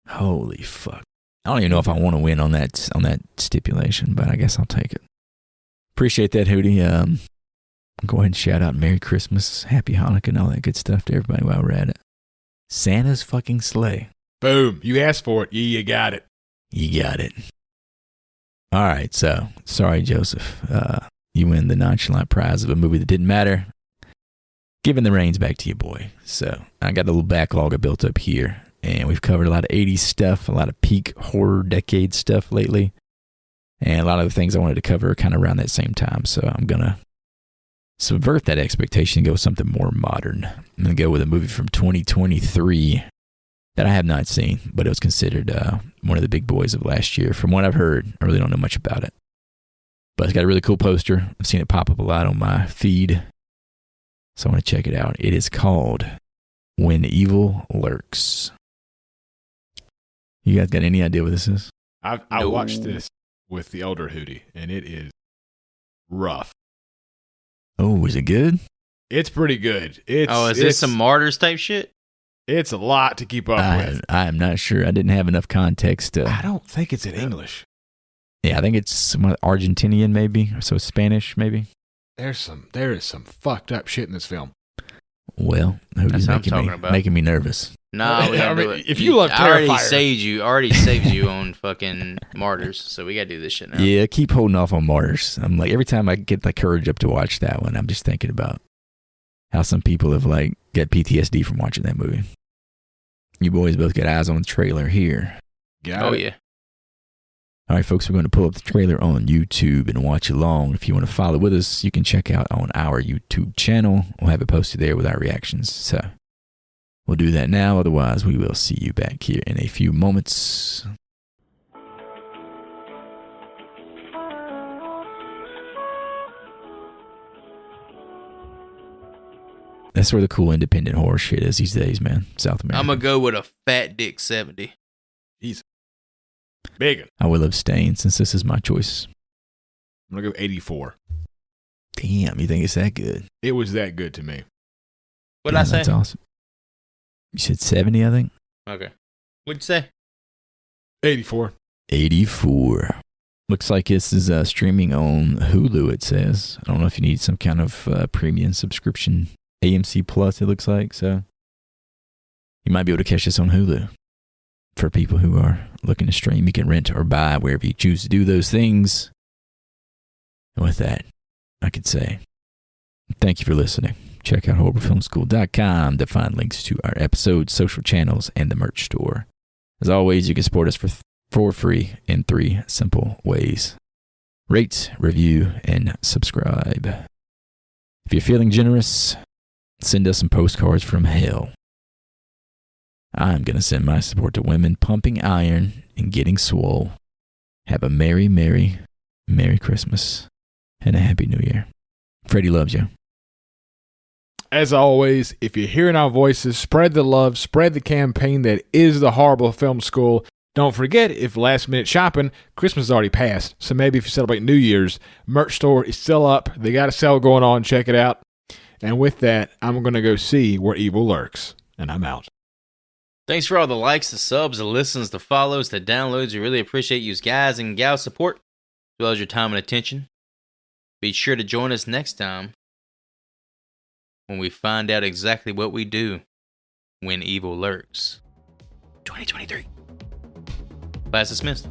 Speaker 2: Holy fuck. I don't even know if I want to win on that stipulation, but I guess I'll take it. Appreciate that, Hootie. Go ahead and shout out Merry Christmas, Happy Hanukkah, and all that good stuff to everybody while we're at it. Santa's fucking sleigh.
Speaker 3: Boom! You asked for it. You got it.
Speaker 2: You got it. All right, so sorry, Joseph. You win the nonchalant prize of a movie that didn't matter. Giving the reins back to you, boy. So I got a little backlog I built up here, and we've covered a lot of 80s stuff, a lot of peak horror decade stuff lately, and a lot of the things I wanted to cover are kind of around that same time. So I'm going to subvert that expectation and go with something more modern. I'm going to go with a movie from 2023 that I have not seen, but it was considered one of the big boys of last year. From what I've heard, I really don't know much about it. But it's got a really cool poster. I've seen it pop up a lot on my feed, so I want to check it out. It is called When Evil Lurks. You guys got any idea what this is?
Speaker 3: I
Speaker 1: No.
Speaker 3: watched this with the older Hootie, and it is rough.
Speaker 2: Oh, is it good?
Speaker 3: It's pretty good.
Speaker 1: Is this some Martyrs type shit?
Speaker 3: It's a lot to keep up with.
Speaker 2: I am not sure. I didn't have enough context.
Speaker 3: I don't think it's in English.
Speaker 2: Yeah, I think it's somewhat Argentinian, maybe, or so Spanish, maybe.
Speaker 3: There is some fucked up shit in this film.
Speaker 2: Well, who's making me nervous?
Speaker 1: No,
Speaker 3: if you love Terrifier,
Speaker 1: I already saved you on fucking Martyrs, so we gotta do this shit now.
Speaker 2: Yeah, keep holding off on Martyrs. I'm like, every time I get the courage up to watch that one, I'm just thinking about how some people have like got PTSD from watching that movie. You boys both got eyes on the trailer here.
Speaker 1: Oh yeah.
Speaker 2: All right, folks, we're going to pull up the trailer on YouTube and watch along. If you want to follow with us, you can check out on our YouTube channel. We'll have it posted there with our reactions. So we'll do that now. Otherwise, we will see you back here in a few moments. That's where the cool independent horror shit is these days, man. South America.
Speaker 1: I'm going to go with a fat dick 70.
Speaker 3: He's big.
Speaker 2: I will abstain since this is my choice.
Speaker 3: I'm going to go 84.
Speaker 2: Damn, you think it's that good?
Speaker 3: It was that good to me.
Speaker 1: What did I say?
Speaker 2: That's awesome. You said 70, I think?
Speaker 1: Okay. What'd you say?
Speaker 3: 84.
Speaker 2: 84. Looks like this is streaming on Hulu, it says. I don't know if you need some kind of premium subscription. AMC Plus, it looks like. So you might be able to catch this on Hulu. For people who are looking to stream, you can rent or buy wherever you choose to do those things. And with that, I could say thank you for listening. Check out horrorfilmschool.com to find links to our episodes, social channels, and the merch store. As always, you can support us for free in 3 simple ways. Rate, review, and subscribe. If you're feeling generous, send us some postcards from hell. I'm going to send my support to women pumping iron and getting swole. Have a merry, merry, merry Christmas and a happy new year. Freddie loves you.
Speaker 3: As always, if you're hearing our voices, spread the love, spread the campaign that is the Horrible Film School. Don't forget, if last minute shopping, Christmas is already passed. So maybe if you celebrate New Year's, merch store is still up. They got a sale going on. Check it out. And with that, I'm going to go see where evil lurks. And I'm out.
Speaker 1: Thanks for all the likes, the subs, the listens, the follows, the downloads. We really appreciate you guys and gals' support, as well as your time and attention. Be sure to join us next time when we find out exactly what we do when evil lurks. 2023. Class dismissed.